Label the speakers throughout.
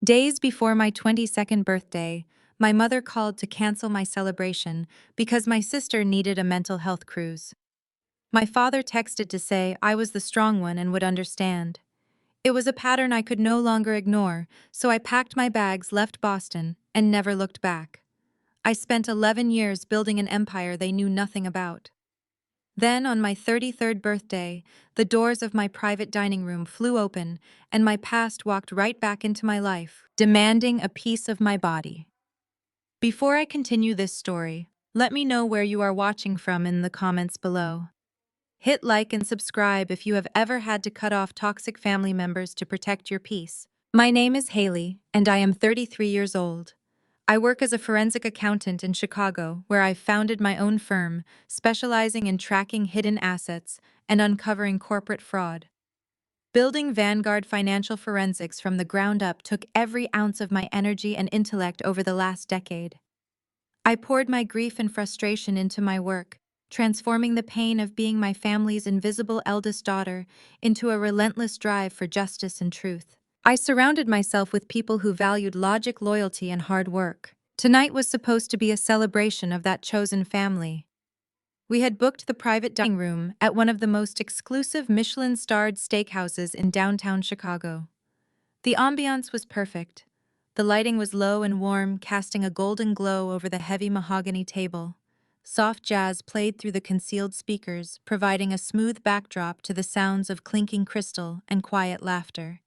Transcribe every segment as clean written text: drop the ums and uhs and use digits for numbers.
Speaker 1: Days before my 22nd birthday, my mother called to cancel my celebration because my sister needed a mental health cruise. My father texted to say I was the strong one and would understand. It was a pattern I could no longer ignore, so I packed my bags, left Boston, and never looked back. I spent 11 years building an empire they knew nothing about. Then, on my 33rd birthday, the doors of my private dining room flew open, and my past walked right back into my life, demanding a piece of my body. Before I continue this story, let me know where you are watching from in the comments below. Hit like and subscribe if you have ever had to cut off toxic family members to protect your peace. My name is Haley, and I am 33 years old. I work as a forensic accountant in Chicago, where I founded my own firm, specializing in tracking hidden assets and uncovering corporate fraud. Building Vanguard Financial Forensics from the ground up took every ounce of my energy and intellect over the last decade. I poured my grief and frustration into my work, transforming the pain of being my family's invisible eldest daughter into a relentless drive for justice and truth. I surrounded myself with people who valued logic, loyalty, and hard work. Tonight was supposed to be a celebration of that chosen family. We had booked the private dining room at one of the most exclusive Michelin-starred steakhouses in downtown Chicago. The ambiance was perfect. The lighting was low and warm, casting a golden glow over the heavy mahogany table. Soft jazz played through the concealed speakers, providing a smooth backdrop to the sounds of clinking crystal and quiet laughter.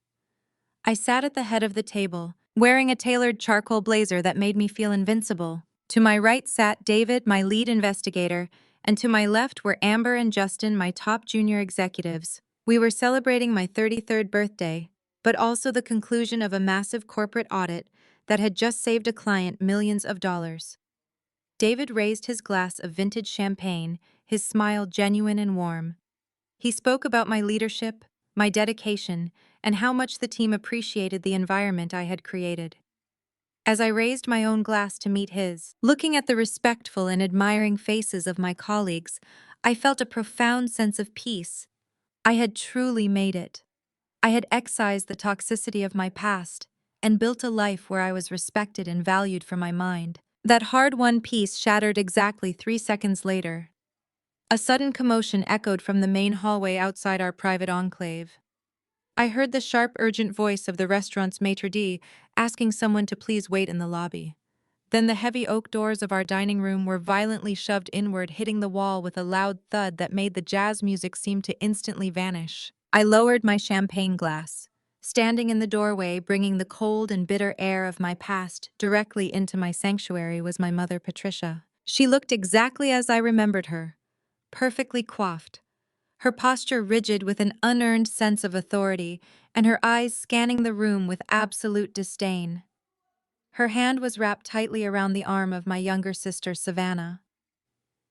Speaker 1: I sat at the head of the table, wearing a tailored charcoal blazer that made me feel invincible. To my right sat David, my lead investigator, and to my left were Amber and Justin, my top junior executives. We were celebrating my 33rd birthday, but also the conclusion of a massive corporate audit that had just saved a client millions of dollars. David raised his glass of vintage champagne, his smile genuine and warm. He spoke about my leadership, my dedication, and how much the team appreciated the environment I had created. As I raised my own glass to meet his, looking at the respectful and admiring faces of my colleagues, I felt a profound sense of peace. I had truly made it. I had excised the toxicity of my past and built a life where I was respected and valued for my mind. That hard-won peace shattered exactly 3 seconds later. A sudden commotion echoed from the main hallway outside our private enclave. I heard the sharp, urgent voice of the restaurant's maitre d' asking someone to please wait in the lobby. Then the heavy oak doors of our dining room were violently shoved inward, hitting the wall with a loud thud that made the jazz music seem to instantly vanish. I lowered my champagne glass. Standing in the doorway, bringing the cold and bitter air of my past directly into my sanctuary, was my mother, Patricia. She looked exactly as I remembered her, perfectly coiffed, her posture rigid with an unearned sense of authority, and her eyes scanning the room with absolute disdain. Her hand was wrapped tightly around the arm of my younger sister, Savannah.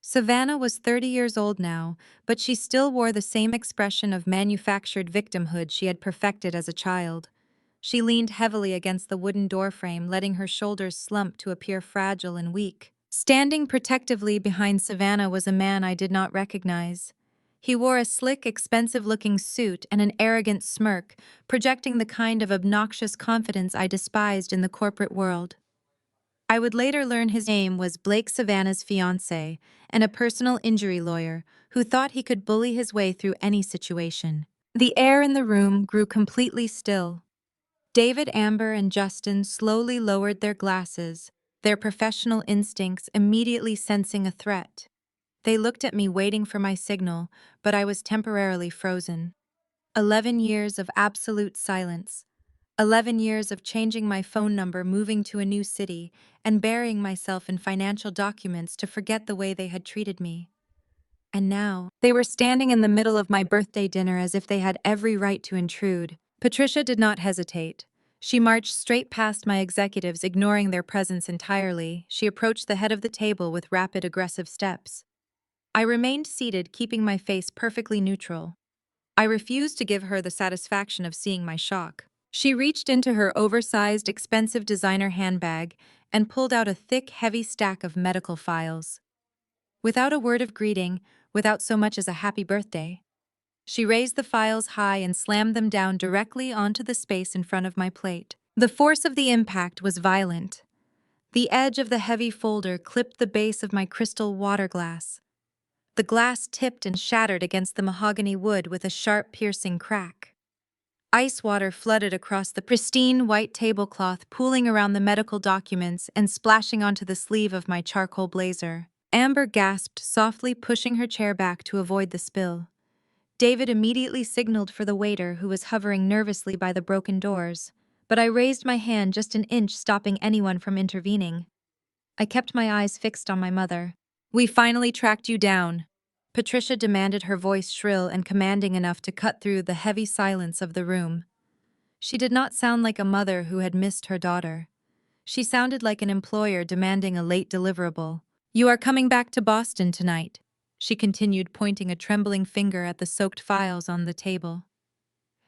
Speaker 1: Savannah was 30 years old now, but she still wore the same expression of manufactured victimhood she had perfected as a child. She leaned heavily against the wooden doorframe, letting her shoulders slump to appear fragile and weak. Standing protectively behind Savannah was a man I did not recognize. He wore a slick, expensive-looking suit and an arrogant smirk, projecting the kind of obnoxious confidence I despised in the corporate world. I would later learn his name was Blake, Savannah's fiancé, and a personal injury lawyer who thought he could bully his way through any situation. The air in the room grew completely still. David, Amber, and Justin slowly lowered their glasses, their professional instincts immediately sensing a threat. They looked at me, waiting for my signal, but I was temporarily frozen. 11 years of absolute silence. 11 years of changing my phone number, moving to a new city, and burying myself in financial documents to forget the way they had treated me. And now, they were standing in the middle of my birthday dinner as if they had every right to intrude. Patricia did not hesitate. She marched straight past my executives, ignoring their presence entirely. She approached the head of the table with rapid, aggressive steps. I remained seated, keeping my face perfectly neutral. I refused to give her the satisfaction of seeing my shock. She reached into her oversized, expensive designer handbag and pulled out a thick, heavy stack of medical files. Without a word of greeting, without so much as a happy birthday, she raised the files high and slammed them down directly onto the space in front of my plate. The force of the impact was violent. The edge of the heavy folder clipped the base of my crystal water glass. The glass tipped and shattered against the mahogany wood with a sharp, piercing crack. Ice water flooded across the pristine white tablecloth, pooling around the medical documents and splashing onto the sleeve of my charcoal blazer. Amber gasped, softly pushing her chair back to avoid the spill. David immediately signaled for the waiter, who was hovering nervously by the broken doors, but I raised my hand just an inch, stopping anyone from intervening. I kept my eyes fixed on my mother. "We finally tracked you down," Patricia demanded, her voice shrill and commanding enough to cut through the heavy silence of the room. She did not sound like a mother who had missed her daughter. She sounded like an employer demanding a late deliverable. "You are coming back to Boston tonight," she continued, pointing a trembling finger at the soaked files on the table.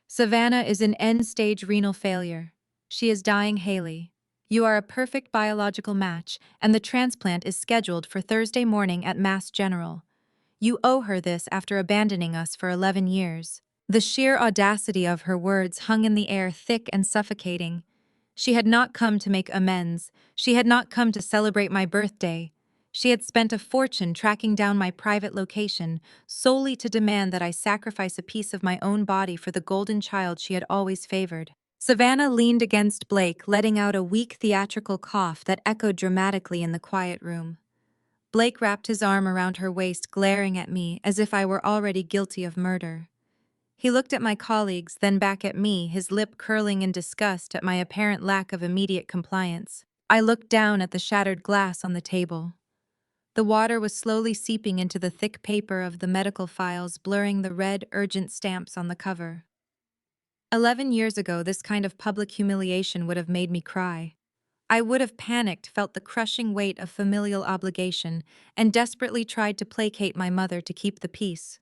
Speaker 1: "Savannah is in end-stage renal failure. She is dying, Haley. You are a perfect biological match, and the transplant is scheduled for Thursday morning at Mass General. You owe her this after abandoning us for 11 years." The sheer audacity of her words hung in the air, thick and suffocating. She had not come to make amends. She had not come to celebrate my birthday. She had spent a fortune tracking down my private location, solely to demand that I sacrifice a piece of my own body for the golden child she had always favored. Savannah leaned against Blake, letting out a weak theatrical cough that echoed dramatically in the quiet room. Blake wrapped his arm around her waist, glaring at me as if I were already guilty of murder. He looked at my colleagues, then back at me, his lip curling in disgust at my apparent lack of immediate compliance. I looked down at the shattered glass on the table. The water was slowly seeping into the thick paper of the medical files, blurring the red, urgent stamps on the cover. 11 years ago, this kind of public humiliation would have made me cry. I would have panicked, felt the crushing weight of familial obligation, and desperately tried to placate my mother to keep the peace.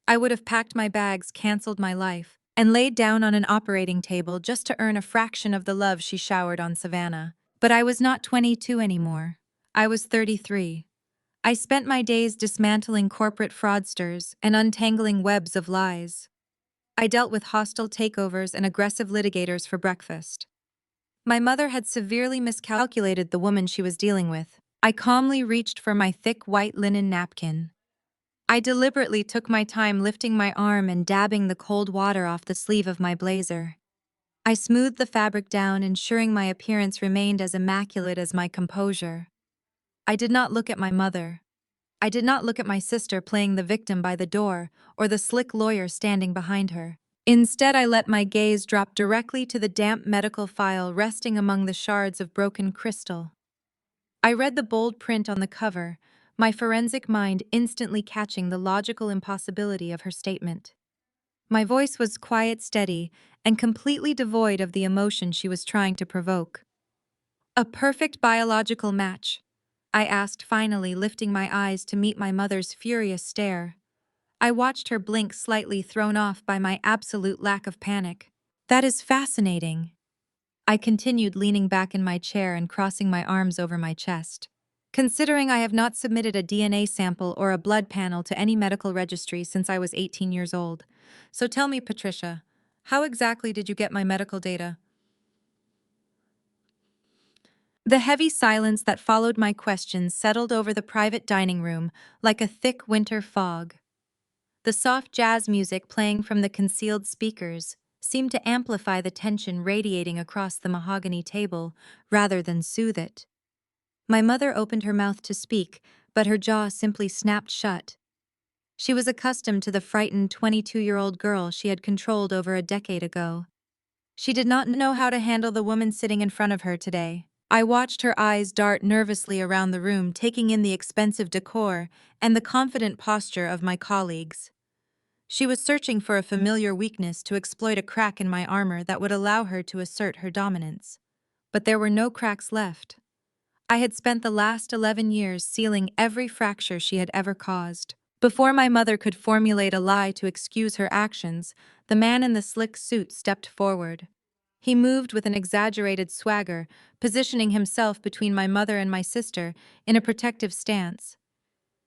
Speaker 1: I would have packed my bags, canceled my life, and laid down on an operating table just to earn a fraction of the love she showered on Savannah. But I was not 22 anymore. I was 33. I spent my days dismantling corporate fraudsters and untangling webs of lies. I dealt with hostile takeovers and aggressive litigators for breakfast. My mother had severely miscalculated the woman she was dealing with. I calmly reached for my thick white linen napkin. I deliberately took my time, lifting my arm and dabbing the cold water off the sleeve of my blazer. I smoothed the fabric down, ensuring my appearance remained as immaculate as my composure. I did not look at my mother. I did not look at my sister playing the victim by the door, or the slick lawyer standing behind her. Instead, I let my gaze drop directly to the damp medical file resting among the shards of broken crystal. I read the bold print on the cover, my forensic mind instantly catching the logical impossibility of her statement. My voice was quiet, steady, and completely devoid of the emotion she was trying to provoke. "A perfect biological match?" I asked, finally lifting my eyes to meet my mother's furious stare. I watched her blink, slightly thrown off by my absolute lack of panic. "That is fascinating," I continued, leaning back in my chair and crossing my arms over my chest. "Considering I have not submitted a DNA sample or a blood panel to any medical registry since I was 18 years old. So tell me, Patricia, how exactly did you get my medical data?" The heavy silence that followed my questions settled over the private dining room like a thick winter fog. The soft jazz music playing from the concealed speakers seemed to amplify the tension radiating across the mahogany table rather than soothe it. My mother opened her mouth to speak, but her jaw simply snapped shut. She was accustomed to the frightened 22-year-old girl she had controlled over a decade ago. She did not know how to handle the woman sitting in front of her today. I watched her eyes dart nervously around the room, taking in the expensive decor and the confident posture of my colleagues. She was searching for a familiar weakness to exploit, a crack in my armor that would allow her to assert her dominance. But there were no cracks left. I had spent the last 11 years sealing every fracture she had ever caused. Before my mother could formulate a lie to excuse her actions, the man in the slick suit stepped forward. He moved with an exaggerated swagger, positioning himself between my mother and my sister in a protective stance.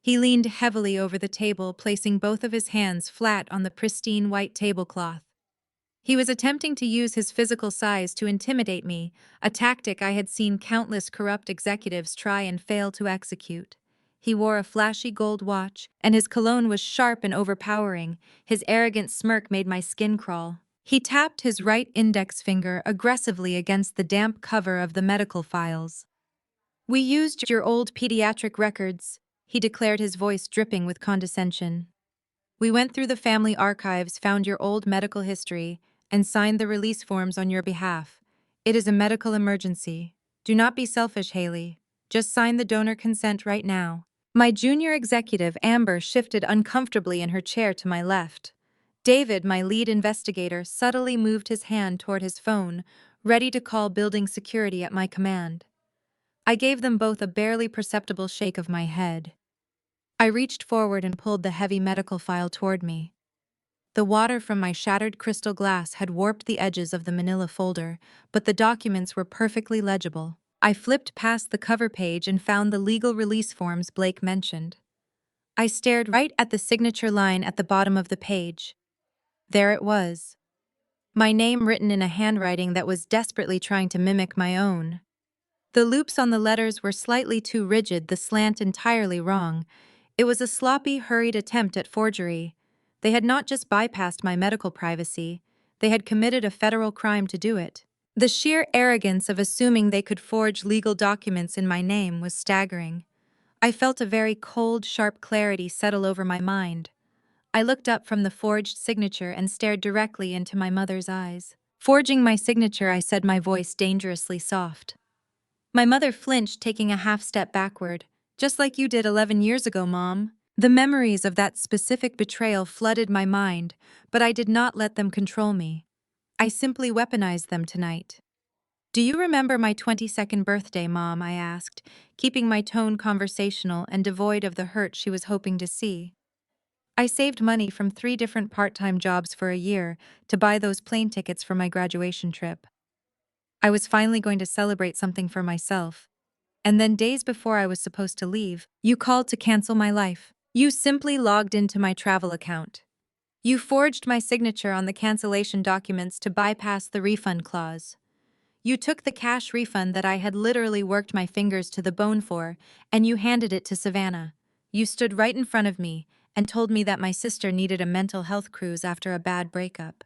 Speaker 1: He leaned heavily over the table, placing both of his hands flat on the pristine white tablecloth. He was attempting to use his physical size to intimidate me, a tactic I had seen countless corrupt executives try and fail to execute. He wore a flashy gold watch, and his cologne was sharp and overpowering. His arrogant smirk made my skin crawl. He tapped his right index finger aggressively against the damp cover of the medical files. "We used your old pediatric records," he declared, his voice dripping with condescension. "We went through the family archives, found your old medical history, and signed the release forms on your behalf. It is a medical emergency. Do not be selfish, Haley. Just sign the donor consent right now." My junior executive, Amber, shifted uncomfortably in her chair to my left. David, my lead investigator, subtly moved his hand toward his phone, ready to call building security at my command. I gave them both a barely perceptible shake of my head. I reached forward and pulled the heavy medical file toward me. The water from my shattered crystal glass had warped the edges of the manila folder, but the documents were perfectly legible. I flipped past the cover page and found the legal release forms Blake mentioned. I stared right at the signature line at the bottom of the page. There it was. My name written in a handwriting that was desperately trying to mimic my own. The loops on the letters were slightly too rigid, the slant entirely wrong. It was a sloppy, hurried attempt at forgery. They had not just bypassed my medical privacy, they had committed a federal crime to do it. The sheer arrogance of assuming they could forge legal documents in my name was staggering. I felt a very cold, sharp clarity settle over my mind. I looked up from the forged signature and stared directly into my mother's eyes. "Forging my signature," I said, my voice dangerously soft. My mother flinched, taking a half step backward. "Just like you did 11 years ago, Mom." The memories of that specific betrayal flooded my mind, but I did not let them control me. I simply weaponized them tonight. "Do you remember my 22nd birthday, Mom?" I asked, keeping my tone conversational and devoid of the hurt she was hoping to see. I saved money from 3 different part-time jobs for a year to buy those plane tickets for my graduation trip. I was finally going to celebrate something for myself. And then days before I was supposed to leave, you called to cancel my life. You simply logged into my travel account. You forged my signature on the cancellation documents to bypass the refund clause. You took the cash refund that I had literally worked my fingers to the bone for, and you handed it to Savannah. You stood right in front of me and told me that my sister needed a mental health cruise after a bad breakup.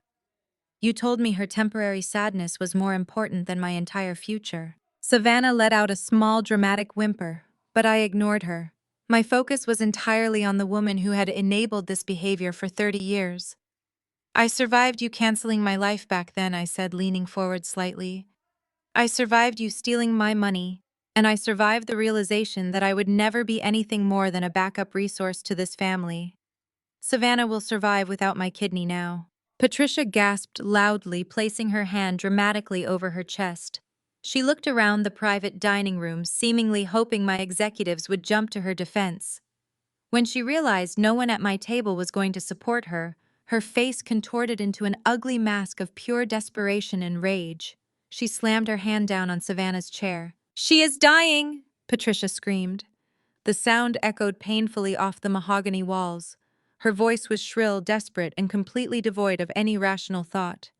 Speaker 1: You told me her temporary sadness was more important than my entire future. Savannah let out a small, dramatic whimper, but I ignored her. My focus was entirely on the woman who had enabled this behavior for 30 years. "I survived you canceling my life back then," I said, leaning forward slightly. "I survived you stealing my money, and I survived the realization that I would never be anything more than a backup resource to this family. Savannah will survive without my kidney now." Patricia gasped loudly, placing her hand dramatically over her chest. She looked around the private dining room, seemingly hoping my executives would jump to her defense. When she realized no one at my table was going to support her, her face contorted into an ugly mask of pure desperation and rage. She slammed her hand down on Savannah's chair. "She is dying!" Patricia screamed. The sound echoed painfully off the mahogany walls. Her voice was shrill, desperate, and completely devoid of any rational thought.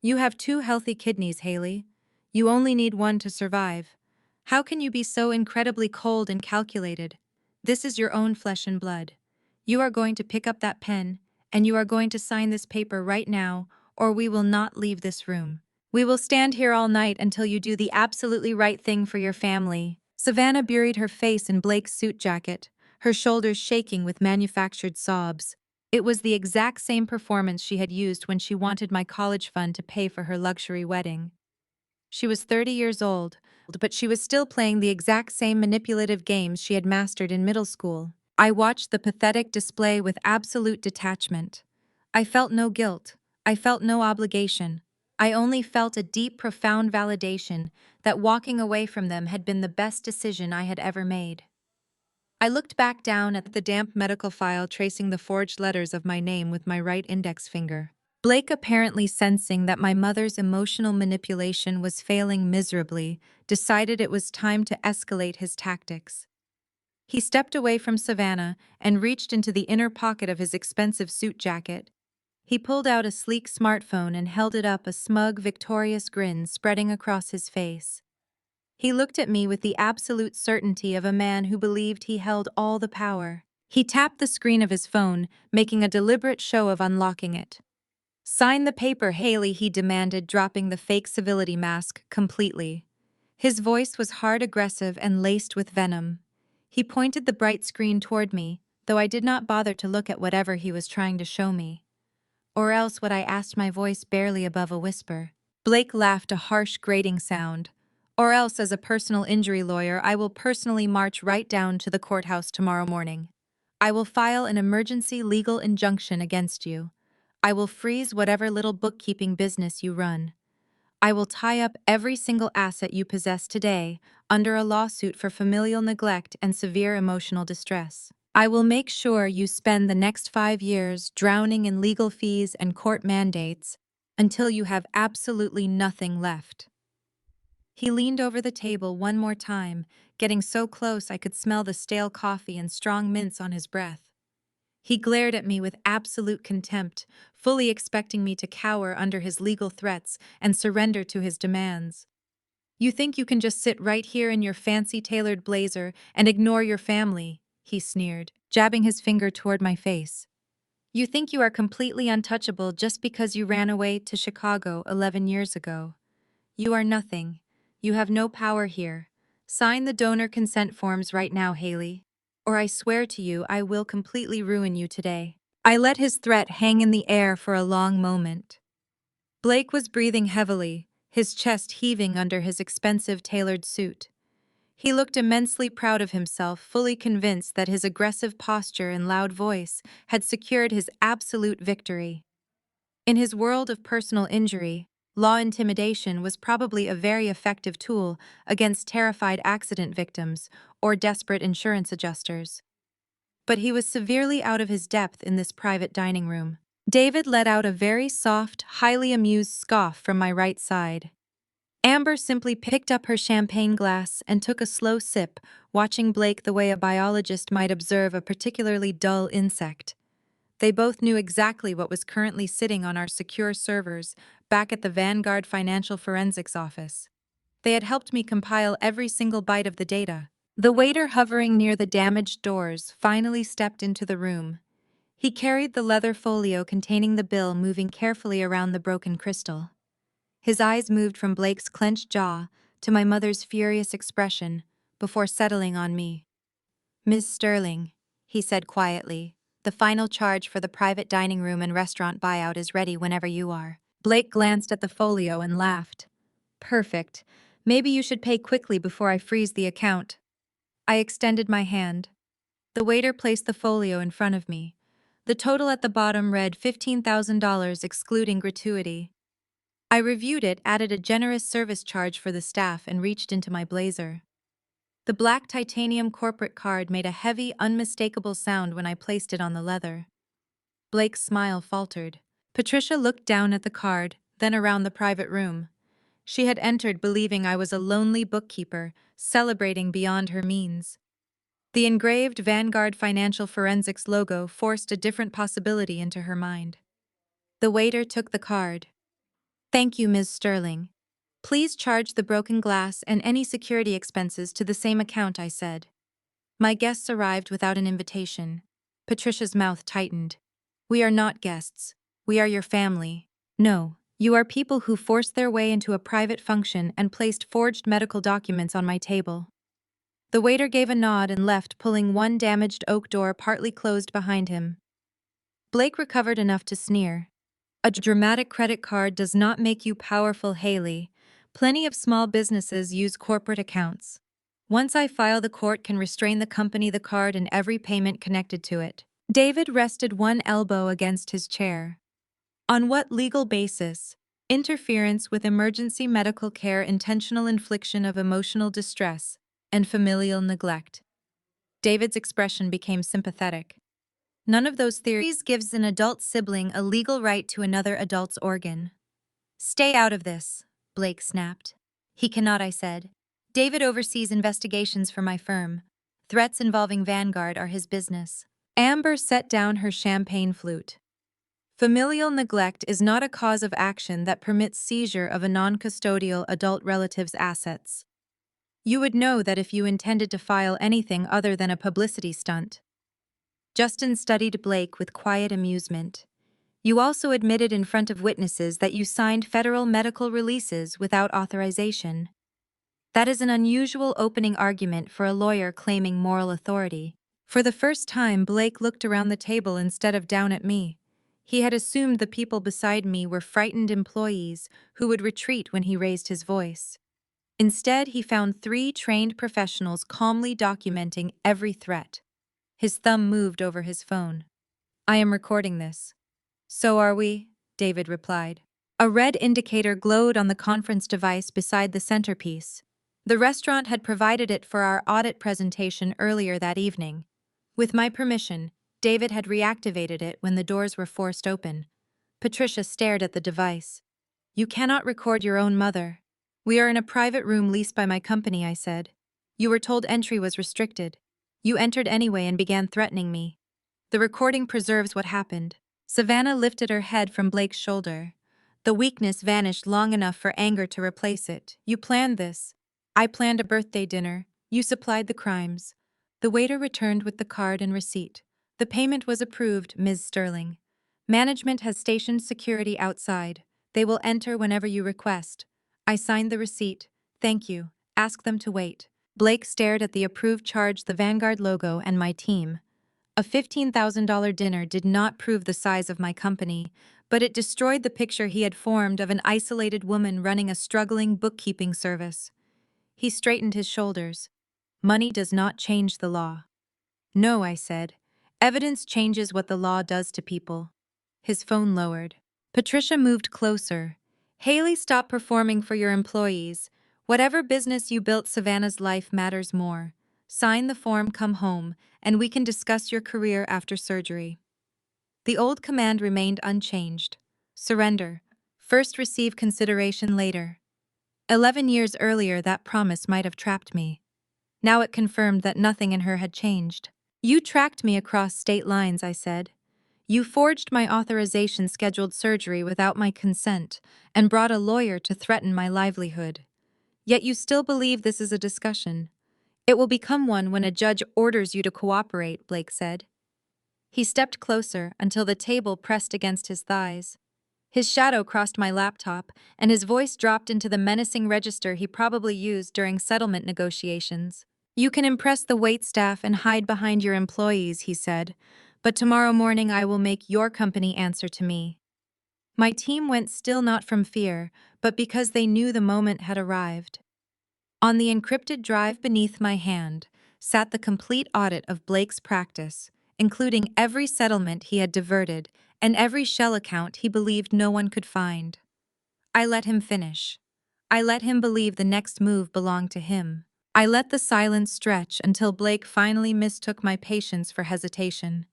Speaker 1: "You have 2 healthy kidneys, Haley. You only need one to survive. How can you be so incredibly cold and calculated? This is your own flesh and blood. You are going to pick up that pen, and you are going to sign this paper right now, or we will not leave this room. We will stand here all night until you do the absolutely right thing for your family." Savannah buried her face in Blake's suit jacket, her shoulders shaking with manufactured sobs. It was the exact same performance she had used when she wanted my college fund to pay for her luxury wedding. She was 30 years old, but she was still playing the exact same manipulative games she had mastered in middle school. I watched the pathetic display with absolute detachment. I felt no guilt. I felt no obligation. I only felt a deep, profound validation that walking away from them had been the best decision I had ever made. I looked back down at the damp medical file, tracing the forged letters of my name with my right index finger. Blake, apparently sensing that my mother's emotional manipulation was failing miserably, decided it was time to escalate his tactics. He stepped away from Savannah and reached into the inner pocket of his expensive suit jacket. He pulled out a sleek smartphone and held it up, a smug, victorious grin spreading across his face. He looked at me with the absolute certainty of a man who believed he held all the power. He tapped the screen of his phone, making a deliberate show of unlocking it. "Sign the paper, Haley," he demanded, dropping the fake civility mask completely. His voice was hard, aggressive, and laced with venom. He pointed the bright screen toward me, though I did not bother to look at whatever he was trying to show me. "Or else," what I asked, my voice barely above a whisper. Blake laughed, a harsh, grating sound. "Or else, as a personal injury lawyer, I will personally march right down to the courthouse tomorrow morning. I will file an emergency legal injunction against you. I will freeze whatever little bookkeeping business you run. I will tie up every single asset you possess today under a lawsuit for familial neglect and severe emotional distress. I will make sure you spend the next 5 years drowning in legal fees and court mandates until you have absolutely nothing left." He leaned over the table one more time, getting so close I could smell the stale coffee and strong mints on his breath. He glared at me with absolute contempt, fully expecting me to cower under his legal threats and surrender to his demands. "You think you can just sit right here in your fancy tailored blazer and ignore your family?" he sneered, jabbing his finger toward my face. "You think you are completely untouchable just because you ran away to Chicago 11 years ago? You are nothing. You have no power here. Sign the donor consent forms right now, Haley. Or I swear to you, I will completely ruin you today." I let his threat hang in the air for a long moment. Blake was breathing heavily, his chest heaving under his expensive tailored suit. He looked immensely proud of himself, fully convinced that his aggressive posture and loud voice had secured his absolute victory. In his world of personal injury, law intimidation was probably a very effective tool against terrified accident victims or desperate insurance adjusters. But he was severely out of his depth in this private dining room. David let out a very soft, highly amused scoff from my right side. Amber simply picked up her champagne glass and took a slow sip, watching Blake the way a biologist might observe a particularly dull insect. They both knew exactly what was currently sitting on our secure servers back at the Vanguard Financial Forensics office. They had helped me compile every single byte of the data. The waiter hovering near the damaged doors finally stepped into the room. He carried the leather folio containing the bill, moving carefully around the broken crystal. His eyes moved from Blake's clenched jaw to my mother's furious expression before settling on me. "Miss Sterling," he said quietly, "the final charge for the private dining room and restaurant buyout is ready whenever you are." Blake glanced at the folio and laughed. "Perfect. Maybe you should pay quickly before I freeze the account." I extended my hand. The waiter placed the folio in front of me. The total at the bottom read $15,000 excluding gratuity. I reviewed it, added a generous service charge for the staff, and reached into my blazer. The black titanium corporate card made a heavy, unmistakable sound when I placed it on the leather. Blake's smile faltered. Patricia looked down at the card, then around the private room. She had entered believing I was a lonely bookkeeper, celebrating beyond her means. The engraved Vanguard Financial Forensics logo forced a different possibility into her mind. The waiter took the card. "Thank you, Ms. Sterling. Please charge the broken glass and any security expenses to the same account," I said. My guests arrived without an invitation. Patricia's mouth tightened. "We are not guests. We are your family. No, you are people who forced their way into a private function and placed forged medical documents on my table." The waiter gave a nod and left, pulling one damaged oak door partly closed behind him. Blake recovered enough to sneer. "A dramatic credit card does not make you powerful, Haley. Plenty of small businesses use corporate accounts. Once I file, the court can restrain the company, the card, and every payment connected to it." David rested one elbow against his chair. "On what legal basis? Interference with emergency medical care, intentional infliction of emotional distress, and familial neglect." David's expression became sympathetic. "None of those theories gives an adult sibling a legal right to another adult's organ." "Stay out of this," Blake snapped. "He cannot," I said. "David oversees investigations for my firm. Threats involving Vanguard are his business." Amber set down her champagne flute. Familial neglect is not a cause of action that permits seizure of a non-custodial adult relative's assets. You would know that if you intended to file anything other than a publicity stunt. Justin studied Blake with quiet amusement. You also admitted in front of witnesses that you signed federal medical releases without authorization. That is an unusual opening argument for a lawyer claiming moral authority. For the first time, Blake looked around the table instead of down at me. He had assumed the people beside me were frightened employees who would retreat when he raised his voice. Instead, he found three trained professionals calmly documenting every threat. His thumb moved over his phone. "I am recording this." "So are we," David replied. A red indicator glowed on the conference device beside the centerpiece. The restaurant had provided it for our audit presentation earlier that evening. With my permission, David had reactivated it when the doors were forced open. Patricia stared at the device. "You cannot record your own mother." "We are in a private room leased by my company," I said. "You were told entry was restricted. You entered anyway and began threatening me." "The recording preserves what happened." Savannah lifted her head from Blake's shoulder. The weakness vanished long enough for anger to replace it. "You planned this." "I planned a birthday dinner. You supplied the crimes." The waiter returned with the card and receipt. "The payment was approved, Ms. Sterling. Management has stationed security outside. They will enter whenever you request." I signed the receipt. "Thank you. Ask them to wait." Blake stared at the approved charge, the Vanguard logo, and my team. A $15,000 dinner did not prove the size of my company, but it destroyed the picture he had formed of an isolated woman running a struggling bookkeeping service. He straightened his shoulders. "Money does not change the law." "No," I said. "Evidence changes what the law does to people." His phone lowered. Patricia moved closer. "Haley, stop performing for your employees. Whatever business you built, Savannah's life matters more. Sign the form, come home, and we can discuss your career after surgery." The old command remained unchanged. Surrender. First, receive consideration later. 11 years earlier, that promise might have trapped me. Now it confirmed that nothing in her had changed. "You tracked me across state lines," I said. "You forged my authorization, scheduled surgery without my consent, and brought a lawyer to threaten my livelihood. Yet you still believe this is a discussion." "It will become one when a judge orders you to cooperate," Blake said. He stepped closer until the table pressed against his thighs. His shadow crossed my laptop, and his voice dropped into the menacing register he probably used during settlement negotiations. "You can impress the waitstaff and hide behind your employees," he said, "but tomorrow morning I will make your company answer to me." My team went still, not from fear, but because they knew the moment had arrived. On the encrypted drive beneath my hand sat the complete audit of Blake's practice, including every settlement he had diverted and every shell account he believed no one could find. I let him finish. I let him believe the next move belonged to him. I let the silence stretch until Blake finally mistook my patience for hesitation.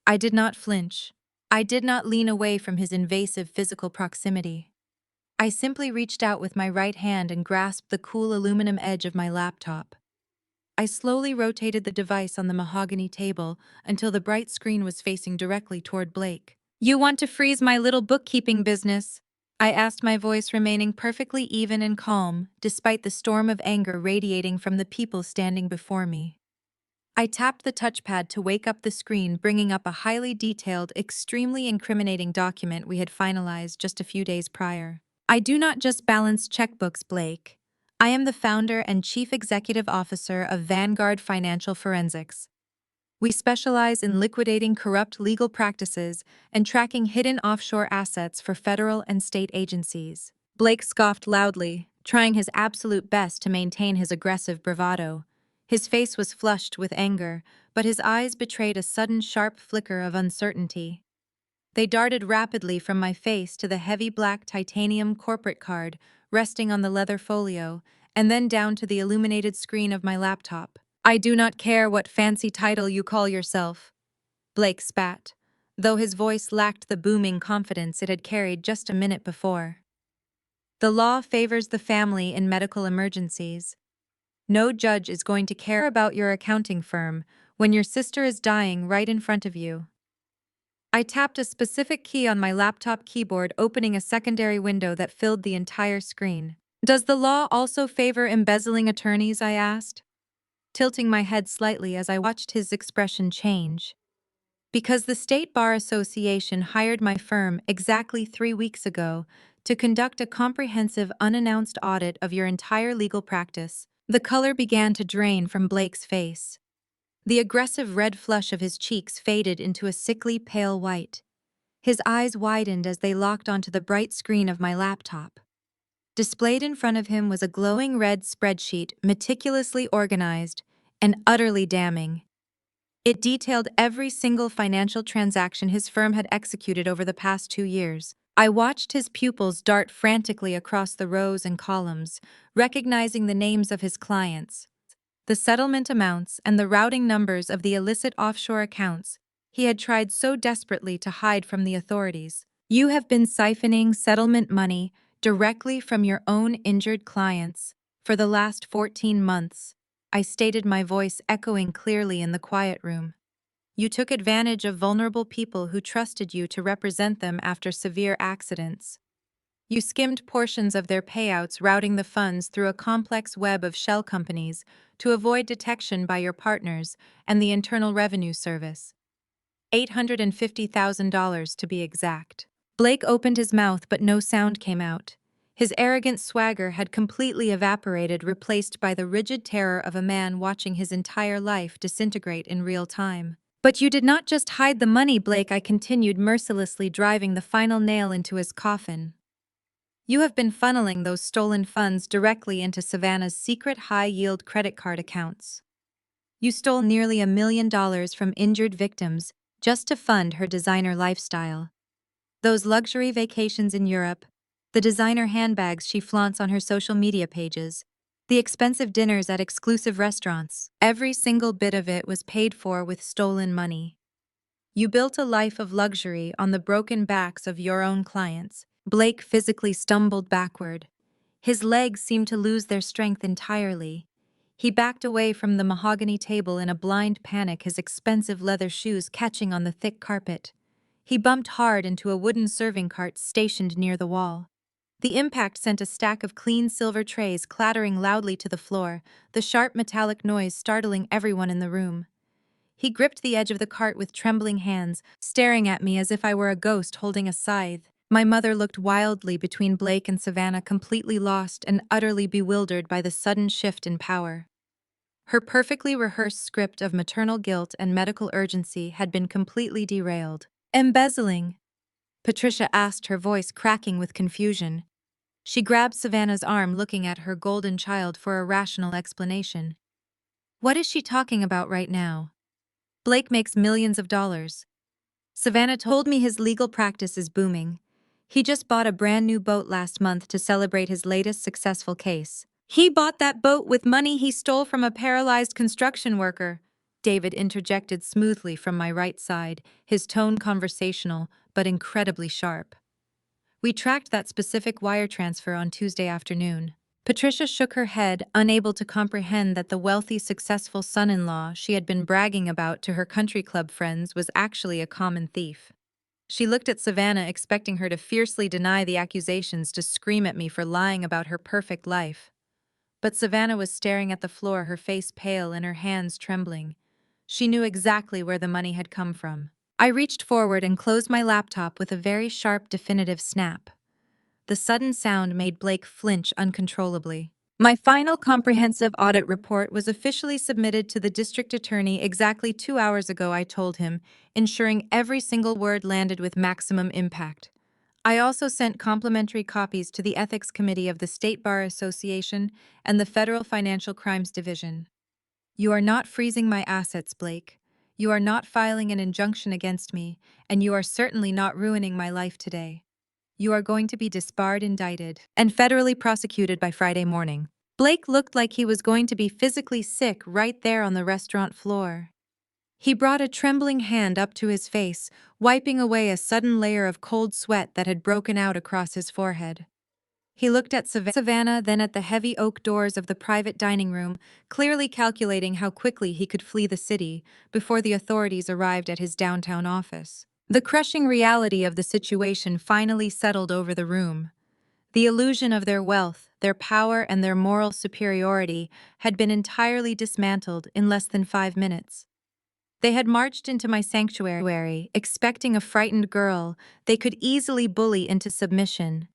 Speaker 1: I did not flinch. I did not lean away from his invasive physical proximity. I simply reached out with my right hand and grasped the cool aluminum edge of my laptop. I slowly rotated the device on the mahogany table until the bright screen was facing directly toward Blake. "You want to freeze my little bookkeeping business?" I asked, my voice remaining perfectly even and calm, despite the storm of anger radiating from the people standing before me. I tapped the touchpad to wake up the screen, bringing up a highly detailed, extremely incriminating document we had finalized just a few days prior. "I do not just balance checkbooks, Blake. I am the founder and chief executive officer of Vanguard Financial Forensics. We specialize in liquidating corrupt legal practices and tracking hidden offshore assets for federal and state agencies." Blake scoffed loudly, trying his absolute best to maintain his aggressive bravado. His face was flushed with anger, but his eyes betrayed a sudden sharp flicker of uncertainty. They darted rapidly from my face to the heavy black titanium corporate card resting on the leather folio, and then down to the illuminated screen of my laptop. "I do not care what fancy title you call yourself," Blake spat, though his voice lacked the booming confidence it had carried just a minute before. "The law favors the family in medical emergencies. No judge is going to care about your accounting firm when your sister is dying right in front of you." I tapped a specific key on my laptop keyboard, opening a secondary window that filled the entire screen. Does the law also favor embezzling attorneys? I asked, tilting my head slightly as I watched his expression change. Because the State Bar Association hired my firm exactly 3 weeks ago to conduct a comprehensive unannounced audit of your entire legal practice. The color began to drain from Blake's face. The aggressive red flush of his cheeks faded into a sickly pale white. His eyes widened as they locked onto the bright screen of my laptop. Displayed in front of him was a glowing red spreadsheet, meticulously organized and utterly damning. It detailed every single financial transaction his firm had executed over the past 2 years. I watched his pupils dart frantically across the rows and columns, recognizing the names of his clients, the settlement amounts, and the routing numbers of the illicit offshore accounts he had tried so desperately to hide from the authorities. You have been siphoning settlement money directly from your own injured clients for the last 14 months, I stated, my voice echoing clearly in the quiet room. You took advantage of vulnerable people who trusted you to represent them after severe accidents. You skimmed portions of their payouts, routing the funds through a complex web of shell companies to avoid detection by your partners and the Internal Revenue Service. $850,000 to be exact. Blake opened his mouth, but no sound came out. His arrogant swagger had completely evaporated, replaced by the rigid terror of a man watching his entire life disintegrate in real time. But you did not just hide the money, Blake, I continued, mercilessly driving the final nail into his coffin. You have been funneling those stolen funds directly into Savannah's secret high-yield credit card accounts. You stole nearly $1 million from injured victims just to fund her designer lifestyle. Those luxury vacations in Europe, the designer handbags she flaunts on her social media pages, the expensive dinners at exclusive restaurants, every single bit of it was paid for with stolen money. You built a life of luxury on the broken backs of your own clients. Blake physically stumbled backward. His legs seemed to lose their strength entirely. He backed away from the mahogany table in a blind panic, his expensive leather shoes catching on the thick carpet. He bumped hard into a wooden serving cart stationed near the wall. The impact sent a stack of clean silver trays clattering loudly to the floor, the sharp metallic noise startling everyone in the room. He gripped the edge of the cart with trembling hands, staring at me as if I were a ghost holding a scythe. My mother looked wildly between Blake and Savannah, completely lost and utterly bewildered by the sudden shift in power. Her perfectly rehearsed script of maternal guilt and medical urgency had been completely derailed. Embezzling? Patricia asked, her voice cracking with confusion. She grabbed Savannah's arm, looking at her golden child for a rational explanation. What is she talking about right now? Blake makes millions of dollars. Savannah told me his legal practice is booming. He just bought a brand new boat last month to celebrate his latest successful case. He bought that boat with money he stole from a paralyzed construction worker, David interjected smoothly from my right side, his tone conversational but incredibly sharp. We tracked that specific wire transfer on Tuesday afternoon. Patricia shook her head, unable to comprehend that the wealthy, successful son-in-law she had been bragging about to her country club friends was actually a common thief. She looked at Savannah, expecting her to fiercely deny the accusations, to scream at me for lying about her perfect life. But Savannah was staring at the floor, her face pale and her hands trembling. She knew exactly where the money had come from. I reached forward and closed my laptop with a very sharp, definitive snap. The sudden sound made Blake flinch uncontrollably. My final comprehensive audit report was officially submitted to the district attorney exactly 2 hours ago, I told him, ensuring every single word landed with maximum impact. I also sent complimentary copies to the Ethics Committee of the State Bar Association and the Federal Financial Crimes Division. You are not freezing my assets, Blake. You are not filing an injunction against me, and you are certainly not ruining my life today. You are going to be disbarred, indicted, and federally prosecuted by Friday morning. Blake looked like he was going to be physically sick right there on the restaurant floor. He brought a trembling hand up to his face, wiping away a sudden layer of cold sweat that had broken out across his forehead. He looked at Savannah, then at the heavy oak doors of the private dining room, clearly calculating how quickly he could flee the city before the authorities arrived at his downtown office. The crushing reality of the situation finally settled over the room. The illusion of their wealth, their power, and their moral superiority had been entirely dismantled in less than 5 minutes. They had marched into my sanctuary, expecting a frightened girl they could easily bully into submission.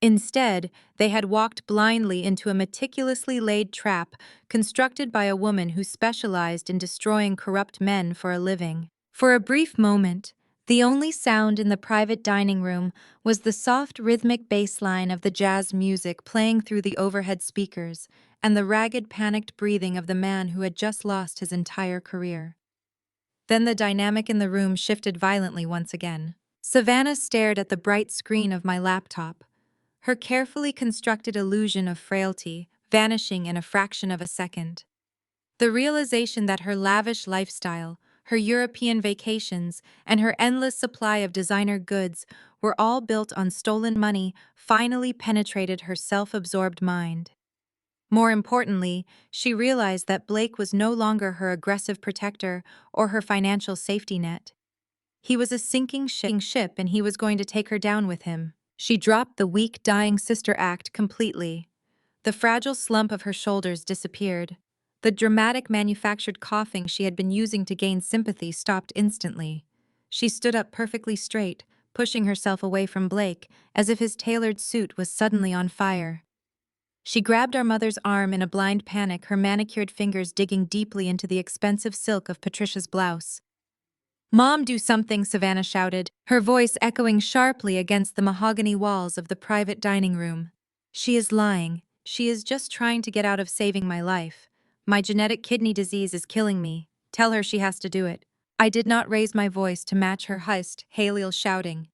Speaker 1: Instead, they had walked blindly into a meticulously laid trap constructed by a woman who specialized in destroying corrupt men for a living. For a brief moment, the only sound in the private dining room was the soft rhythmic bass line of the jazz music playing through the overhead speakers and the ragged, panicked breathing of the man who had just lost his entire career. Then the dynamic in the room shifted violently once again. Savannah stared at the bright screen of my laptop, her carefully constructed illusion of frailty vanishing in a fraction of a second. The realization that her lavish lifestyle, her European vacations, and her endless supply of designer goods were all built on stolen money finally penetrated her self-absorbed mind. More importantly, she realized that Blake was no longer her aggressive protector or her financial safety net. He was a sinking ship and he was going to take her down with him. She dropped the weak, dying sister act completely. The fragile slump of her shoulders disappeared. The dramatic manufactured coughing she had been using to gain sympathy stopped instantly. She stood up perfectly straight, pushing herself away from Blake, as if his tailored suit was suddenly on fire. She grabbed our mother's arm in a blind panic, her manicured fingers digging deeply into the expensive silk of Patricia's blouse. "Mom, do something," Savannah shouted, her voice echoing sharply against the mahogany walls of the private dining room. "She is lying. She is just trying to get out of saving my life. My genetic kidney disease is killing me. Tell her she has to do it." I did not raise my voice to match her hushed, Halil shouting.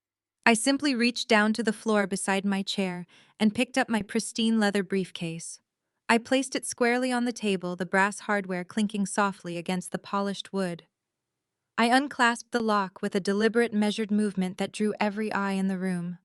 Speaker 1: I simply reached down to the floor beside my chair and picked up my pristine leather briefcase. I placed it squarely on the table, the brass hardware clinking softly against the polished wood. I unclasped the lock with a deliberate, measured movement that drew every eye in the room.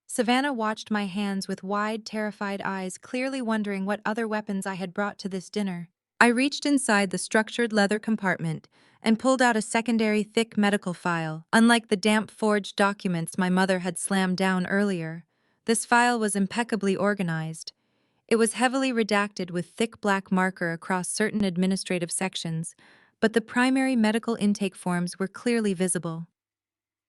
Speaker 1: Savannah watched my hands with wide, terrified eyes, clearly wondering what other weapons I had brought to this dinner. I reached inside the structured leather compartment and pulled out a secondary thick medical file. Unlike the damp forged documents my mother had slammed down earlier, this file was impeccably organized. It was heavily redacted with thick black marker across certain administrative sections, but the primary medical intake forms were clearly visible.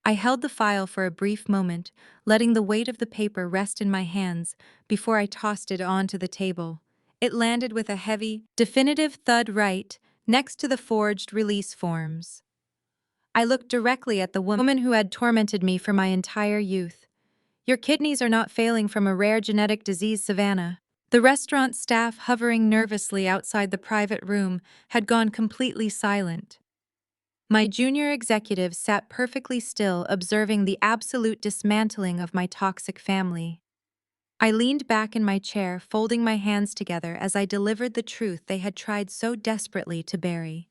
Speaker 1: I held the file for a brief moment, letting the weight of the paper rest in my hands before I tossed it onto the table. It landed with a heavy, definitive thud right next to the forged release forms. I looked directly at the woman who had tormented me for my entire youth. "Your kidneys are not failing from a rare genetic disease, Savannah." The restaurant staff, hovering nervously outside the private room, had gone completely silent. My junior executive sat perfectly still, observing the absolute dismantling of my toxic family. I leaned back in my chair, folding my hands together as I delivered the truth they had tried so desperately to bury.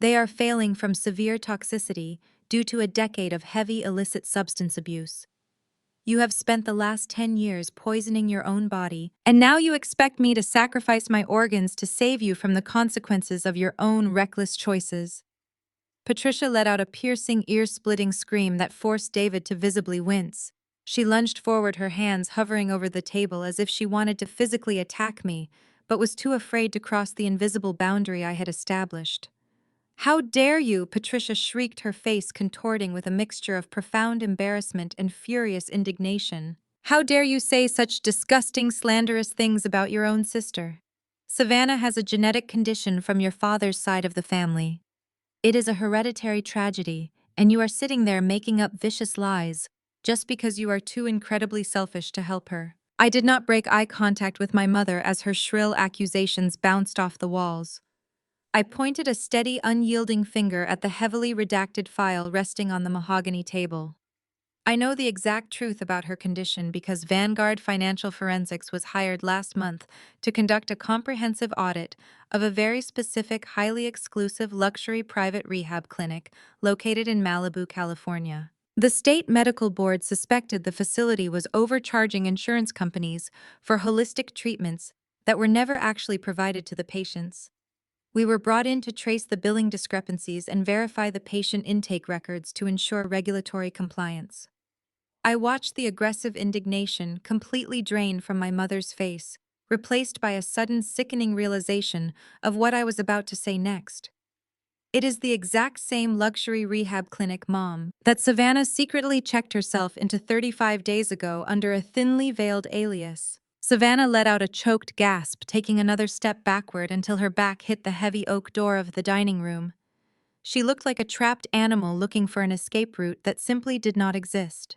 Speaker 1: They are failing from severe toxicity due to a decade of heavy illicit substance abuse. You have spent the last 10 years poisoning your own body, and now you expect me to sacrifice my organs to save you from the consequences of your own reckless choices. Patricia let out a piercing, ear-splitting scream that forced David to visibly wince. She lunged forward, her hands hovering over the table as if she wanted to physically attack me, but was too afraid to cross the invisible boundary I had established. "How dare you!" Patricia shrieked, her face contorting with a mixture of profound embarrassment and furious indignation. "How dare you say such disgusting, slanderous things about your own sister? Savannah has a genetic condition from your father's side of the family. It is a hereditary tragedy, and you are sitting there making up vicious lies just because you are too incredibly selfish to help her." I did not break eye contact with my mother as her shrill accusations bounced off the walls. I pointed a steady, unyielding finger at the heavily redacted file resting on the mahogany table. "I know the exact truth about her condition because Vanguard Financial Forensics was hired last month to conduct a comprehensive audit of a very specific, highly exclusive luxury private rehab clinic located in Malibu, California. The state medical board suspected the facility was overcharging insurance companies for holistic treatments that were never actually provided to the patients. We were brought in to trace the billing discrepancies and verify the patient intake records to ensure regulatory compliance. I watched the aggressive indignation completely drain from my mother's face, replaced by a sudden sickening realization of what I was about to say next. It is the exact same luxury rehab clinic mom that Savannah secretly checked herself into 35 days ago under a thinly veiled alias. Savannah let out a choked gasp, taking another step backward until her back hit the heavy oak door of the dining room. She looked like a trapped animal looking for an escape route that simply did not exist.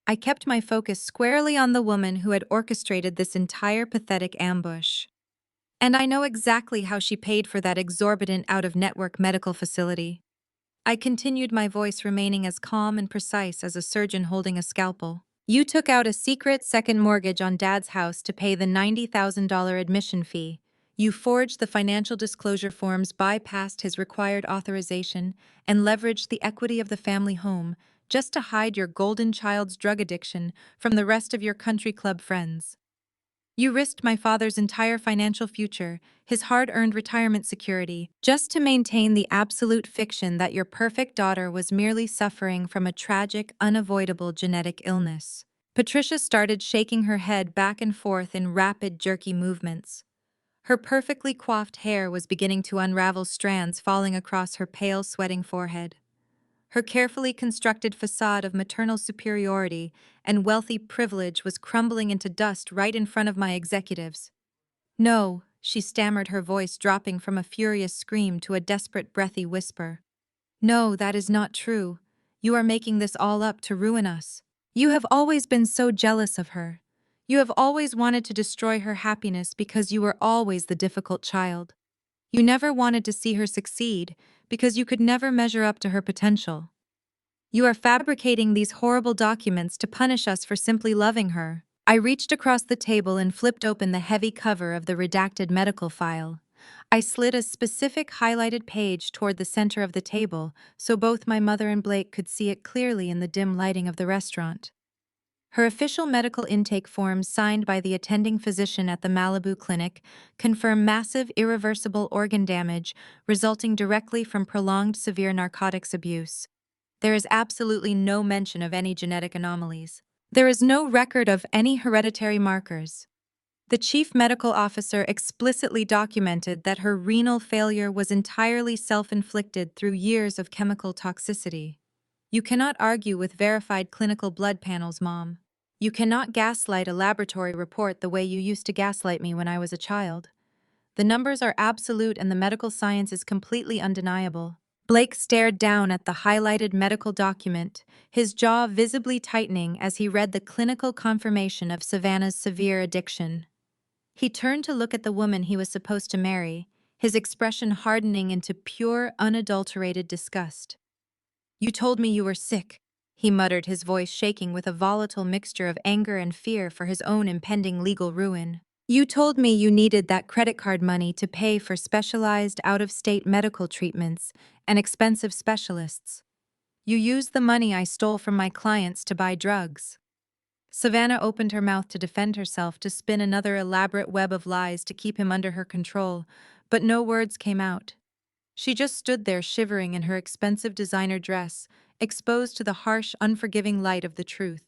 Speaker 1: I kept my focus squarely on the woman who had orchestrated this entire pathetic ambush. And I know exactly how she paid for that exorbitant out-of-network medical facility. I continued, my voice remaining as calm and precise as a surgeon holding a scalpel. You took out a secret second mortgage on Dad's house to pay the $90,000 admission fee. You forged the financial disclosure forms, bypassed his required authorization, and leveraged the equity of the family home just to hide your golden child's drug addiction from the rest of your country club friends. You risked my father's entire financial future, his hard-earned retirement security, just to maintain the absolute fiction that your perfect daughter was merely suffering from a tragic, unavoidable genetic illness. Patricia started shaking her head back and forth in rapid, jerky movements. Her perfectly coiffed hair was beginning to unravel, strands falling across her pale, sweating forehead. Her carefully constructed facade of maternal superiority and wealthy privilege was crumbling into dust right in front of my executives. No, she stammered, her voice dropping from a furious scream to a desperate, breathy whisper. No, that is not true. You are making this all up to ruin us. You have always been so jealous of her. You have always wanted to destroy her happiness because you were always the difficult child. You never wanted to see her succeed because you could never measure up to her potential. You are fabricating these horrible documents to punish us for simply loving her. I reached across the table and flipped open the heavy cover of the redacted medical file. I slid a specific highlighted page toward the center of the table so both my mother and Blake could see it clearly in the dim lighting of the restaurant. Her official medical intake forms, signed by the attending physician at the Malibu clinic, confirm massive, irreversible organ damage resulting directly from prolonged severe narcotics abuse. There is absolutely no mention of any genetic anomalies. There is no record of any hereditary markers. The chief medical officer explicitly documented that her renal failure was entirely self-inflicted through years of chemical toxicity. You cannot argue with verified clinical blood panels, Mom. You cannot gaslight a laboratory report the way you used to gaslight me when I was a child. The numbers are absolute and the medical science is completely undeniable. Blake stared down at the highlighted medical document, his jaw visibly tightening as he read the clinical confirmation of Savannah's severe addiction. He turned to look at the woman he was supposed to marry, his expression hardening into pure, unadulterated disgust. You told me you were sick, he muttered, his voice shaking with a volatile mixture of anger and fear for his own impending legal ruin. You told me you needed that credit card money to pay for specialized out-of-state medical treatments and expensive specialists. You used the money I stole from my clients to buy drugs. Savannah opened her mouth to defend herself, to spin another elaborate web of lies to keep him under her control, but no words came out. She just stood there shivering in her expensive designer dress, exposed to the harsh, unforgiving light of the truth.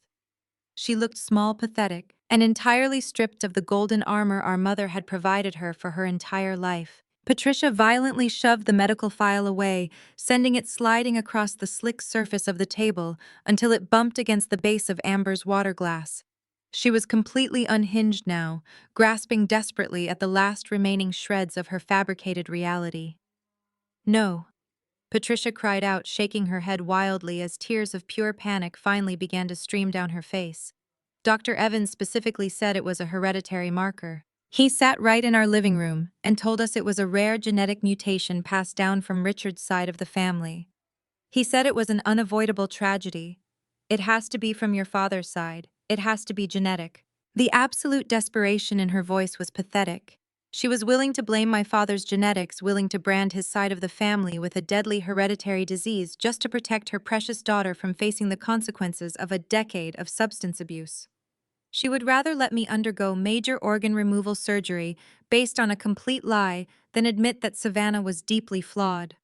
Speaker 1: She looked small, pathetic, and entirely stripped of the golden armor our mother had provided her for her entire life. Patricia violently shoved the medical file away, sending it sliding across the slick surface of the table until it bumped against the base of Amber's water glass. She was completely unhinged now, grasping desperately at the last remaining shreds of her fabricated reality. No, Patricia cried out, shaking her head wildly as tears of pure panic finally began to stream down her face. Dr. Evans specifically said it was a hereditary marker. He sat right in our living room and told us it was a rare genetic mutation passed down from Richard's side of the family. He said it was an unavoidable tragedy. It has to be from your father's side. It has to be genetic. The absolute desperation in her voice was pathetic. She was willing to blame my father's genetics, willing to brand his side of the family with a deadly hereditary disease just to protect her precious daughter from facing the consequences of a decade of substance abuse. She would rather let me undergo major organ removal surgery based on a complete lie than admit that Savannah was deeply flawed.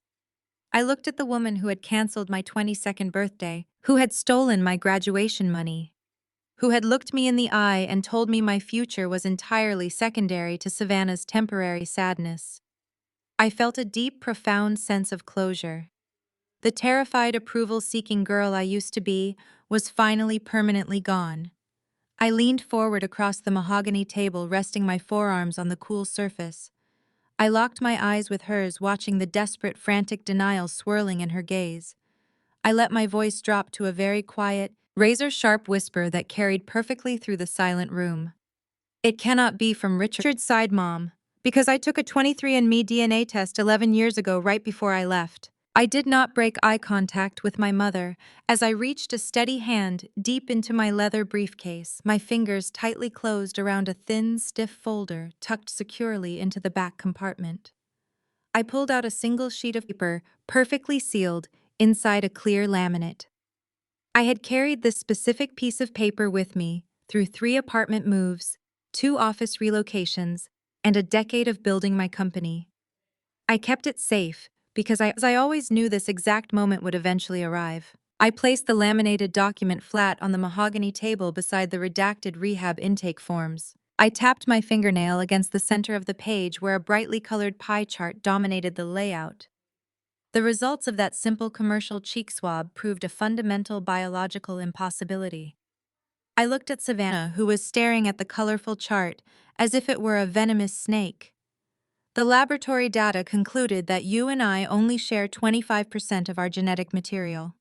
Speaker 1: I looked at the woman who had canceled my 22nd birthday, who had stolen my graduation money, who had looked me in the eye and told me my future was entirely secondary to Savannah's temporary sadness. I felt a deep, profound sense of closure. The terrified, approval-seeking girl I used to be was finally permanently gone. I leaned forward across the mahogany table, resting my forearms on the cool surface. I locked my eyes with hers, watching the desperate, frantic denial swirling in her gaze. I let my voice drop to a very quiet, razor-sharp whisper that carried perfectly through the silent room. It cannot be from Richard's side, Mom, because I took a 23andMe DNA test 11 years ago right before I left. I did not break eye contact with my mother as I reached a steady hand deep into my leather briefcase, my fingers tightly closed around a thin, stiff folder tucked securely into the back compartment. I pulled out a single sheet of paper, perfectly sealed, inside a clear laminate. I had carried this specific piece of paper with me through 3 apartment moves, 2 office relocations, and a decade of building my company. I kept it safe because I always knew this exact moment would eventually arrive. I placed the laminated document flat on the mahogany table beside the redacted rehab intake forms. I tapped my fingernail against the center of the page where a brightly colored pie chart dominated the layout. The results of that simple commercial cheek swab proved a fundamental biological impossibility. I looked at Savannah, who was staring at the colorful chart as if it were a venomous snake. The laboratory data concluded that you and I only share 25% of our genetic material.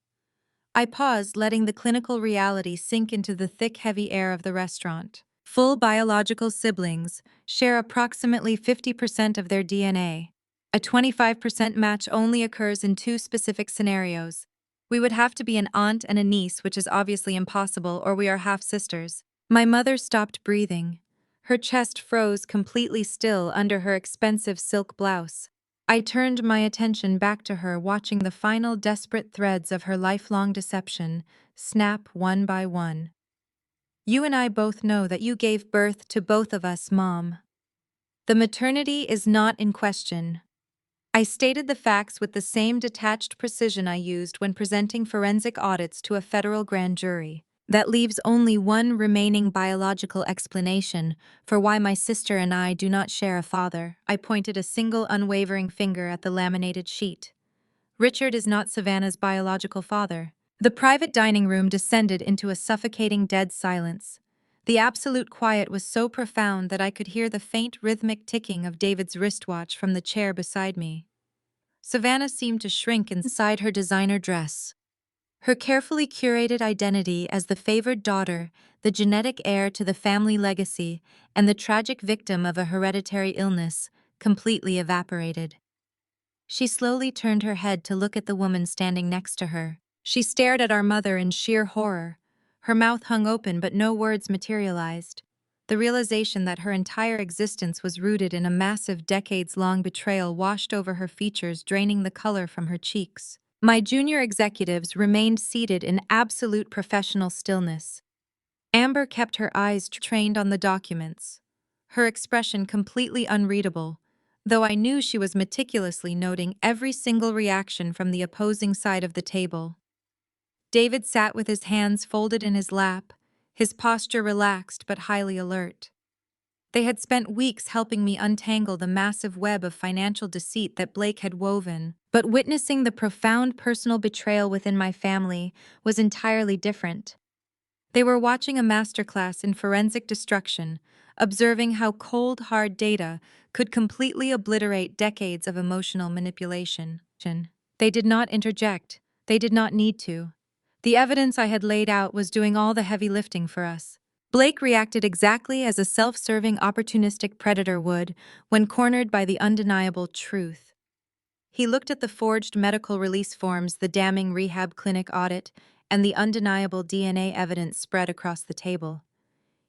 Speaker 1: I paused, letting the clinical reality sink into the thick, heavy air of the restaurant. Full biological siblings share approximately 50% of their DNA. A 25% match only occurs in 2 specific scenarios. We would have to be an aunt and a niece, which is obviously impossible, or we are half-sisters. My mother stopped breathing. Her chest froze completely still under her expensive silk blouse. I turned my attention back to her, watching the final desperate threads of her lifelong deception snap one by one. You and I both know that you gave birth to both of us, Mom. The maternity is not in question. I stated the facts with the same detached precision I used when presenting forensic audits to a federal grand jury. That leaves only one remaining biological explanation for why my sister and I do not share a father. I pointed a single unwavering finger at the laminated sheet. Richard is not Savannah's biological father. The private dining room descended into a suffocating dead silence. The absolute quiet was so profound that I could hear the faint rhythmic ticking of David's wristwatch from the chair beside me. Savannah seemed to shrink inside her designer dress. Her carefully curated identity as the favored daughter, the genetic heir to the family legacy, and the tragic victim of a hereditary illness, completely evaporated. She slowly turned her head to look at the woman standing next to her. She stared at our mother in sheer horror. Her mouth hung open, but no words materialized. The realization that her entire existence was rooted in a massive, decades-long betrayal washed over her features, draining the color from her cheeks. My junior executives remained seated in absolute professional stillness. Amber kept her eyes trained on the documents, her expression completely unreadable, though I knew she was meticulously noting every single reaction from the opposing side of the table. David sat with his hands folded in his lap, his posture relaxed but highly alert. They had spent weeks helping me untangle the massive web of financial deceit that Blake had woven, but witnessing the profound personal betrayal within my family was entirely different. They were watching a masterclass in forensic destruction, observing how cold, hard data could completely obliterate decades of emotional manipulation. They did not interject. They did not need to. The evidence I had laid out was doing all the heavy lifting for us. Blake reacted exactly as a self-serving, opportunistic predator would when cornered by the undeniable truth. He looked at the forged medical release forms, the damning rehab clinic audit, and the undeniable DNA evidence spread across the table.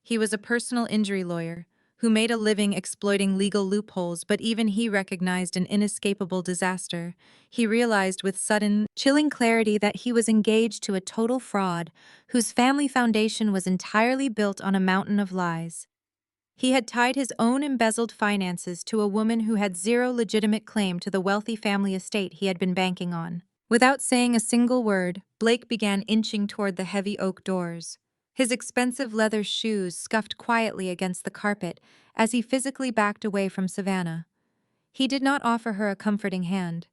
Speaker 1: He was a personal injury lawyer who made a living exploiting legal loopholes, but even he recognized an inescapable disaster. He realized with sudden, chilling clarity that he was engaged to a total fraud whose family foundation was entirely built on a mountain of lies. He had tied his own embezzled finances to a woman who had zero legitimate claim to the wealthy family estate he had been banking on. Without saying a single word, Blake began inching toward the heavy oak doors. His expensive leather shoes scuffed quietly against the carpet as he physically backed away from Savannah. He did not offer her a comforting hand.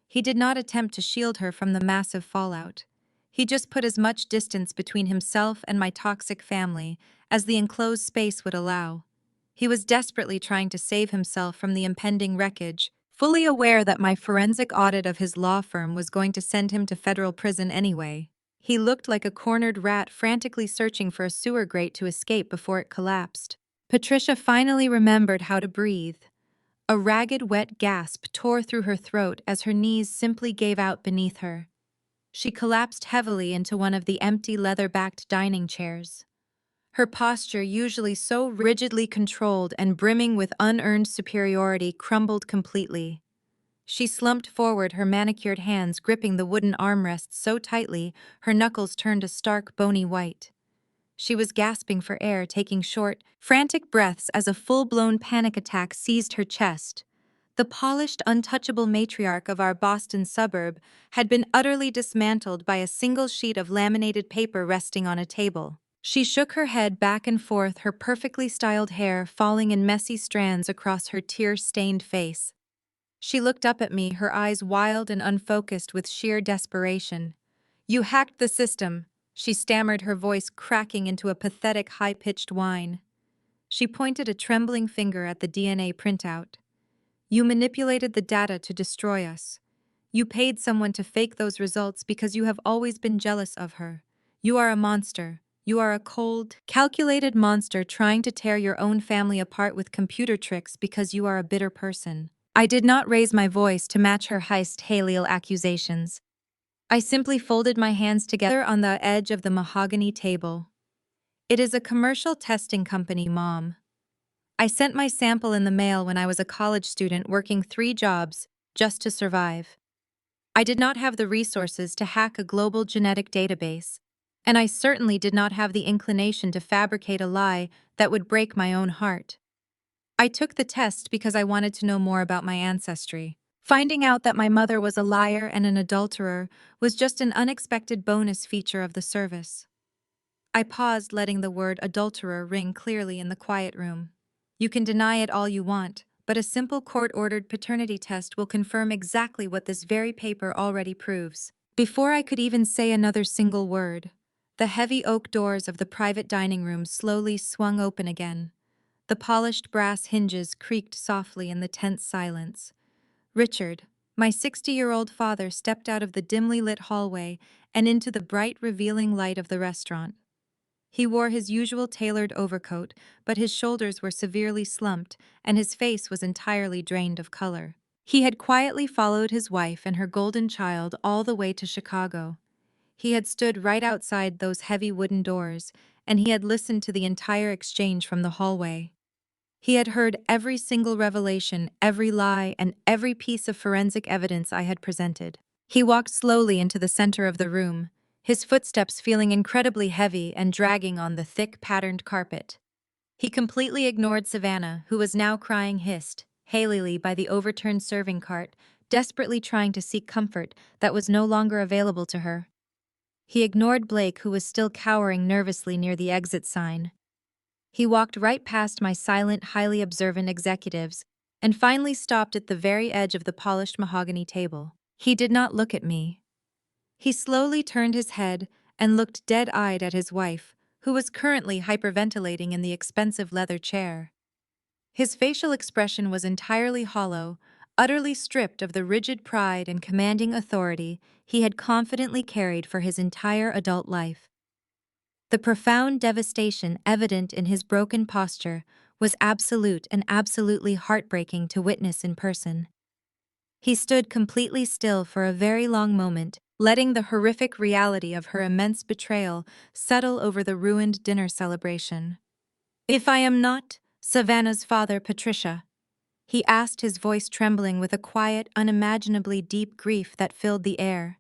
Speaker 1: He did not attempt to shield her from the massive fallout. He just put as much distance between himself and my toxic family as the enclosed space would allow. He was desperately trying to save himself from the impending wreckage, fully aware that my forensic audit of his law firm was going to send him to federal prison anyway. He looked like a cornered rat frantically searching for a sewer grate to escape before it collapsed. Patricia finally remembered how to breathe. A ragged, wet gasp tore through her throat as her knees simply gave out beneath her. She collapsed heavily into one of the empty leather-backed dining chairs. Her posture, usually so rigidly controlled and brimming with unearned superiority, crumbled completely. She slumped forward, her manicured hands gripping the wooden armrests so tightly her knuckles turned a stark, bony white. She was gasping for air, taking short, frantic breaths as a full-blown panic attack seized her chest. The polished, untouchable matriarch of our Boston suburb had been utterly dismantled by a single sheet of laminated paper resting on a table. She shook her head back and forth, her perfectly styled hair falling in messy strands across her tear-stained face. She looked up at me, her eyes wild and unfocused with sheer desperation. "You hacked the system," she stammered, her voice cracking into a pathetic, high-pitched whine. She pointed a trembling finger at the DNA printout. "You manipulated the data to destroy us. You paid someone to fake those results because you have always been jealous of her. You are a monster. You are a cold, calculated monster trying to tear your own family apart with computer tricks because you are a bitter person." I did not raise my voice to match her heist-halil accusations. I simply folded my hands together on the edge of the mahogany table. "It is a commercial testing company, Mom. I sent my sample in the mail when I was a college student working 3 jobs just to survive. I did not have the resources to hack a global genetic database, and I certainly did not have the inclination to fabricate a lie that would break my own heart. I took the test because I wanted to know more about my ancestry. Finding out that my mother was a liar and an adulterer was just an unexpected bonus feature of the service." I paused, letting the word adulterer ring clearly in the quiet room. "You can deny it all you want, but a simple court-ordered paternity test will confirm exactly what this very paper already proves." Before I could even say another single word, the heavy oak doors of the private dining room slowly swung open again. The polished brass hinges creaked softly in the tense silence. Richard, my 60-year-old father, stepped out of the dimly lit hallway and into the bright, revealing light of the restaurant. He wore his usual tailored overcoat, but his shoulders were severely slumped and his face was entirely drained of color. He had quietly followed his wife and her golden child all the way to Chicago. He had stood right outside those heavy wooden doors, and he had listened to the entire exchange from the hallway. He had heard every single revelation, every lie, and every piece of forensic evidence I had presented. He walked slowly into the center of the room, his footsteps feeling incredibly heavy and dragging on the thick, patterned carpet. He completely ignored Savannah, who was now crying hastily by the overturned serving cart, desperately trying to seek comfort that was no longer available to her. He ignored Blake, who was still cowering nervously near the exit sign. He walked right past my silent, highly observant executives and finally stopped at the very edge of the polished mahogany table. He did not look at me. He slowly turned his head and looked dead-eyed at his wife, who was currently hyperventilating in the expensive leather chair. His facial expression was entirely hollow, utterly stripped of the rigid pride and commanding authority he had confidently carried for his entire adult life. The profound devastation evident in his broken posture was absolute and absolutely heartbreaking to witness in person. He stood completely still for a very long moment, letting the horrific reality of her immense betrayal settle over the ruined dinner celebration. "If I am not Savannah's father, Patricia?" he asked, his voice trembling with a quiet, unimaginably deep grief that filled the air.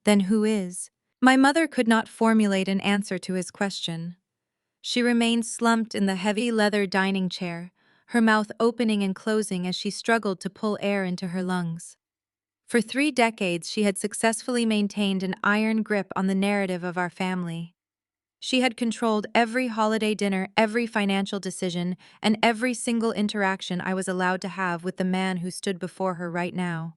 Speaker 1: "Then who is?" My mother could not formulate an answer to his question. She remained slumped in the heavy leather dining chair, her mouth opening and closing as she struggled to pull air into her lungs. For 3 decades, she had successfully maintained an iron grip on the narrative of our family. She had controlled every holiday dinner, every financial decision, and every single interaction I was allowed to have with the man who stood before her right now.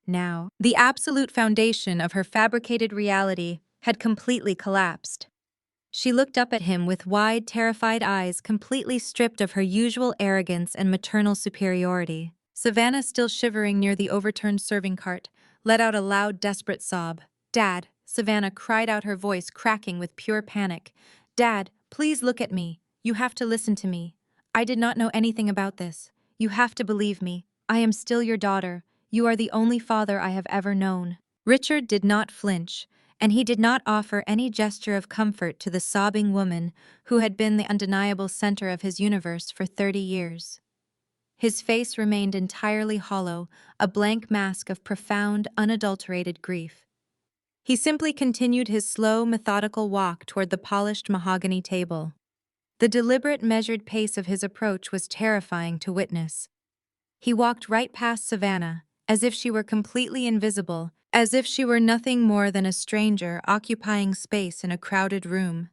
Speaker 1: Now, the absolute foundation of her fabricated reality had completely collapsed. She looked up at him with wide, terrified eyes, completely stripped of her usual arrogance and maternal superiority. Savannah, still shivering near the overturned serving cart, let out a loud, desperate sob. "Dad," Savannah cried out, her voice cracking with pure panic. "Dad, please look at me. You have to listen to me. I did not know anything about this. You have to believe me. I am still your daughter. You are the only father I have ever known." Richard did not flinch, and he did not offer any gesture of comfort to the sobbing woman who had been the undeniable center of his universe for 30 years. His face remained entirely hollow, a blank mask of profound, unadulterated grief. He simply continued his slow, methodical walk toward the polished mahogany table. The deliberate, measured pace of his approach was terrifying to witness. He walked right past Savannah, as if she were completely invisible, as if she were nothing more than a stranger occupying space in a crowded room.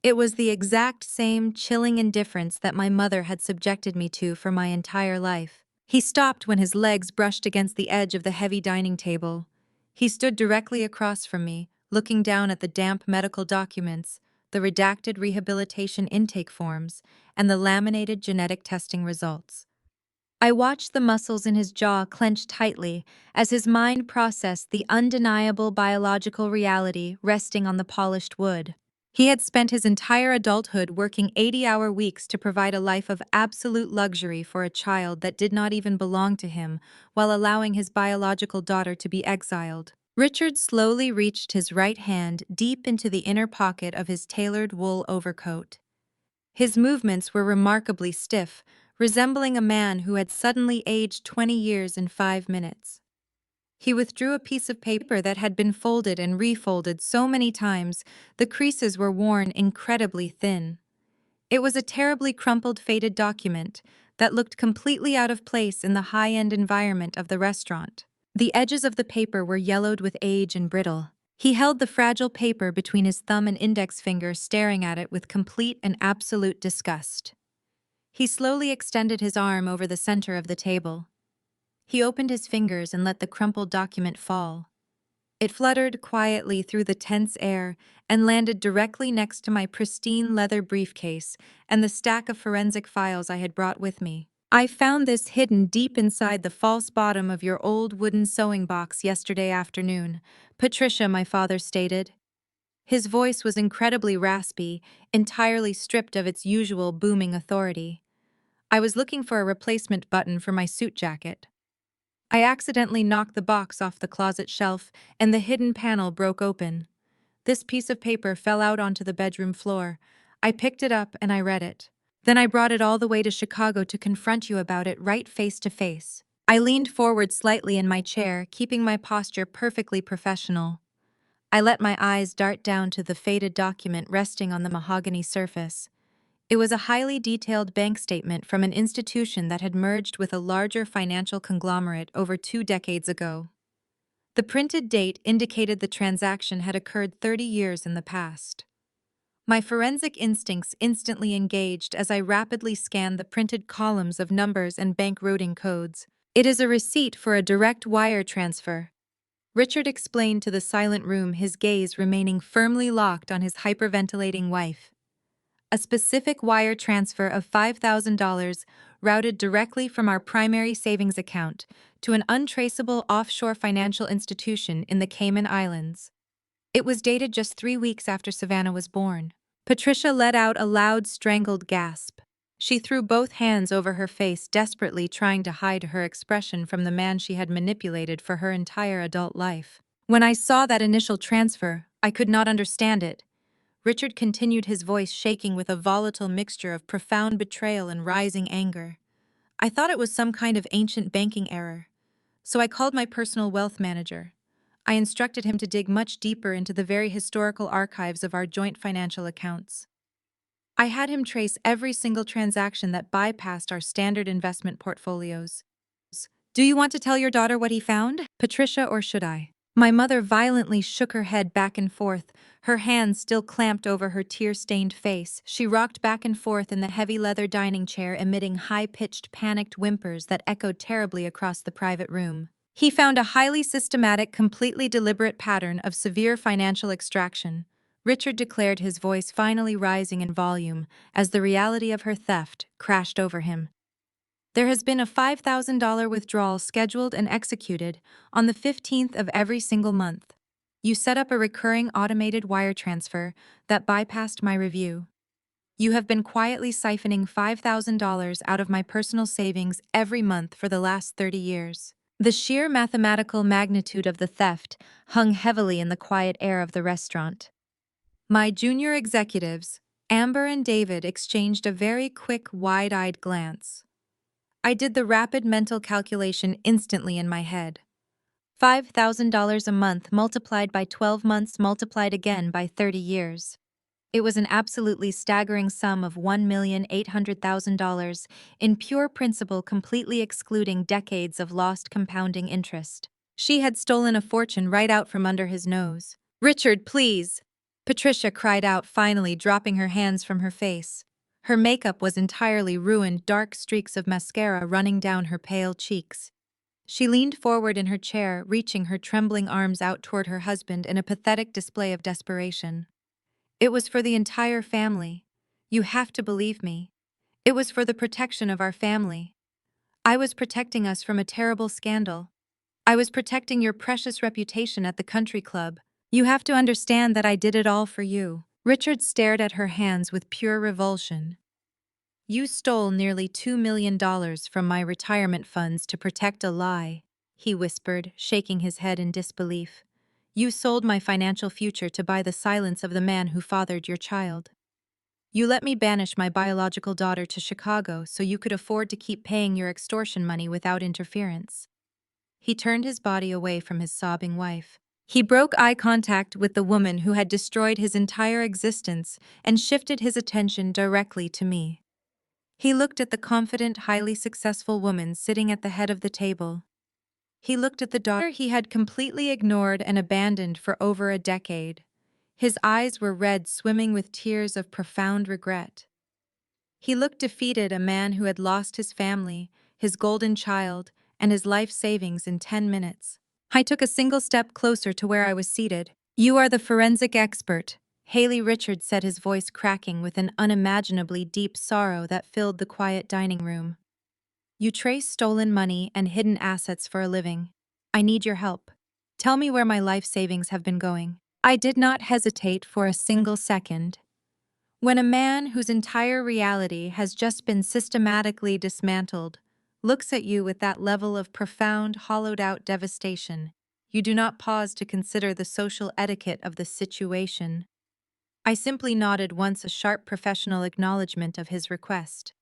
Speaker 1: It was the exact same chilling indifference that my mother had subjected me to for my entire life. He stopped when his legs brushed against the edge of the heavy dining table. He stood directly across from me, looking down at the damp medical documents, the redacted rehabilitation intake forms, and the laminated genetic testing results. I watched the muscles in his jaw clench tightly as his mind processed the undeniable biological reality resting on the polished wood. He had spent his entire adulthood working 80-hour weeks to provide a life of absolute luxury for a child that did not even belong to him, while allowing his biological daughter to be exiled. Richard slowly reached his right hand deep into the inner pocket of his tailored wool overcoat. His movements were remarkably stiff, resembling a man who had suddenly aged 20 years in 5 minutes. He withdrew a piece of paper that had been folded and refolded so many times the creases were worn incredibly thin. It was a terribly crumpled, faded document that looked completely out of place in the high-end environment of the restaurant. The edges of the paper were yellowed with age and brittle. He held the fragile paper between his thumb and index finger, staring at it with complete and absolute disgust. He slowly extended his arm over the center of the table. He opened his fingers and let the crumpled document fall. It fluttered quietly through the tense air and landed directly next to my pristine leather briefcase and the stack of forensic files I had brought with me. "I found this hidden deep inside the false bottom of your old wooden sewing box yesterday afternoon," Patricia, my father stated. His voice was incredibly raspy, entirely stripped of its usual booming authority. "I was looking for a replacement button for my suit jacket. I accidentally knocked the box off the closet shelf, and the hidden panel broke open. This piece of paper fell out onto the bedroom floor. I picked it up and I read it. Then I brought it all the way to Chicago to confront you about it right face to face." I leaned forward slightly in my chair, keeping my posture perfectly professional. I let my eyes dart down to the faded document resting on the mahogany surface. It was a highly detailed bank statement from an institution that had merged with a larger financial conglomerate over 2 decades ago. The printed date indicated the transaction had occurred 30 years in the past. My forensic instincts instantly engaged as I rapidly scanned the printed columns of numbers and bank routing codes. "It is a receipt for a direct wire transfer," Richard explained to the silent room, his gaze remaining firmly locked on his hyperventilating wife. "A specific wire transfer of $5,000 routed directly from our primary savings account to an untraceable offshore financial institution in the Cayman Islands. It was dated just 3 weeks after Savannah was born." Patricia let out a loud, strangled gasp. She threw both hands over her face, desperately trying to hide her expression from the man she had manipulated for her entire adult life. "When I saw that initial transfer, I could not understand it." Richard continued, his voice shaking with a volatile mixture of profound betrayal and rising anger. "I thought it was some kind of ancient banking error. So I called my personal wealth manager. I instructed him to dig much deeper into the very historical archives of our joint financial accounts. I had him trace every single transaction that bypassed our standard investment portfolios. Do you want to tell your daughter what he found, Patricia, or should I? My mother violently shook her head back and forth, her hands still clamped over her tear-stained face. She rocked back and forth in the heavy leather dining chair, emitting high-pitched, panicked whimpers that echoed terribly across the private room. He found a highly systematic, completely deliberate pattern of severe financial extraction. Richard declared, his voice finally rising in volume as the reality of her theft crashed over him. There has been a $5,000 withdrawal scheduled and executed on the 15th of every single month. You set up a recurring automated wire transfer that bypassed my review. You have been quietly siphoning $5,000 out of my personal savings every month for the last 30 years. The sheer mathematical magnitude of the theft hung heavily in the quiet air of the restaurant. My junior executives, Amber and David, exchanged a very quick, wide-eyed glance. I did the rapid mental calculation instantly in my head. $5,000 a month multiplied by 12 months multiplied again by 30 years. It was an absolutely staggering sum of $1,800,000 in pure principal, completely excluding decades of lost compounding interest. She had stolen a fortune right out from under his nose. "Richard, please!" Patricia cried out, finally dropping her hands from her face. Her makeup was entirely ruined, dark streaks of mascara running down her pale cheeks. She leaned forward in her chair, reaching her trembling arms out toward her husband in a pathetic display of desperation. "It was for the entire family. You have to believe me. It was for the protection of our family. I was protecting us from a terrible scandal. I was protecting your precious reputation at the country club. You have to understand that I did it all for you." Richard stared at her hands with pure revulsion. "You stole nearly $2 million from my retirement funds to protect a lie," he whispered, shaking his head in disbelief. "You sold my financial future to buy the silence of the man who fathered your child. You let me banish my biological daughter to Chicago so you could afford to keep paying your extortion money without interference." He turned his body away from his sobbing wife. He broke eye contact with the woman who had destroyed his entire existence and shifted his attention directly to me. He looked at the confident, highly successful woman sitting at the head of the table. He looked at the daughter he had completely ignored and abandoned for over a decade. His eyes were red, swimming with tears of profound regret. He looked defeated, a man who had lost his family, his golden child, and his life savings in 10 minutes. I took a single step closer to where I was seated. "You are the forensic expert," Haley Richards said, his voice cracking with an unimaginably deep sorrow that filled the quiet dining room. "You trace stolen money and hidden assets for a living. I need your help. Tell me where my life savings have been going." I did not hesitate for a single second. When a man whose entire reality has just been systematically dismantled looks at you with that level of profound, hollowed-out devastation, you do not pause to consider the social etiquette of the situation. I simply nodded once, a sharp professional acknowledgement of his request.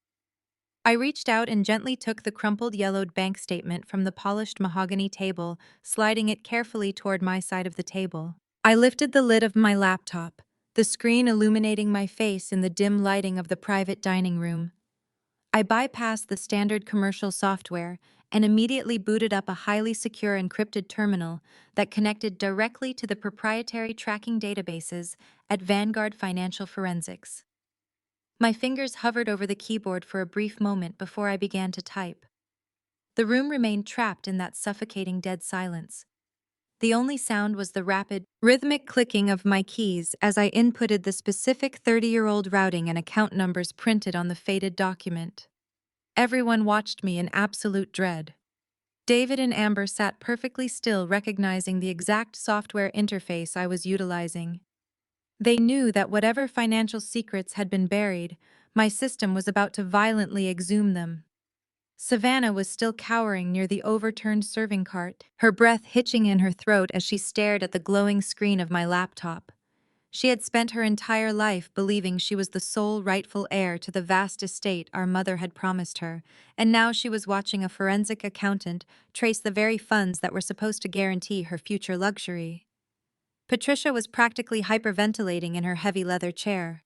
Speaker 1: I reached out and gently took the crumpled yellowed bank statement from the polished mahogany table, sliding it carefully toward my side of the table. I lifted the lid of my laptop, the screen illuminating my face in the dim lighting of the private dining room. I bypassed the standard commercial software and immediately booted up a highly secure encrypted terminal that connected directly to the proprietary tracking databases at Vanguard Financial Forensics. My fingers hovered over the keyboard for a brief moment before I began to type. The room remained trapped in that suffocating dead silence. The only sound was the rapid, rhythmic clicking of my keys as I inputted the specific 30-year-old routing and account numbers printed on the faded document. Everyone watched me in absolute dread. David and Amber sat perfectly still, recognizing the exact software interface I was utilizing. They knew that whatever financial secrets had been buried, my system was about to violently exhume them. Savannah was still cowering near the overturned serving cart, her breath hitching in her throat as she stared at the glowing screen of my laptop. She had spent her entire life believing she was the sole rightful heir to the vast estate our mother had promised her, and now she was watching a forensic accountant trace the very funds that were supposed to guarantee her future luxury. Patricia was practically hyperventilating in her heavy leather chair.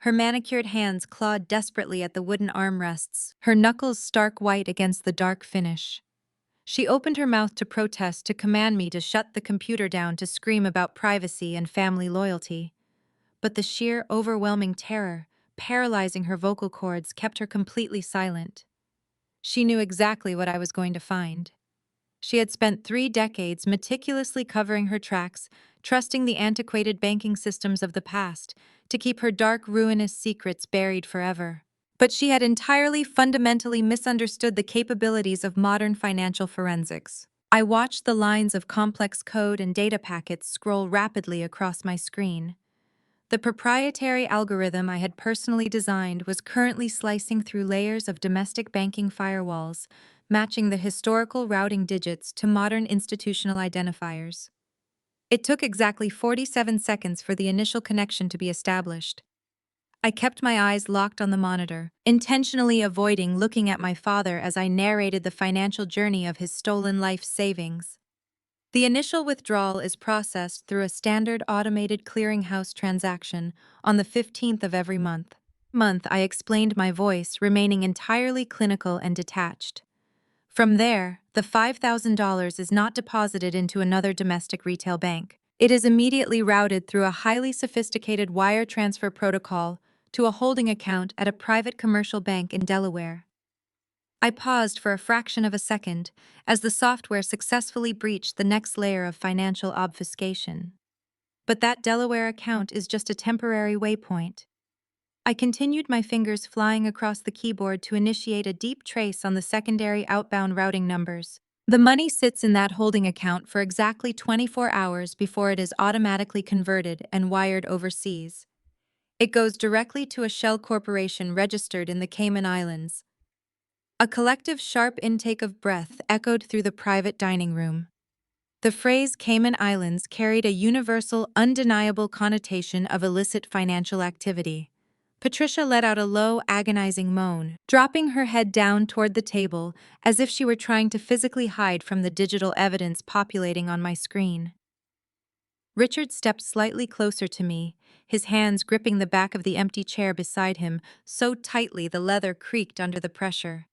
Speaker 1: Her manicured hands clawed desperately at the wooden armrests, her knuckles stark white against the dark finish. She opened her mouth to protest, to command me to shut the computer down, to scream about privacy and family loyalty. But the sheer, overwhelming terror, paralyzing her vocal cords, kept her completely silent. She knew exactly what I was going to find. She had spent 3 decades meticulously covering her tracks, trusting the antiquated banking systems of the past to keep her dark, ruinous secrets buried forever. But she had entirely fundamentally misunderstood the capabilities of modern financial forensics. I watched the lines of complex code and data packets scroll rapidly across my screen. The proprietary algorithm I had personally designed was currently slicing through layers of domestic banking firewalls, matching the historical routing digits to modern institutional identifiers. It took exactly 47 seconds for the initial connection to be established. I kept my eyes locked on the monitor, intentionally avoiding looking at my father as I narrated the financial journey of his stolen life savings. The initial withdrawal is processed through a standard automated clearinghouse transaction on the 15th of every month. I explained, my voice remaining entirely clinical and detached. From there, the $5,000 is not deposited into another domestic retail bank. It is immediately routed through a highly sophisticated wire transfer protocol to a holding account at a private commercial bank in Delaware. I paused for a fraction of a second as the software successfully breached the next layer of financial obfuscation. But that Delaware account is just a temporary waypoint. I continued, my fingers flying across the keyboard to initiate a deep trace on the secondary outbound routing numbers. The money sits in that holding account for exactly 24 hours before it is automatically converted and wired overseas. It goes directly to a shell corporation registered in the Cayman Islands. A collective sharp intake of breath echoed through the private dining room. The phrase Cayman Islands carried a universal, undeniable connotation of illicit financial activity. Patricia let out a low, agonizing moan, dropping her head down toward the table as if she were trying to physically hide from the digital evidence populating on my screen. Richard stepped slightly closer to me, his hands gripping the back of the empty chair beside him so tightly the leather creaked under the pressure.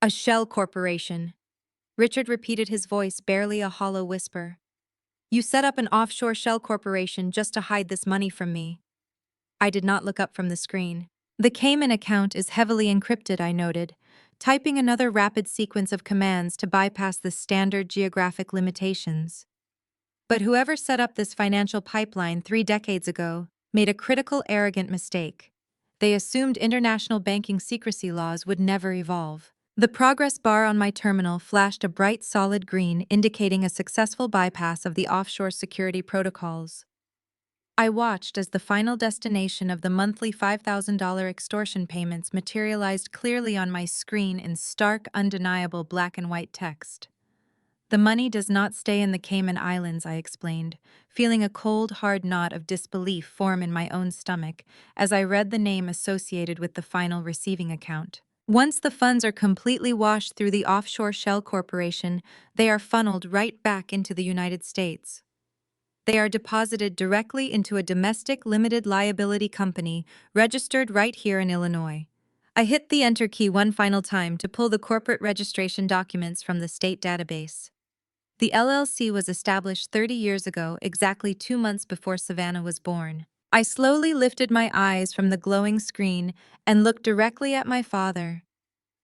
Speaker 1: A shell corporation. Richard repeated, his voice barely a hollow whisper. You set up an offshore shell corporation just to hide this money from me. I did not look up from the screen. The Cayman account is heavily encrypted, I noted, typing another rapid sequence of commands to bypass the standard geographic limitations. But whoever set up this financial pipeline 3 decades ago made a critical, arrogant mistake. They assumed international banking secrecy laws would never evolve. The progress bar on my terminal flashed a bright solid green, indicating a successful bypass of the offshore security protocols. I watched as the final destination of the monthly $5,000 extortion payments materialized clearly on my screen in stark, undeniable black and white text. The money does not stay in the Cayman Islands, I explained, feeling a cold, hard knot of disbelief form in my own stomach as I read the name associated with the final receiving account. Once the funds are completely washed through the offshore shell corporation, they are funneled right back into the United States. They are deposited directly into a domestic limited liability company registered right here in Illinois. I hit the enter key one final time to pull the corporate registration documents from the state database. The LLC was established 30 years ago, exactly 2 months before Savannah was born. I slowly lifted my eyes from the glowing screen and looked directly at my father.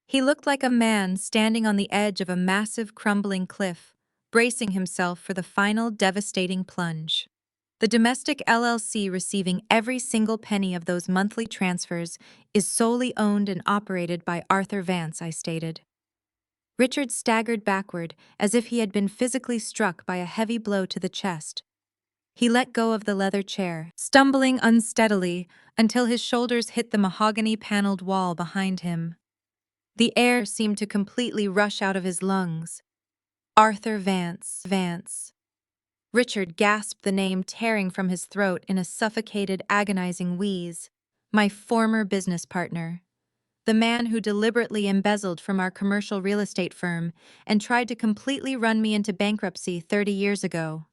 Speaker 1: He looked like a man standing on the edge of a massive, crumbling cliff, bracing himself for the final devastating plunge. The domestic LLC receiving every single penny of those monthly transfers is solely owned and operated by Arthur Vance, I stated. Richard staggered backward as if he had been physically struck by a heavy blow to the chest. He let go of the leather chair, stumbling unsteadily until his shoulders hit the mahogany-paneled wall behind him. The air seemed to completely rush out of his lungs. Arthur Vance. Richard gasped the name, tearing from his throat in a suffocated, agonizing wheeze. My former business partner. The man who deliberately embezzled from our commercial real estate firm and tried to completely run me into bankruptcy 30 years ago.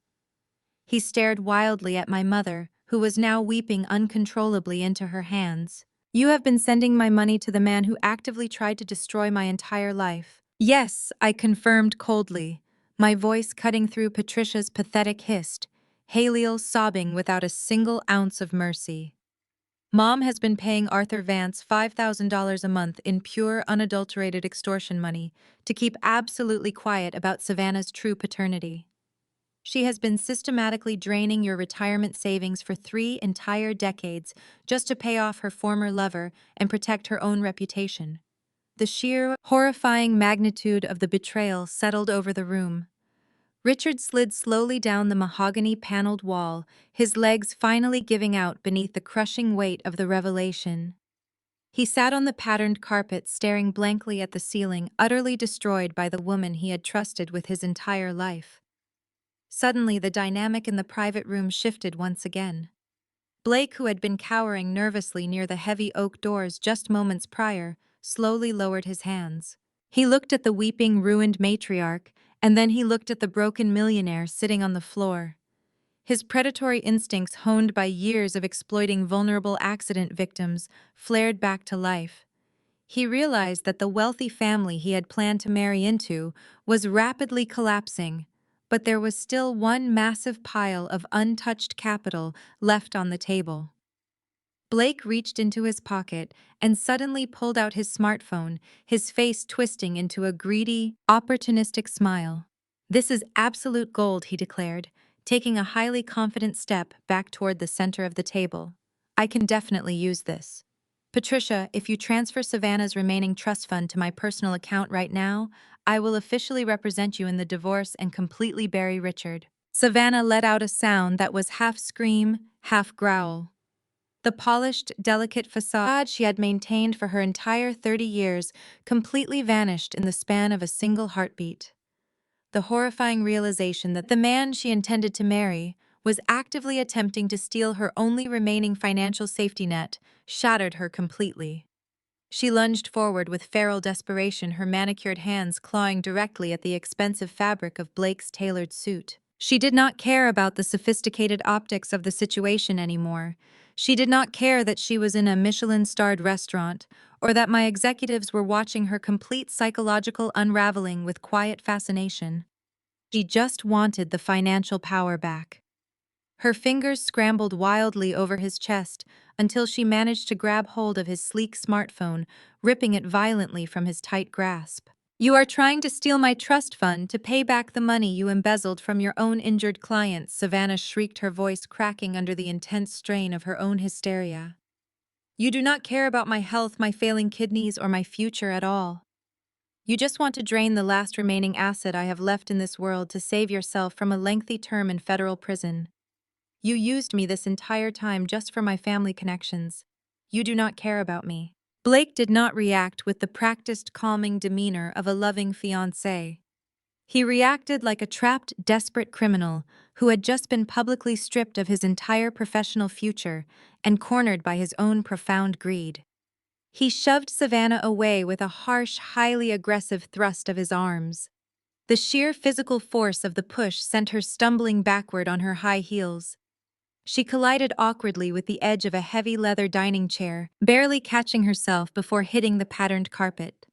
Speaker 1: He stared wildly at my mother, who was now weeping uncontrollably into her hands. You have been sending my money to the man who actively tried to destroy my entire life. Yes, I confirmed coldly, my voice cutting through Patricia's pathetic hiss, Haliel sobbing without a single ounce of mercy. Mom has been paying Arthur Vance $5,000 a month in pure, unadulterated extortion money to keep absolutely quiet about Savannah's true paternity. She has been systematically draining your retirement savings for 3 entire decades just to pay off her former lover and protect her own reputation. The sheer, horrifying magnitude of the betrayal settled over the room. Richard slid slowly down the mahogany-paneled wall, his legs finally giving out beneath the crushing weight of the revelation. He sat on the patterned carpet staring blankly at the ceiling, utterly destroyed by the woman he had trusted with his entire life. Suddenly, the dynamic in the private room shifted once again. Blake, who had been cowering nervously near the heavy oak doors just moments prior, slowly lowered his hands. He looked at the weeping, ruined matriarch, and then he looked at the broken millionaire sitting on the floor. His predatory instincts, honed by years of exploiting vulnerable accident victims, flared back to life. He realized that the wealthy family he had planned to marry into was rapidly collapsing, but there was still one massive pile of untouched capital left on the table. Blake reached into his pocket and suddenly pulled out his smartphone, his face twisting into a greedy, opportunistic smile. "This is absolute gold," he declared, taking a highly confident step back toward the center of the table. "I can definitely use this. Patricia, if you transfer Savannah's remaining trust fund to my personal account right now, I will officially represent you in the divorce and completely bury Richard." Savannah let out a sound that was half scream, half growl. The polished, delicate facade she had maintained for her entire 30 years completely vanished in the span of a single heartbeat. The horrifying realization that the man she intended to marry was actively attempting to steal her only remaining financial safety net shattered her completely. She lunged forward with feral desperation, her manicured hands clawing directly at the expensive fabric of Blake's tailored suit. She did not care about the sophisticated optics of the situation anymore. She did not care that she was in a Michelin-starred restaurant, or that my executives were watching her complete psychological unraveling with quiet fascination. She just wanted the financial power back. Her fingers scrambled wildly over his chest until she managed to grab hold of his sleek smartphone, ripping it violently from his tight grasp. "You are trying to steal my trust fund to pay back the money you embezzled from your own injured clients," Savannah shrieked, her voice cracking under the intense strain of her own hysteria. "You do not care about my health, my failing kidneys, or my future at all. You just want to drain the last remaining asset I have left in this world to save yourself from a lengthy term in federal prison. You used me this entire time just for my family connections. You do not care about me." Blake did not react with the practiced calming demeanor of a loving fiancé. He reacted like a trapped, desperate criminal who had just been publicly stripped of his entire professional future and cornered by his own profound greed. He shoved Savannah away with a harsh, highly aggressive thrust of his arms. The sheer physical force of the push sent her stumbling backward on her high heels. She collided awkwardly with the edge of a heavy leather dining chair, barely catching herself before hitting the patterned carpet.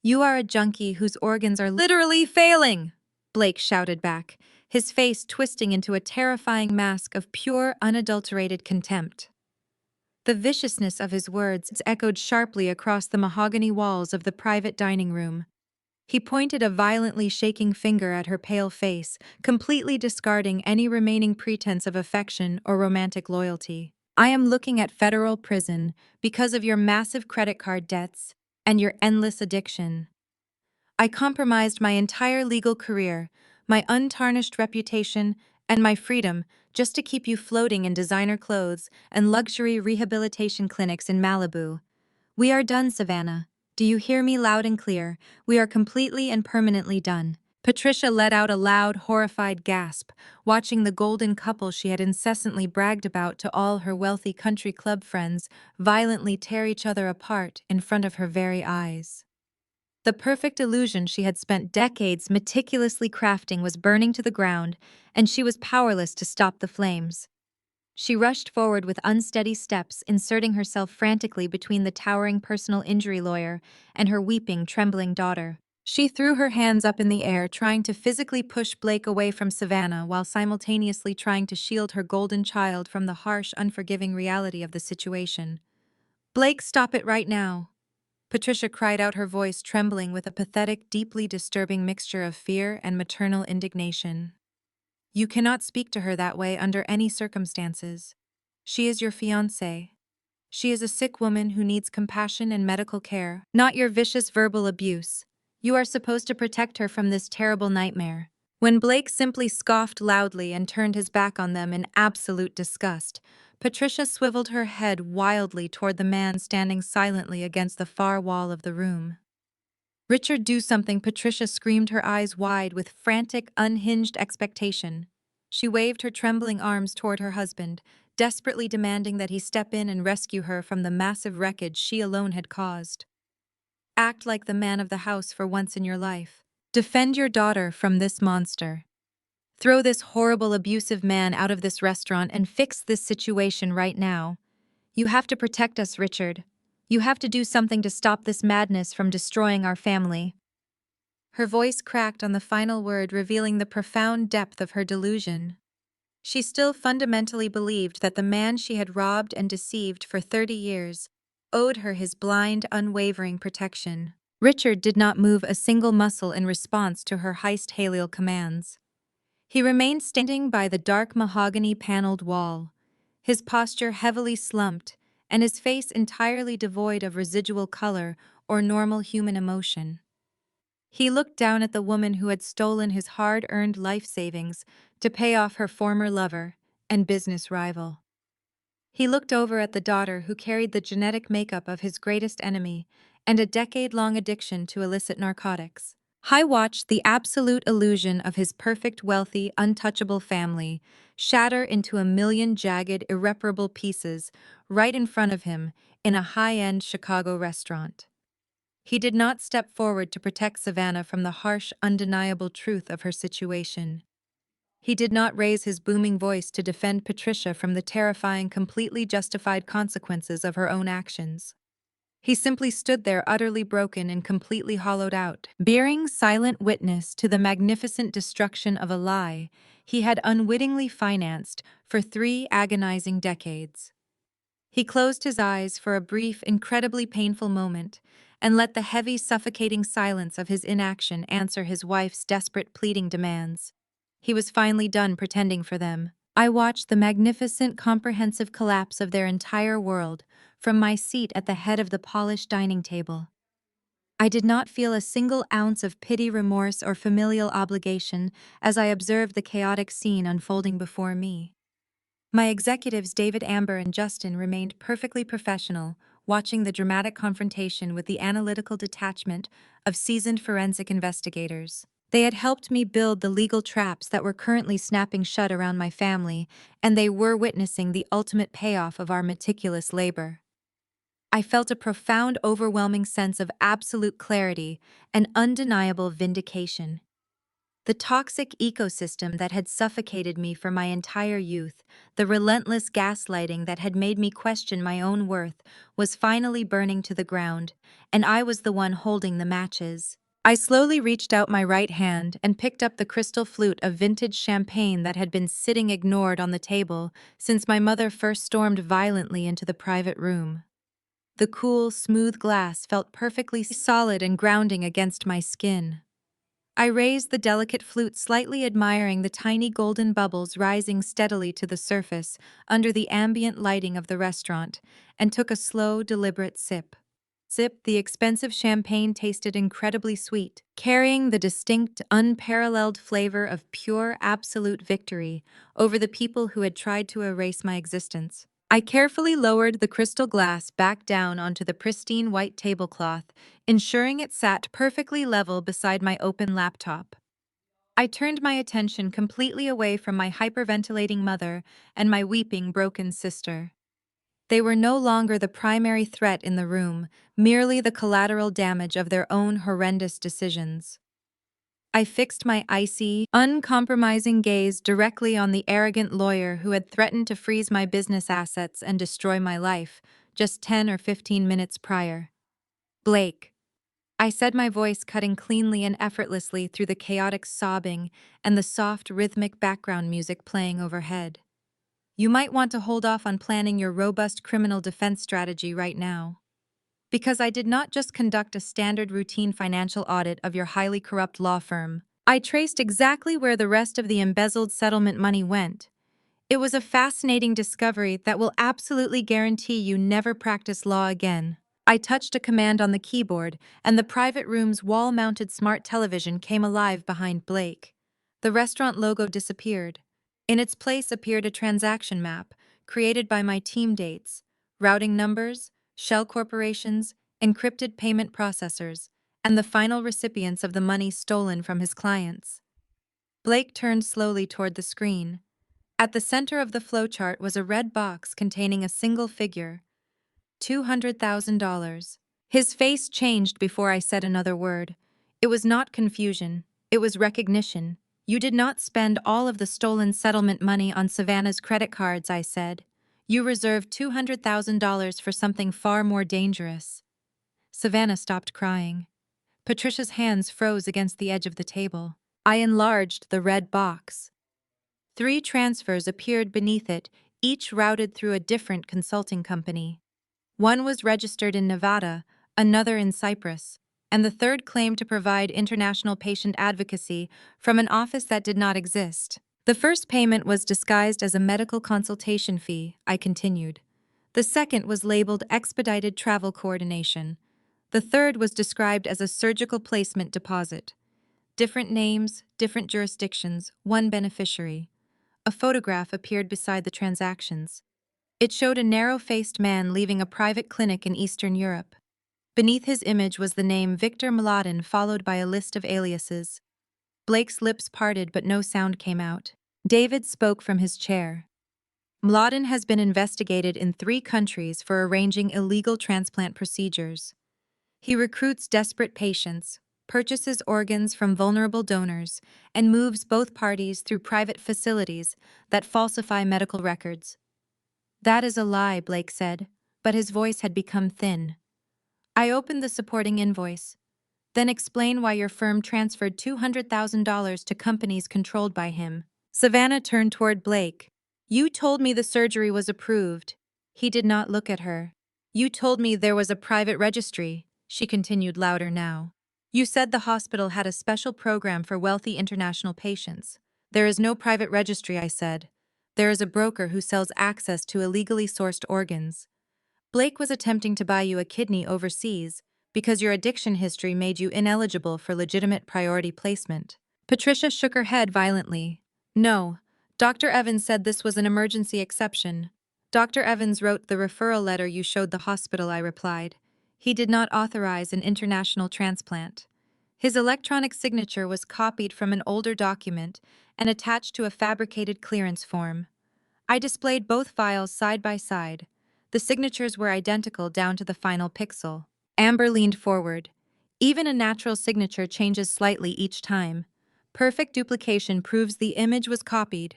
Speaker 1: "You are a junkie whose organs are literally failing!" Blake shouted back, his face twisting into a terrifying mask of pure, unadulterated contempt. The viciousness of his words echoed sharply across the mahogany walls of the private dining room. He pointed a violently shaking finger at her pale face, completely discarding any remaining pretense of affection or romantic loyalty. "I am looking at federal prison because of your massive credit card debts and your endless addiction. I compromised my entire legal career, my untarnished reputation, and my freedom just to keep you floating in designer clothes and luxury rehabilitation clinics in Malibu. We are done, Savannah. Do you hear me loud and clear? We are completely and permanently done." Patricia let out a loud, horrified gasp, watching the golden couple she had incessantly bragged about to all her wealthy country club friends violently tear each other apart in front of her very eyes. The perfect illusion she had spent decades meticulously crafting was burning to the ground, and she was powerless to stop the flames. She rushed forward with unsteady steps, inserting herself frantically between the towering personal injury lawyer and her weeping, trembling daughter. She threw her hands up in the air, trying to physically push Blake away from Savannah while simultaneously trying to shield her golden child from the harsh, unforgiving reality of the situation. "Blake, stop it right now!" Patricia cried out, her voice trembling with a pathetic, deeply disturbing mixture of fear and maternal indignation. "You cannot speak to her that way under any circumstances. She is your fiancée. She is a sick woman who needs compassion and medical care, not your vicious verbal abuse. You are supposed to protect her from this terrible nightmare." When Blake simply scoffed loudly and turned his back on them in absolute disgust, Patricia swiveled her head wildly toward the man standing silently against the far wall of the room. "Richard, do something!" Patricia screamed, her eyes wide with frantic, unhinged expectation. She waved her trembling arms toward her husband, desperately demanding that he step in and rescue her from the massive wreckage she alone had caused. "Act like the man of the house for once in your life. Defend your daughter from this monster. Throw this horrible, abusive man out of this restaurant and fix this situation right now. You have to protect us, Richard. You have to do something to stop this madness from destroying our family." Her voice cracked on the final word, revealing the profound depth of her delusion. She still fundamentally believed that the man she had robbed and deceived for 30 years owed her his blind, unwavering protection. Richard did not move a single muscle in response to her heist-Halil commands. He remained standing by the dark mahogany-paneled wall, his posture heavily slumped and his face entirely devoid of residual color or normal human emotion. He looked down at the woman who had stolen his hard-earned life savings to pay off her former lover and business rival. He looked over at the daughter who carried the genetic makeup of his greatest enemy and a decade-long addiction to illicit narcotics. He watched the absolute illusion of his perfect, wealthy, untouchable family shatter into a million jagged, irreparable pieces right in front of him in a high-end Chicago restaurant. He did not step forward to protect Savannah from the harsh, undeniable truth of her situation. He did not raise his booming voice to defend Patricia from the terrifying, completely justified consequences of her own actions. He simply stood there, utterly broken and completely hollowed out, bearing silent witness to the magnificent destruction of a lie he had unwittingly financed for 3 agonizing decades. He closed his eyes for a brief, incredibly painful moment and let the heavy, suffocating silence of his inaction answer his wife's desperate, pleading demands. He was finally done pretending for them. I watched the magnificent, comprehensive collapse of their entire world from my seat at the head of the polished dining table. I did not feel a single ounce of pity, remorse, or familial obligation as I observed the chaotic scene unfolding before me. My executives, David, Amber, and Justin, remained perfectly professional, watching the dramatic confrontation with the analytical detachment of seasoned forensic investigators. They had helped me build the legal traps that were currently snapping shut around my family, and they were witnessing the ultimate payoff of our meticulous labor. I felt a profound, overwhelming sense of absolute clarity and undeniable vindication. The toxic ecosystem that had suffocated me for my entire youth, the relentless gaslighting that had made me question my own worth, was finally burning to the ground, and I was the one holding the matches. I slowly reached out my right hand and picked up the crystal flute of vintage champagne that had been sitting ignored on the table since my mother first stormed violently into the private room. The cool, smooth glass felt perfectly solid and grounding against my skin. I raised the delicate flute, slightly admiring the tiny golden bubbles rising steadily to the surface under the ambient lighting of the restaurant, and took a slow, deliberate sip. The expensive champagne tasted incredibly sweet, carrying the distinct, unparalleled flavor of pure, absolute victory over the people who had tried to erase my existence. I carefully lowered the crystal glass back down onto the pristine white tablecloth, ensuring it sat perfectly level beside my open laptop. I turned my attention completely away from my hyperventilating mother and my weeping, broken sister. They were no longer the primary threat in the room, merely the collateral damage of their own horrendous decisions. I fixed my icy, uncompromising gaze directly on the arrogant lawyer who had threatened to freeze my business assets and destroy my life just 10 or 15 minutes prior. Blake. I said, my voice cutting cleanly and effortlessly through the chaotic sobbing and the soft, rhythmic background music playing overhead. You might want to hold off on planning your robust criminal defense strategy right now. Because I did not just conduct a standard routine financial audit of your highly corrupt law firm. I traced exactly where the rest of the embezzled settlement money went. It was a fascinating discovery that will absolutely guarantee you never practice law again. I touched a command on the keyboard, and the private room's wall-mounted smart television came alive behind Blake. The restaurant logo disappeared. In its place appeared a transaction map, created by my team dates, routing numbers, shell corporations, encrypted payment processors, and the final recipients of the money stolen from his clients. Blake turned slowly toward the screen. At the center of the flowchart was a red box containing a single figure, $200,000. His face changed before I said another word. It was not confusion, it was recognition. You did not spend all of the stolen settlement money on Savannah's credit cards, I said. You reserved $200,000 for something far more dangerous. Savannah stopped crying. Patricia's hands froze against the edge of the table. I enlarged the red box. 3 transfers appeared beneath it, each routed through a different consulting company. One was registered in Nevada, another in Cyprus, and the third claimed to provide international patient advocacy from an office that did not exist. The first payment was disguised as a medical consultation fee, I continued. The second was labeled expedited travel coordination. The third was described as a surgical placement deposit. Different names, different jurisdictions, one beneficiary. A photograph appeared beside the transactions. It showed a narrow-faced man leaving a private clinic in Eastern Europe. Beneath his image was the name Victor Mladen, followed by a list of aliases. Blake's lips parted, but no sound came out. David spoke from his chair. Mladen has been investigated in 3 countries for arranging illegal transplant procedures. He recruits desperate patients, purchases organs from vulnerable donors, and moves both parties through private facilities that falsify medical records. That is a lie, Blake said, but his voice had become thin. I opened the supporting invoice. Then explain why your firm transferred $200,000 to companies controlled by him. Savannah turned toward Blake. You told me the surgery was approved. He did not look at her. You told me there was a private registry, she continued louder now. You said the hospital had a special program for wealthy international patients. There is no private registry, I said. There is a broker who sells access to illegally sourced organs. Blake was attempting to buy you a kidney overseas because your addiction history made you ineligible for legitimate priority placement. Patricia shook her head violently. No, Dr. Evans said this was an emergency exception. Dr. Evans wrote the referral letter you showed the hospital, I replied. He did not authorize an international transplant. His electronic signature was copied from an older document and attached to a fabricated clearance form. I displayed both files side by side. The signatures were identical down to the final pixel. Amber leaned forward. Even a natural signature changes slightly each time. Perfect duplication proves the image was copied.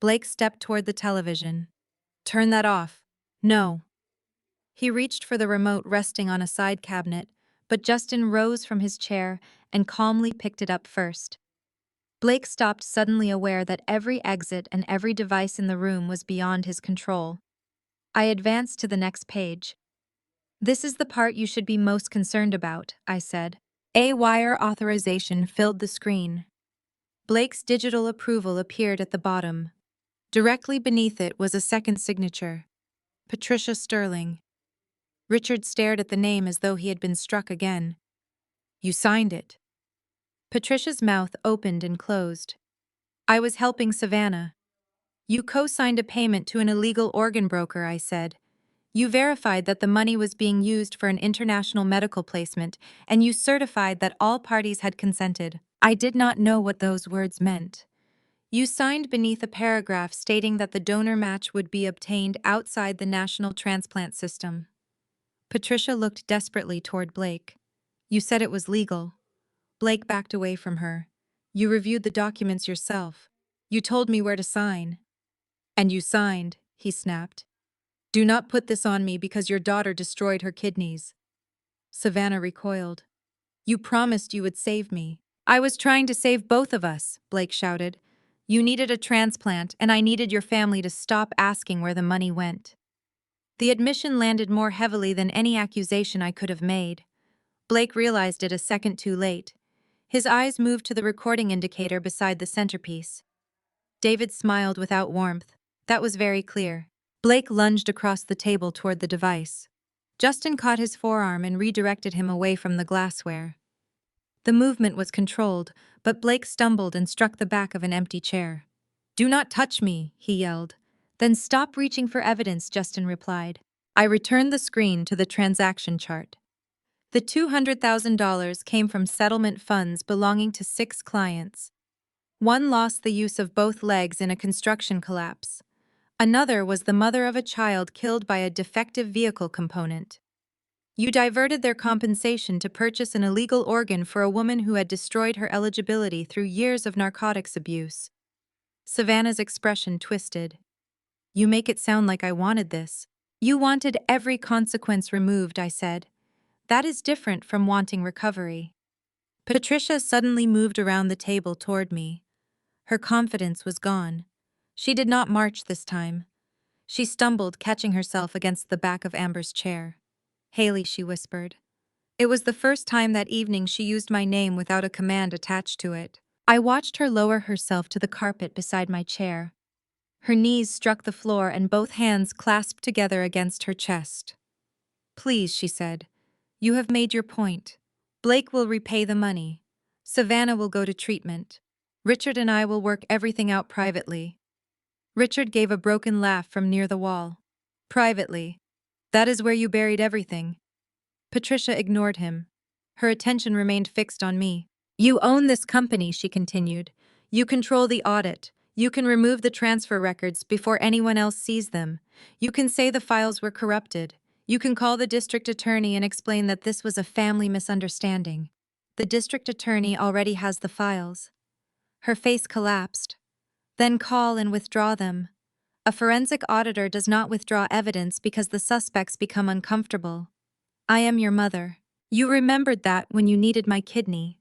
Speaker 1: Blake stepped toward the television. Turn that off. No. He reached for the remote resting on a side cabinet, but Justin rose from his chair and calmly picked it up first. Blake stopped, suddenly aware that every exit and every device in the room was beyond his control. I advanced to the next page. This is the part you should be most concerned about, I said. A wire authorization filled the screen. Blake's digital approval appeared at the bottom. Directly beneath it was a second signature. Patricia Sterling. Richard stared at the name as though he had been struck again. You signed it. Patricia's mouth opened and closed. I was helping Savannah. You co-signed a payment to an illegal organ broker, I said. You verified that the money was being used for an international medical placement, and you certified that all parties had consented. I did not know what those words meant. You signed beneath a paragraph stating that the donor match would be obtained outside the national transplant system. Patricia looked desperately toward Blake. You said it was legal. Blake backed away from her. You reviewed the documents yourself. You told me where to sign. And you signed, he snapped. Do not put this on me because your daughter destroyed her kidneys. Savannah recoiled. You promised you would save me. I was trying to save both of us, Blake shouted. You needed a transplant, and I needed your family to stop asking where the money went. The admission landed more heavily than any accusation I could have made. Blake realized it a second too late. His eyes moved to the recording indicator beside the centerpiece. David smiled without warmth. That was very clear. Blake lunged across the table toward the device. Justin caught his forearm and redirected him away from the glassware. The movement was controlled, but Blake stumbled and struck the back of an empty chair. Do not touch me, he yelled. Then stop reaching for evidence, Justin replied. I returned the screen to the transaction chart. The $200,000 came from settlement funds belonging to 6 clients. One lost the use of both legs in a construction collapse. Another was the mother of a child killed by a defective vehicle component. You diverted their compensation to purchase an illegal organ for a woman who had destroyed her eligibility through years of narcotics abuse. Savannah's expression twisted. You make it sound like I wanted this. You wanted every consequence removed, I said. That is different from wanting recovery. Patricia suddenly moved around the table toward me. Her confidence was gone. She did not march this time. She stumbled, catching herself against the back of Amber's chair. Haley, she whispered. It was the first time that evening she used my name without a command attached to it. I watched her lower herself to the carpet beside my chair. Her knees struck the floor and both hands clasped together against her chest. Please, she said. You have made your point. Blake will repay the money. Savannah will go to treatment. Richard and I will work everything out privately. Richard gave a broken laugh from near the wall. Privately. That is where you buried everything. Patricia ignored him. Her attention remained fixed on me. You own this company, she continued. You control the audit. You can remove the transfer records before anyone else sees them. You can say the files were corrupted. You can call the district attorney and explain that this was a family misunderstanding. The district attorney already has the files. Her face collapsed. Then call and withdraw them. A forensic auditor does not withdraw evidence because the suspects become uncomfortable. I am your mother. You remembered that when you needed my kidney.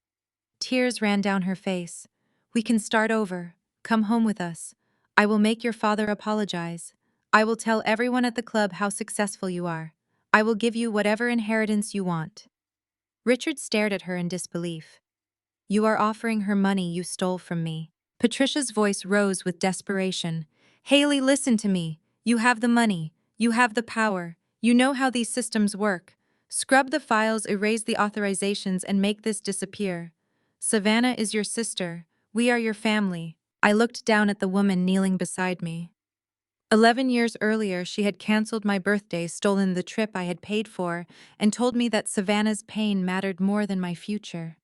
Speaker 1: Tears ran down her face. We can start over. Come home with us. I will make your father apologize. I will tell everyone at the club how successful you are. I will give you whatever inheritance you want. Richard stared at her in disbelief. You are offering her money you stole from me. Patricia's voice rose with desperation. Haley, listen to me. You have the money. You have the power. You know how these systems work. Scrub the files, erase the authorizations, and make this disappear. Savannah is your sister. We are your family. I looked down at the woman kneeling beside me. 11 years earlier, she had canceled my birthday, stolen the trip I had paid for, and told me that Savannah's pain mattered more than my future.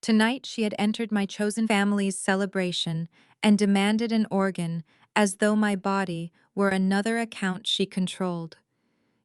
Speaker 1: Tonight, she had entered my chosen family's celebration and demanded an organ as though my body were another account she controlled.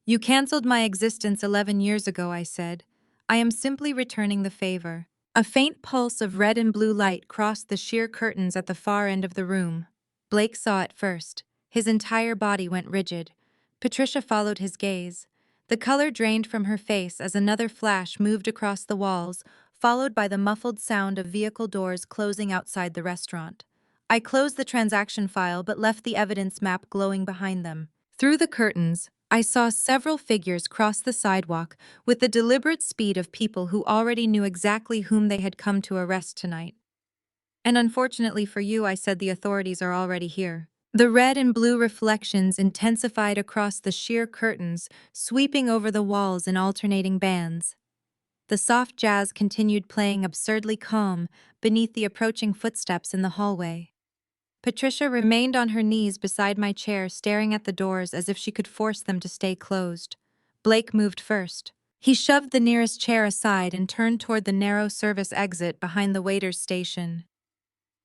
Speaker 1: You canceled my existence 11 years ago, I said. I am simply returning the favor. A faint pulse of red and blue light crossed the sheer curtains at the far end of the room. Blake saw it first. His entire body went rigid. Patricia followed his gaze. The color drained from her face as another flash moved across the walls, followed by the muffled sound of vehicle doors closing outside the restaurant. I closed the transaction file but left the evidence map glowing behind them. Through the curtains, I saw several figures cross the sidewalk with the deliberate speed of people who already knew exactly whom they had come to arrest tonight. And unfortunately for you, I said, the authorities are already here. The red and blue reflections intensified across the sheer curtains, sweeping over the walls in alternating bands. The soft jazz continued playing absurdly calm beneath the approaching footsteps in the hallway. Patricia remained on her knees beside my chair, staring at the doors as if she could force them to stay closed. Blake moved first. He shoved the nearest chair aside and turned toward the narrow service exit behind the waiter's station.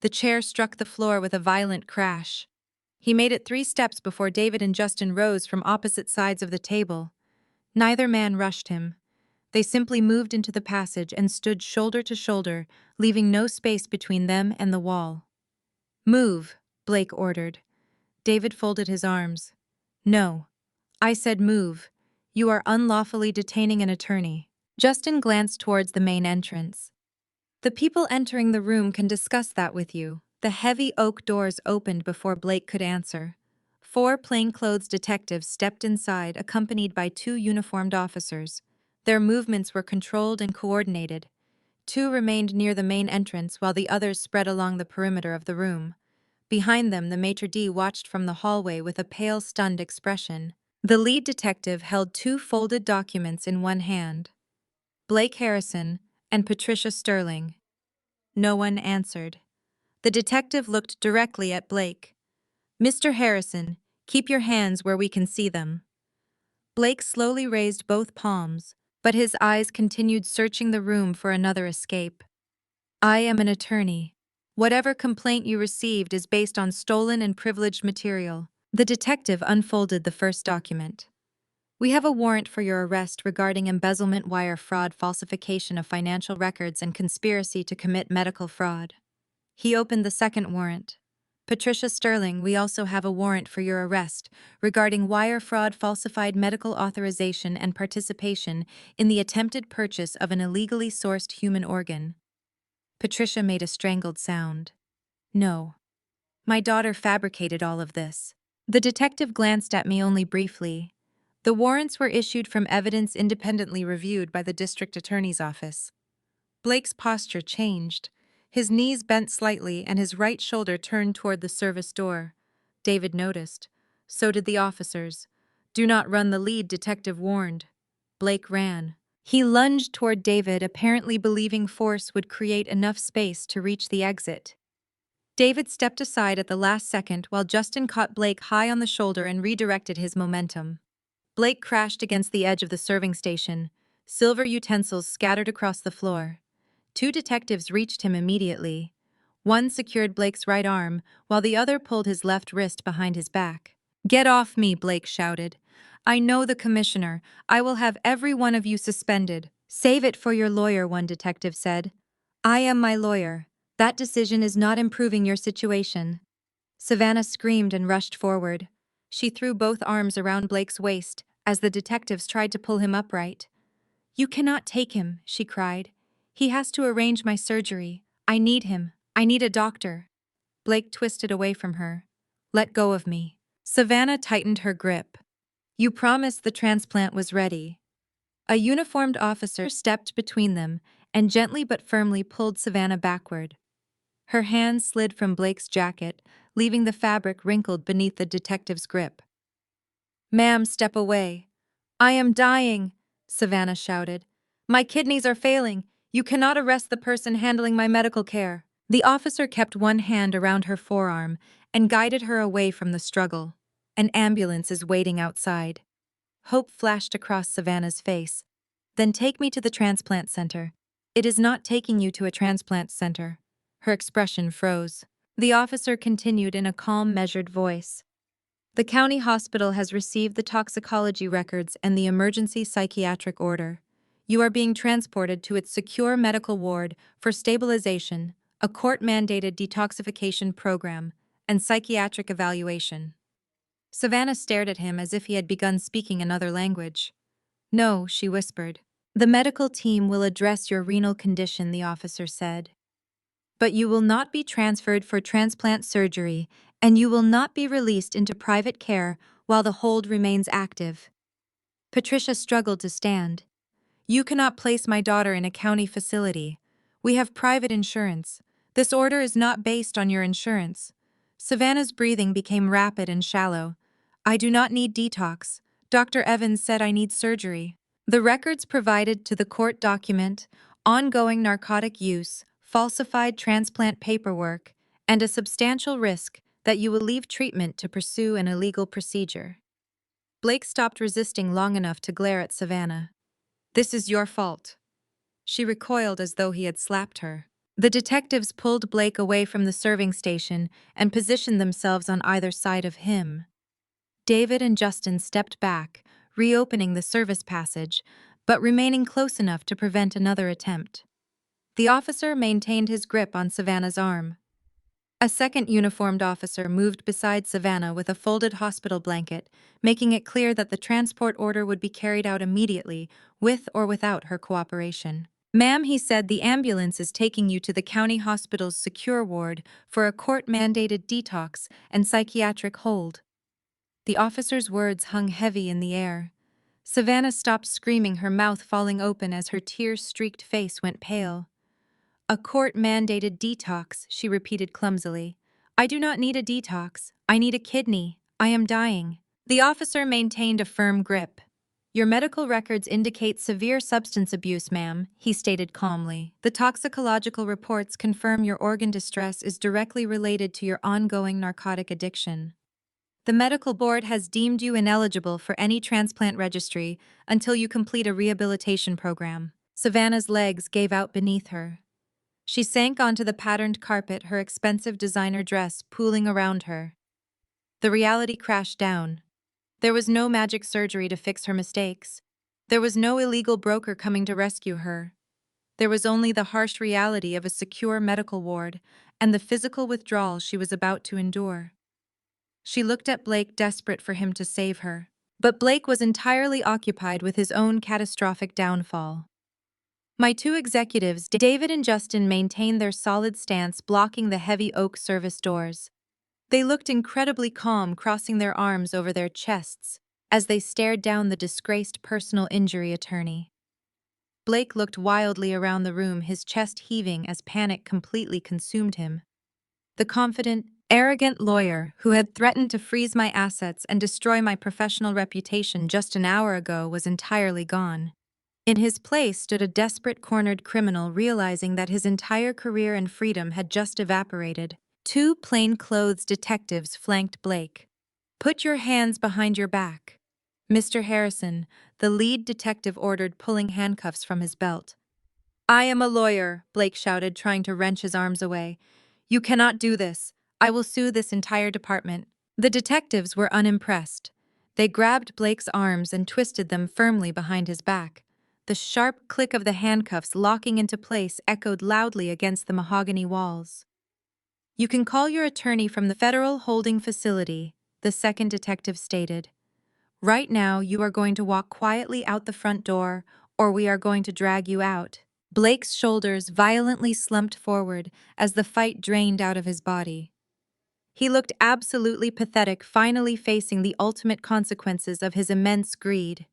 Speaker 1: The chair struck the floor with a violent crash. He made it 3 steps before David and Justin rose from opposite sides of the table. Neither man rushed him. They simply moved into the passage and stood shoulder to shoulder, leaving no space between them and the wall. "Move," Blake ordered. David folded his arms. "No. I said move. You are unlawfully detaining an attorney." Justin glanced towards the main entrance. "The people entering the room can discuss that with you." The heavy oak doors opened before Blake could answer. 4 plainclothes detectives stepped inside, accompanied by 2 uniformed officers. Their movements were controlled and coordinated. 2 remained near the main entrance while the others spread along the perimeter of the room. Behind them, the maitre d' watched from the hallway with a pale, stunned expression. The lead detective held 2 folded documents in one hand. Blake Harrison and Patricia Sterling. No one answered. The detective looked directly at Blake. "Mr. Harrison, keep your hands where we can see them." Blake slowly raised both palms, but his eyes continued searching the room for another escape. "I am an attorney. Whatever complaint you received is based on stolen and privileged material." The detective unfolded the first document. "We have a warrant for your arrest regarding embezzlement, wire fraud, falsification of financial records, and conspiracy to commit medical fraud." He opened the second warrant. "Patricia Sterling, we also have a warrant for your arrest regarding wire fraud, falsified medical authorization, and participation in the attempted purchase of an illegally sourced human organ." Patricia made a strangled sound. "No. My daughter fabricated all of this." The detective glanced at me only briefly. "The warrants were issued from evidence independently reviewed by the district attorney's office." Blake's posture changed. His knees bent slightly and his right shoulder turned toward the service door. David noticed. So did the officers. "Do not run," the lead detective warned. Blake ran. He lunged toward David, apparently believing force would create enough space to reach the exit. David stepped aside at the last second while Justin caught Blake high on the shoulder and redirected his momentum. Blake crashed against the edge of the serving station. Silver utensils scattered across the floor. 2 detectives reached him immediately. One secured Blake's right arm, while the other pulled his left wrist behind his back. "Get off me," Blake shouted. "I know the commissioner. I will have every one of you suspended." "Save it for your lawyer," one detective said. "I am my lawyer. That decision is not improving your situation." Savannah screamed and rushed forward. She threw both arms around Blake's waist as the detectives tried to pull him upright. "You cannot take him," she cried. "He has to arrange my surgery. I need him. I need a doctor." Blake twisted away from her. "Let go of me." Savannah tightened her grip. "You promised the transplant was ready." A uniformed officer stepped between them and gently but firmly pulled Savannah backward. Her hands slid from Blake's jacket, leaving the fabric wrinkled beneath the detective's grip. "Ma'am, step away." "I am dying," Savannah shouted. "My kidneys are failing. You cannot arrest the person handling my medical care." The officer kept one hand around her forearm and guided her away from the struggle. "An ambulance is waiting outside." Hope flashed across Savannah's face. "Then take me to the transplant center." "It is not taking you to a transplant center." Her expression froze. The officer continued in a calm, measured voice. "The county hospital has received the toxicology records and the emergency psychiatric order. You are being transported to its secure medical ward for stabilization, a court-mandated detoxification program, and psychiatric evaluation." Savannah stared at him as if he had begun speaking another language. "No," she whispered. "The medical team will address your renal condition," the officer said. "But you will not be transferred for transplant surgery, and you will not be released into private care while the hold remains active." Patricia struggled to stand. "You cannot place my daughter in a county facility. We have private insurance. This order is not based on your insurance." Savannah's breathing became rapid and shallow. "I do not need detox. Dr. Evans said I need surgery." The records provided to the court document ongoing narcotic use, falsified transplant paperwork, and a substantial risk that you will leave treatment to pursue an illegal procedure. Blake stopped resisting long enough to glare at Savannah. "This is your fault." She recoiled as though he had slapped her. The detectives pulled Blake away from the serving station and positioned themselves on either side of him. David and Justin stepped back, reopening the service passage, but remaining close enough to prevent another attempt. The officer maintained his grip on Savannah's arm. A second uniformed officer moved beside Savannah with a folded hospital blanket, making it clear that the transport order would be carried out immediately, with or without her cooperation. "Ma'am," he said, "the ambulance is taking you to the county hospital's secure ward for a court-mandated detox and psychiatric hold." The officer's words hung heavy in the air. Savannah stopped screaming, her mouth falling open as her tear-streaked face went pale. "A court-mandated detox," she repeated clumsily. "I do not need a detox. I need a kidney. I am dying." The officer maintained a firm grip. "Your medical records indicate severe substance abuse, ma'am," he stated calmly. "The toxicological reports confirm your organ distress is directly related to your ongoing narcotic addiction. The medical board has deemed you ineligible for any transplant registry until you complete a rehabilitation program." Savannah's legs gave out beneath her. She sank onto the patterned carpet, her expensive designer dress pooling around her. The reality crashed down. There was no magic surgery to fix her mistakes. There was no illegal broker coming to rescue her. There was only the harsh reality of a secure medical ward and the physical withdrawal she was about to endure. She looked at Blake, desperate for him to save her. But Blake was entirely occupied with his own catastrophic downfall. My two executives, David and Justin, maintained their solid stance, blocking the heavy oak service doors. They looked incredibly calm, crossing their arms over their chests as they stared down the disgraced personal injury attorney. Blake looked wildly around the room, his chest heaving as panic completely consumed him. The confident, arrogant lawyer who had threatened to freeze my assets and destroy my professional reputation just an hour ago was entirely gone. In his place stood a desperate, cornered criminal, realizing that his entire career and freedom had just evaporated. Two plainclothes detectives flanked Blake. "Put your hands behind your back." Mr. Harrison, the lead detective, ordered, pulling handcuffs from his belt. "I am a lawyer," Blake shouted, trying to wrench his arms away. "You cannot do this. I will sue this entire department." The detectives were unimpressed. They grabbed Blake's arms and twisted them firmly behind his back. The sharp click of the handcuffs locking into place echoed loudly against the mahogany walls. "You can call your attorney from the federal holding facility," the second detective stated. "Right now, you are going to walk quietly out the front door, or we are going to drag you out." Blake's shoulders violently slumped forward as the fight drained out of his body. He looked absolutely pathetic, finally facing the ultimate consequences of his immense greed.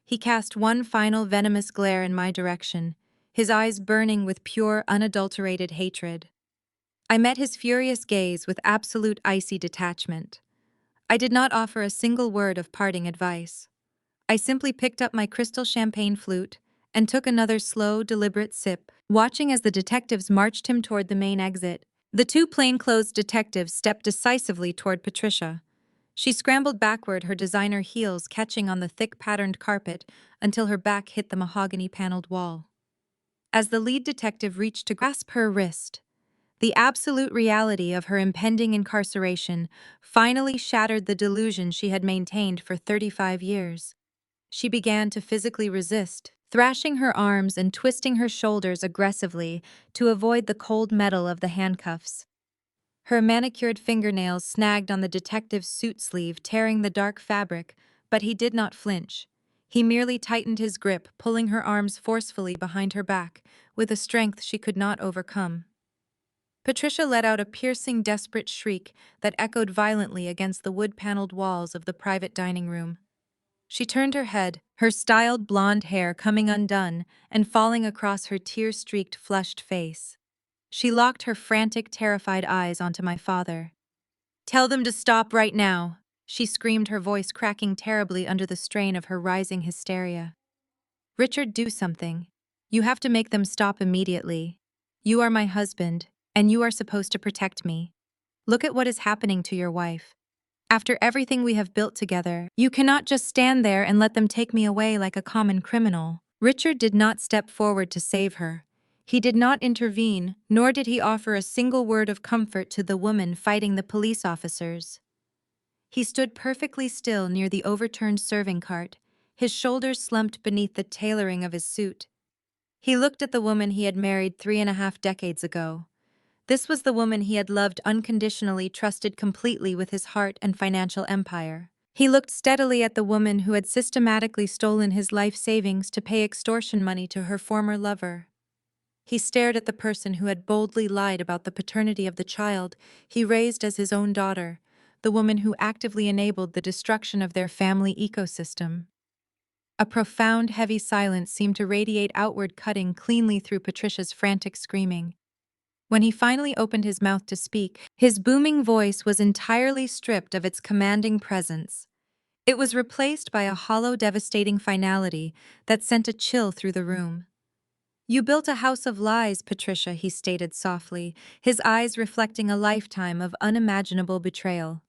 Speaker 1: He cast one final venomous glare in my direction, his eyes burning with pure, unadulterated hatred. I met his furious gaze with absolute icy detachment. I did not offer a single word of parting advice. I simply picked up my crystal champagne flute and took another slow, deliberate sip, watching as the detectives marched him toward the main exit. The two plainclothes detectives stepped decisively toward Patricia. She scrambled backward, her designer heels catching on the thick patterned carpet until her back hit the mahogany-paneled wall. As the lead detective reached to grasp her wrist, the absolute reality of her impending incarceration finally shattered the delusion she had maintained for 35 years. She began to physically resist, thrashing her arms and twisting her shoulders aggressively to avoid the cold metal of the handcuffs. Her manicured fingernails snagged on the detective's suit sleeve, tearing the dark fabric, but he did not flinch. He merely tightened his grip, pulling her arms forcefully behind her back, with a strength she could not overcome. Patricia let out a piercing, desperate shriek that echoed violently against the wood-paneled walls of the private dining room. She turned her head, her styled blonde hair coming undone and falling across her tear-streaked, flushed face. She locked her frantic, terrified eyes onto my father. "Tell them to stop right now," she screamed, her voice cracking terribly under the strain of her rising hysteria. "Richard, do something. You have to make them stop immediately. You are my husband, and you are supposed to protect me. Look at what is happening to your wife. After everything we have built together, you cannot just stand there and let them take me away like a common criminal." Richard did not step forward to save her. He did not intervene, nor did he offer a single word of comfort to the woman fighting the police officers. He stood perfectly still near the overturned serving cart, His shoulders slumped beneath the tailoring of his suit. He looked at the woman he had married 3.5 decades ago. This was the woman he had loved unconditionally, trusted completely with his heart and financial empire. He looked steadily at the woman who had systematically stolen his life savings to pay extortion money to her former lover. He stared at the person who had boldly lied about the paternity of the child he raised as his own daughter, the woman who actively enabled the destruction of their family ecosystem. A profound, heavy silence seemed to radiate outward, cutting cleanly through Patricia's frantic screaming. When he finally opened his mouth to speak, his booming voice was entirely stripped of its commanding presence. It was replaced by a hollow, devastating finality that sent a chill through the room. "You built a house of lies, Patricia," he stated softly, his eyes reflecting a lifetime of unimaginable betrayal.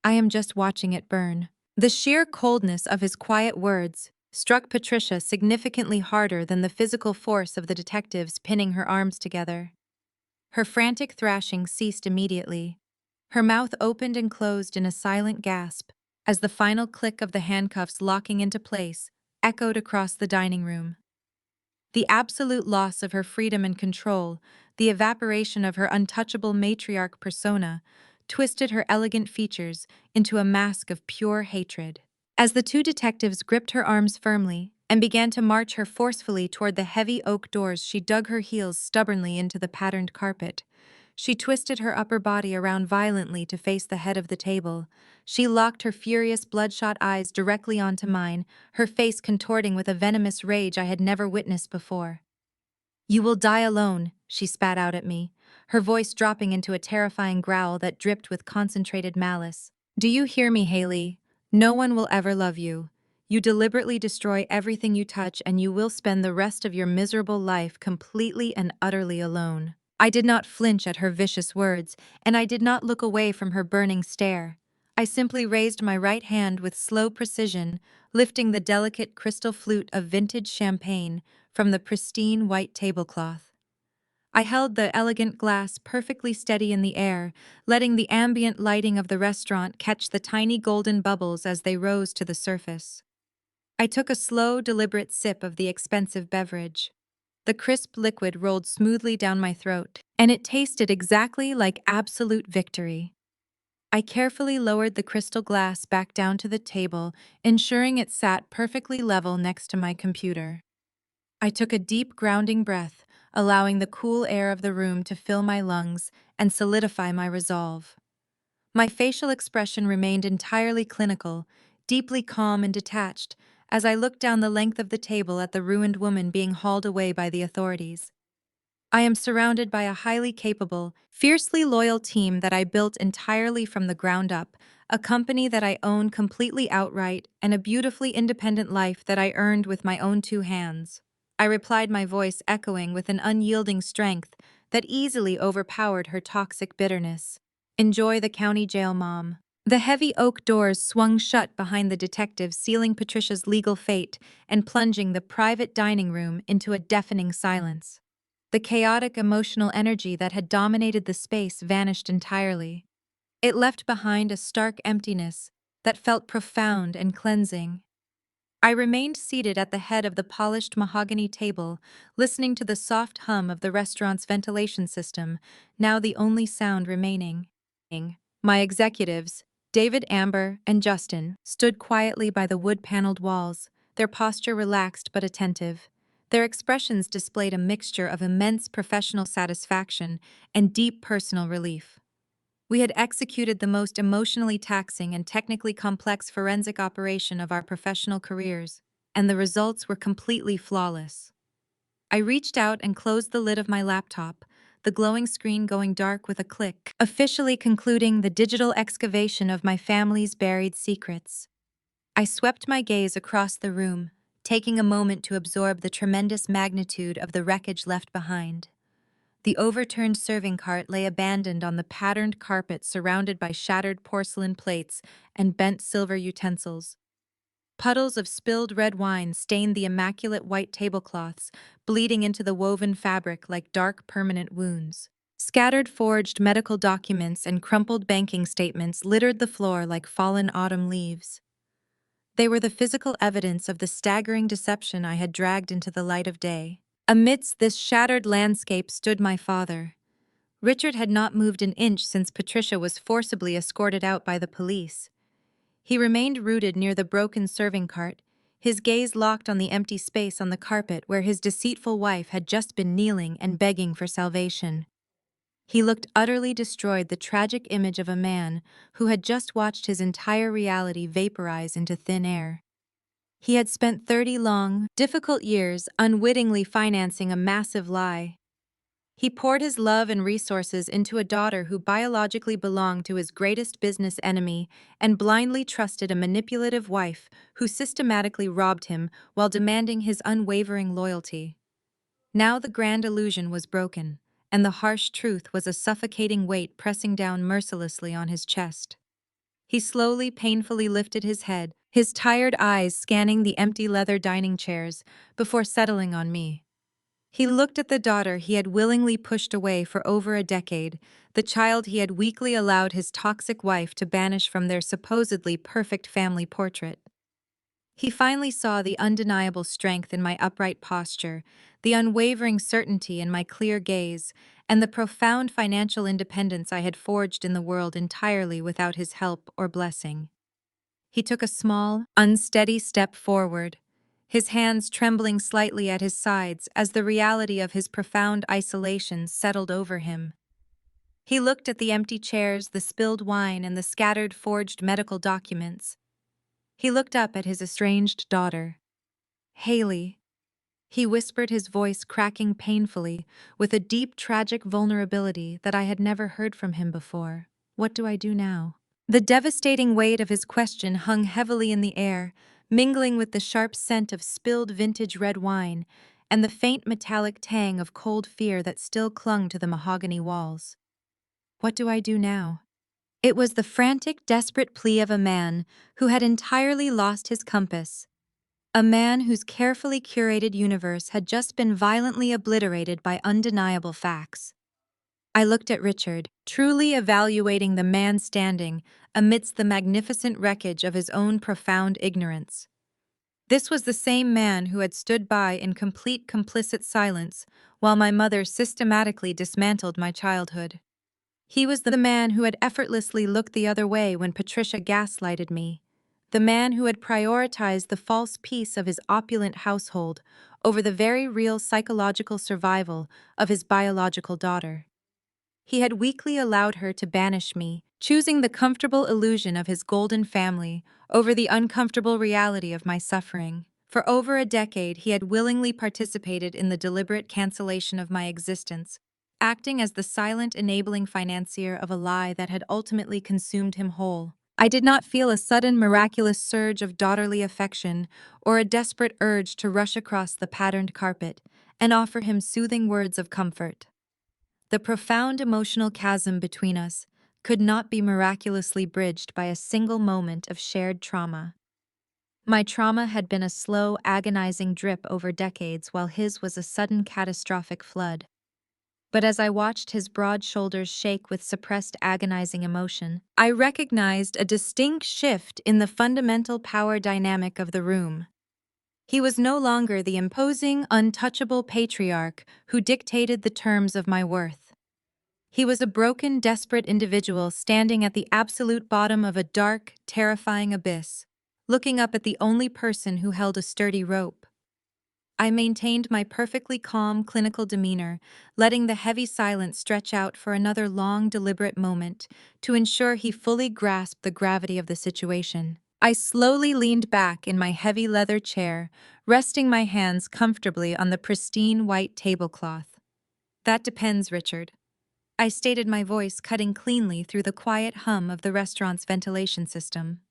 Speaker 1: "I am just watching it burn." The sheer coldness of his quiet words struck Patricia significantly harder than the physical force of the detectives pinning her arms together. Her frantic thrashing ceased immediately. Her mouth opened and closed in a silent gasp as the final click of the handcuffs locking into place echoed across the dining room. The absolute loss of her freedom and control, the evaporation of her untouchable matriarch persona, twisted her elegant features into a mask of pure hatred. As the two detectives gripped her arms firmly and began to march her forcefully toward the heavy oak doors, she dug her heels stubbornly into the patterned carpet. She twisted her upper body around violently to face the head of the table. She locked her furious, bloodshot eyes directly onto mine, her face contorting with a venomous rage I had never witnessed before. "You will die alone," she spat out at me, her voice dropping into a terrifying growl that dripped with concentrated malice. "Do you hear me, Haley? No one will ever love you. You deliberately destroy everything you touch, and you will spend the rest of your miserable life completely and utterly alone." I did not flinch at her vicious words, and I did not look away from her burning stare. I simply raised my right hand with slow precision, lifting the delicate crystal flute of vintage champagne from the pristine white tablecloth. I held the elegant glass perfectly steady in the air, letting the ambient lighting of the restaurant catch the tiny golden bubbles as they rose to the surface. I took a slow, deliberate sip of the expensive beverage. The crisp liquid rolled smoothly down my throat, and it tasted exactly like absolute victory. I carefully lowered the crystal glass back down to the table, ensuring it sat perfectly level next to my computer. I took a deep, grounding breath, allowing the cool air of the room to fill my lungs and solidify my resolve. My facial expression remained entirely clinical, deeply calm and detached, as I looked down the length of the table at the ruined woman being hauled away by the authorities. I am surrounded by a highly capable, fiercely loyal team that I built entirely from the ground up, a company that I own completely outright, and a beautifully independent life that I earned with my own two hands. I replied, my voice echoing with an unyielding strength that easily overpowered her toxic bitterness. "Enjoy the county jail, Mom." The heavy oak doors swung shut behind the detectives, sealing Patricia's legal fate and plunging the private dining room into a deafening silence. The chaotic emotional energy that had dominated the space vanished entirely. It left behind a stark emptiness that felt profound and cleansing. I remained seated at the head of the polished mahogany table, listening to the soft hum of the restaurant's ventilation system, now the only sound remaining. My executives, David, Amber, and Justin, stood quietly by the wood-paneled walls, their posture relaxed but attentive. Their expressions displayed a mixture of immense professional satisfaction and deep personal relief. We had executed the most emotionally taxing and technically complex forensic operation of our professional careers, and the results were completely flawless. I reached out and closed the lid of my laptop, the glowing screen going dark with a click, officially concluding the digital excavation of my family's buried secrets. I swept my gaze across the room, taking a moment to absorb the tremendous magnitude of the wreckage left behind. The overturned serving cart lay abandoned on the patterned carpet, surrounded by shattered porcelain plates and bent silver utensils. Puddles of spilled red wine stained the immaculate white tablecloths, bleeding into the woven fabric like dark, permanent wounds. Scattered forged medical documents and crumpled banking statements littered the floor like fallen autumn leaves. They were the physical evidence of the staggering deception I had dragged into the light of day. Amidst this shattered landscape stood my father. Richard had not moved an inch since Patricia was forcibly escorted out by the police. He remained rooted near the broken serving cart, his gaze locked on the empty space on the carpet where his deceitful wife had just been kneeling and begging for salvation. He looked utterly destroyed, the tragic image of a man who had just watched his entire reality vaporize into thin air. He had spent 30 long, difficult years unwittingly financing a massive lie. He poured his love and resources into a daughter who biologically belonged to his greatest business enemy and blindly trusted a manipulative wife who systematically robbed him while demanding his unwavering loyalty. Now the grand illusion was broken, and the harsh truth was a suffocating weight pressing down mercilessly on his chest. He slowly, painfully lifted his head, his tired eyes scanning the empty leather dining chairs before settling on me. He looked at the daughter he had willingly pushed away for over a decade, the child he had weakly allowed his toxic wife to banish from their supposedly perfect family portrait. He finally saw the undeniable strength in my upright posture, the unwavering certainty in my clear gaze, and the profound financial independence I had forged in the world entirely without his help or blessing. He took a small, unsteady step forward, his hands trembling slightly at his sides as the reality of his profound isolation settled over him. He looked at the empty chairs, the spilled wine, and the scattered forged medical documents. He looked up at his estranged daughter. "Haley," he whispered, his voice cracking painfully, with a deep, tragic vulnerability that I had never heard from him before. "What do I do now?" The devastating weight of his question hung heavily in the air, mingling with the sharp scent of spilled vintage red wine and the faint metallic tang of cold fear that still clung to the mahogany walls. What do I do now? It was the frantic, desperate plea of a man who had entirely lost his compass, a man whose carefully curated universe had just been violently obliterated by undeniable facts. I looked at Richard, truly evaluating the man standing amidst the magnificent wreckage of his own profound ignorance. This was the same man who had stood by in complete complicit silence while my mother systematically dismantled my childhood. He was the man who had effortlessly looked the other way when Patricia gaslighted me, the man who had prioritized the false peace of his opulent household over the very real psychological survival of his biological daughter. He had weakly allowed her to banish me, choosing the comfortable illusion of his golden family over the uncomfortable reality of my suffering. For over a decade, he had willingly participated in the deliberate cancellation of my existence, acting as the silent, enabling financier of a lie that had ultimately consumed him whole. I did not feel a sudden, miraculous surge of daughterly affection or a desperate urge to rush across the patterned carpet and offer him soothing words of comfort. The profound emotional chasm between us could not be miraculously bridged by a single moment of shared trauma. My trauma had been a slow, agonizing drip over decades, while his was a sudden, catastrophic flood. But as I watched his broad shoulders shake with suppressed, agonizing emotion, I recognized a distinct shift in the fundamental power dynamic of the room. He was no longer the imposing, untouchable patriarch who dictated the terms of my worth. He was a broken, desperate individual standing at the absolute bottom of a dark, terrifying abyss, looking up at the only person who held a sturdy rope. I maintained my perfectly calm, clinical demeanor, letting the heavy silence stretch out for another long, deliberate moment to ensure he fully grasped the gravity of the situation. I slowly leaned back in my heavy leather chair, resting my hands comfortably on the pristine white tablecloth. "That depends, Richard," I stated, my voice cutting cleanly through the quiet hum of the restaurant's ventilation system.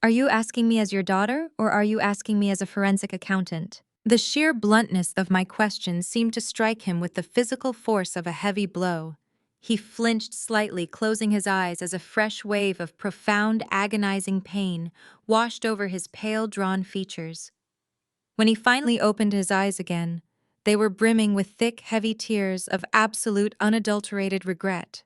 Speaker 1: "Are you asking me as your daughter, or are you asking me as a forensic accountant?" The sheer bluntness of my question seemed to strike him with the physical force of a heavy blow. He flinched slightly, closing his eyes as a fresh wave of profound, agonizing pain washed over his pale, drawn features. When he finally opened his eyes again, they were brimming with thick, heavy tears of absolute, unadulterated regret.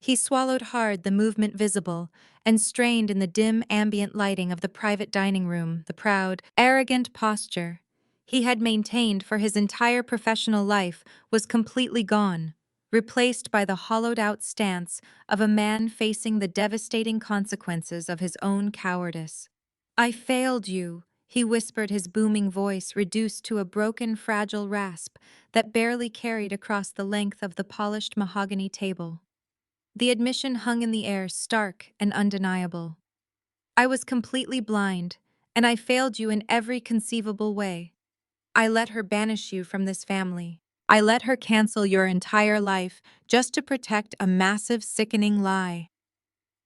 Speaker 1: He swallowed hard, the movement visible, and strained in the dim ambient lighting of the private dining room, the proud, arrogant posture he had maintained for his entire professional life was completely gone, replaced by the hollowed-out stance of a man facing the devastating consequences of his own cowardice. "I failed you," he whispered, his booming voice reduced to a broken, fragile rasp that barely carried across the length of the polished mahogany table. The admission hung in the air, stark and undeniable. "I was completely blind, and I failed you in every conceivable way. I let her banish you from this family. I let her cancel your entire life just to protect a massive, sickening lie.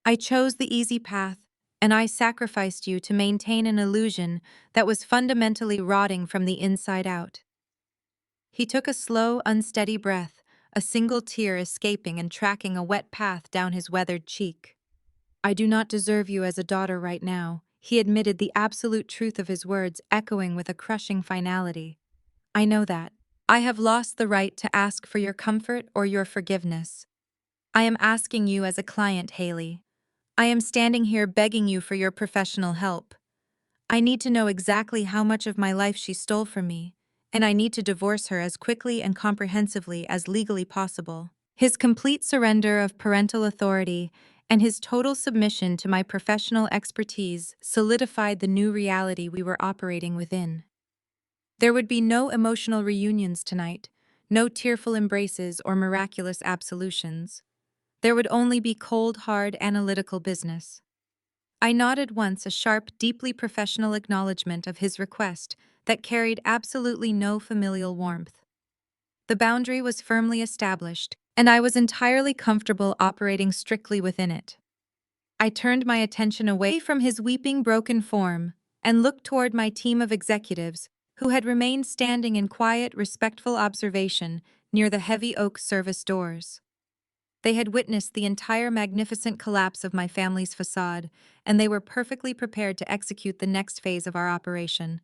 Speaker 1: I chose the easy path, and I sacrificed you to maintain an illusion that was fundamentally rotting from the inside out." He took a slow, unsteady breath, a single tear escaping and tracking a wet path down his weathered cheek. "I do not deserve you as a daughter right now," he admitted, the absolute truth of his words echoing with a crushing finality. "I know that. I have lost the right to ask for your comfort or your forgiveness. I am asking you as a client, Haley. I am standing here begging you for your professional help. I need to know exactly how much of my life she stole from me, and I need to divorce her as quickly and comprehensively as legally possible." His complete surrender of parental authority and his total submission to my professional expertise solidified the new reality we were operating within. There would be no emotional reunions tonight, no tearful embraces or miraculous absolutions. There would only be cold, hard, analytical business. I nodded once, a sharp, deeply professional acknowledgement of his request that carried absolutely no familial warmth. The boundary was firmly established, and I was entirely comfortable operating strictly within it. I turned my attention away from his weeping, broken form and looked toward my team of executives who had remained standing in quiet, respectful observation near the heavy oak service doors. They had witnessed the entire magnificent collapse of my family's facade, and they were perfectly prepared to execute the next phase of our operation.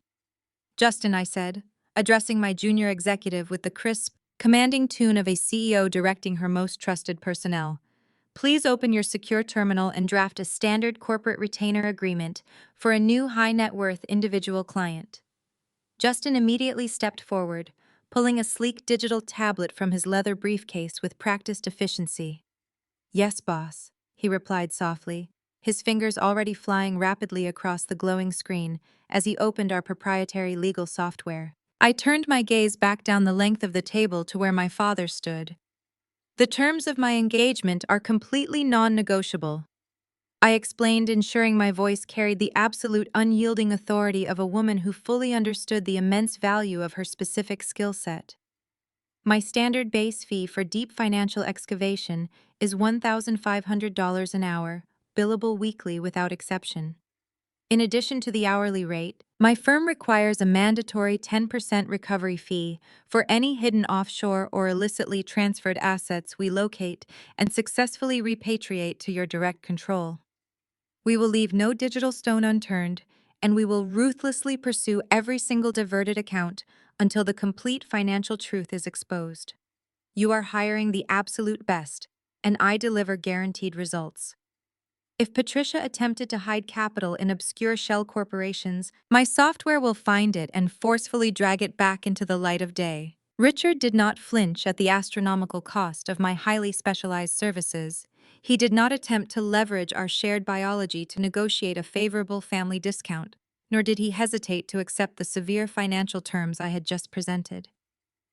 Speaker 1: "Justin," I said, addressing my junior executive with the crisp, commanding tone of a CEO directing her most trusted personnel, "please open your secure terminal and draft a standard corporate retainer agreement for a new high-net-worth individual client." Justin immediately stepped forward, pulling a sleek digital tablet from his leather briefcase with practiced efficiency. "Yes, boss," he replied softly, his fingers already flying rapidly across the glowing screen as he opened our proprietary legal software. I turned my gaze back down the length of the table to where my father stood. "The terms of my engagement are completely non-negotiable," I explained, ensuring my voice carried the absolute unyielding authority of a woman who fully understood the immense value of her specific skill set. "My standard base fee for deep financial excavation is $1,500 an hour, billable weekly without exception. In addition to the hourly rate, my firm requires a mandatory 10% recovery fee for any hidden offshore or illicitly transferred assets we locate and successfully repatriate to your direct control. We will leave no digital stone unturned, and we will ruthlessly pursue every single diverted account until the complete financial truth is exposed. You are hiring the absolute best, and I deliver guaranteed results. If Patricia attempted to hide capital in obscure shell corporations, my software will find it and forcefully drag it back into the light of day." Richard did not flinch at the astronomical cost of my highly specialized services. He did not attempt to leverage our shared biology to negotiate a favorable family discount, nor did he hesitate to accept the severe financial terms I had just presented.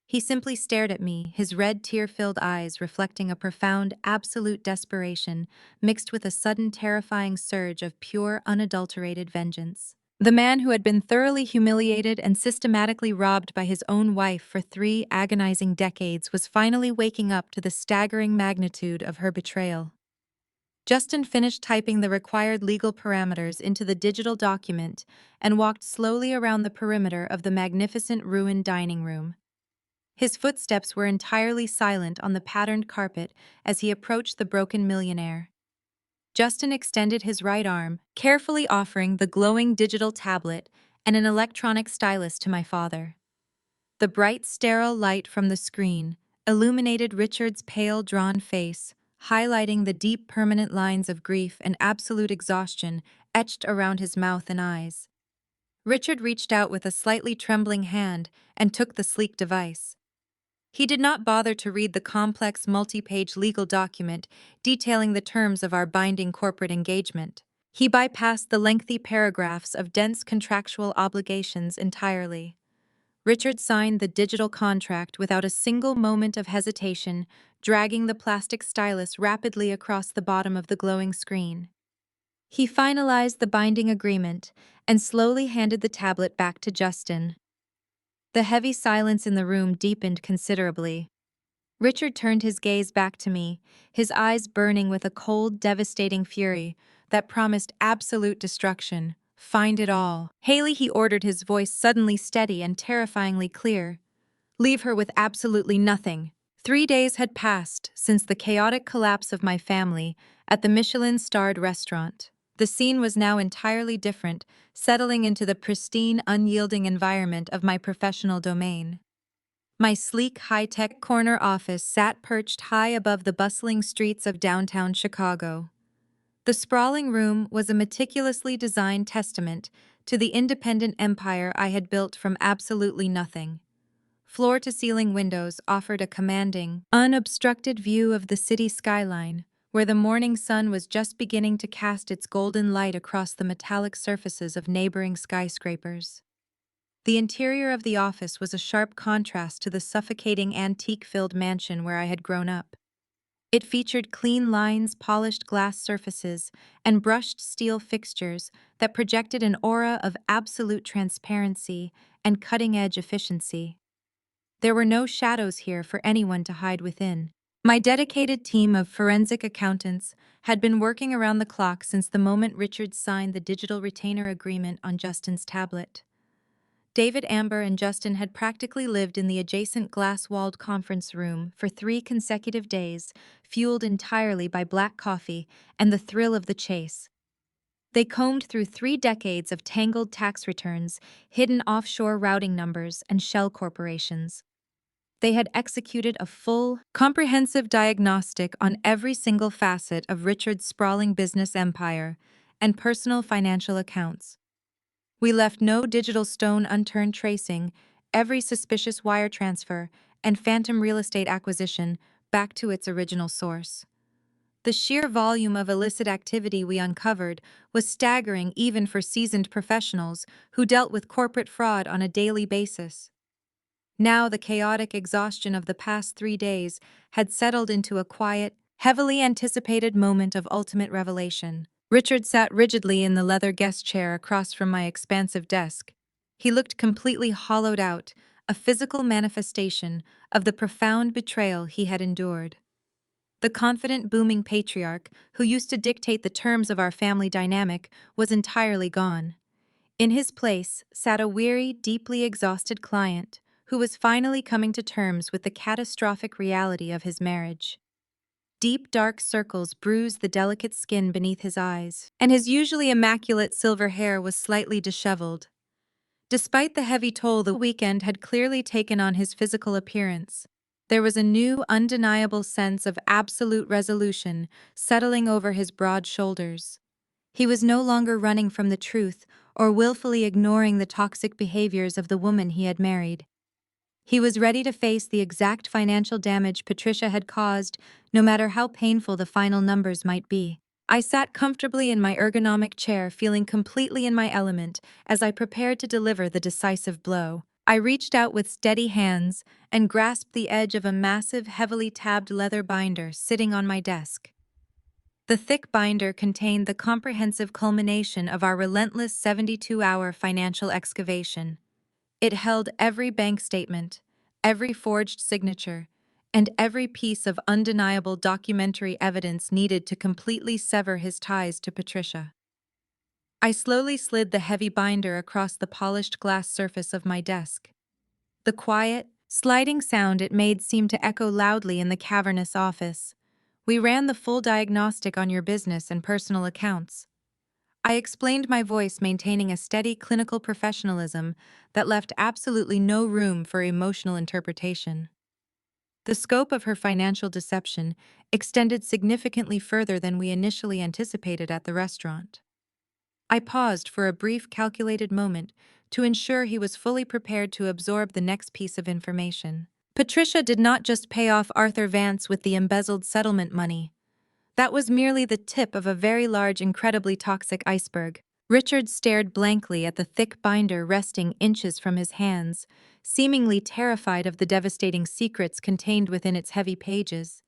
Speaker 1: He simply stared at me, his red, tear-filled eyes reflecting a profound, absolute desperation mixed with a sudden terrifying surge of pure, unadulterated vengeance. The man who had been thoroughly humiliated and systematically robbed by his own wife for 3 agonizing decades was finally waking up to the staggering magnitude of her betrayal. Justin finished typing the required legal parameters into the digital document and walked slowly around the perimeter of the magnificent ruined dining room. His footsteps were entirely silent on the patterned carpet as he approached the broken millionaire. Justin extended his right arm, carefully offering the glowing digital tablet and an electronic stylus to my father. The bright, sterile light from the screen illuminated Richard's pale, drawn face, highlighting the deep permanent lines of grief and absolute exhaustion etched around his mouth and eyes. Richard reached out with a slightly trembling hand and took the sleek device. He did not bother to read the complex multi-page legal document detailing the terms of our binding corporate engagement. He bypassed the lengthy paragraphs of dense contractual obligations entirely. Richard signed the digital contract without a single moment of hesitation, dragging the plastic stylus rapidly across the bottom of the glowing screen. He finalized the binding agreement and slowly handed the tablet back to Justin. The heavy silence in the room deepened considerably. Richard turned his gaze back to me, his eyes burning with a cold, devastating fury that promised absolute destruction. "Find it all." "Haley," he ordered, his voice suddenly steady and terrifyingly clear. "Leave her with absolutely nothing." 3 days had passed since the chaotic collapse of my family at the Michelin-starred restaurant. The scene was now entirely different, settling into the pristine, unyielding environment of my professional domain. My sleek, high-tech corner office sat perched high above the bustling streets of downtown Chicago. The sprawling room was a meticulously designed testament to the independent empire I had built from absolutely nothing. Floor-to-ceiling windows offered a commanding, unobstructed view of the city skyline, where the morning sun was just beginning to cast its golden light across the metallic surfaces of neighboring skyscrapers. The interior of the office was a sharp contrast to the suffocating antique-filled mansion where I had grown up. It featured clean lines, polished glass surfaces, and brushed steel fixtures that projected an aura of absolute transparency and cutting-edge efficiency. There were no shadows here for anyone to hide within. My dedicated team of forensic accountants had been working around the clock since the moment Richard signed the digital retainer agreement on Justin's tablet. David, Amber, and Justin had practically lived in the adjacent glass-walled conference room for 3 consecutive days, fueled entirely by black coffee and the thrill of the chase. They combed through 3 decades of tangled tax returns, hidden offshore routing numbers, and shell corporations. They had executed a full, comprehensive diagnostic on every single facet of Richard's sprawling business empire and personal financial accounts. We left no digital stone unturned, tracing every suspicious wire transfer and phantom real estate acquisition back to its original source. The sheer volume of illicit activity we uncovered was staggering even for seasoned professionals who dealt with corporate fraud on a daily basis. Now the chaotic exhaustion of the past 3 days had settled into a quiet, heavily anticipated moment of ultimate revelation. Richard sat rigidly in the leather guest chair across from my expansive desk. He looked completely hollowed out, a physical manifestation of the profound betrayal he had endured. The confident, booming patriarch who used to dictate the terms of our family dynamic was entirely gone. In his place sat a weary, deeply exhausted client who was finally coming to terms with the catastrophic reality of his marriage. Deep, dark circles bruised the delicate skin beneath his eyes, and his usually immaculate silver hair was slightly disheveled. Despite the heavy toll the weekend had clearly taken on his physical appearance, there was a new, undeniable sense of absolute resolution settling over his broad shoulders. He was no longer running from the truth or willfully ignoring the toxic behaviors of the woman he had married. He was ready to face the exact financial damage Patricia had caused, no matter how painful the final numbers might be. I sat comfortably in my ergonomic chair, feeling completely in my element as I prepared to deliver the decisive blow. I reached out with steady hands and grasped the edge of a massive, heavily tabbed leather binder sitting on my desk. The thick binder contained the comprehensive culmination of our relentless 72-hour financial excavation. It held every bank statement, every forged signature, and every piece of undeniable documentary evidence needed to completely sever his ties to Patricia. I slowly slid the heavy binder across the polished glass surface of my desk. The quiet, sliding sound it made seemed to echo loudly in the cavernous office. "We ran the full diagnostic on your business and personal accounts." I explained, my voice maintaining a steady clinical professionalism that left absolutely no room for emotional interpretation. The scope of her financial deception extended significantly further than we initially anticipated at the restaurant. I paused for a brief, calculated moment to ensure he was fully prepared to absorb the next piece of information. Patricia did not just pay off Arthur Vance with the embezzled settlement money. That was merely the tip of a very large, incredibly toxic iceberg. Richard stared blankly at the thick binder resting inches from his hands, seemingly terrified of the devastating secrets contained within its heavy pages.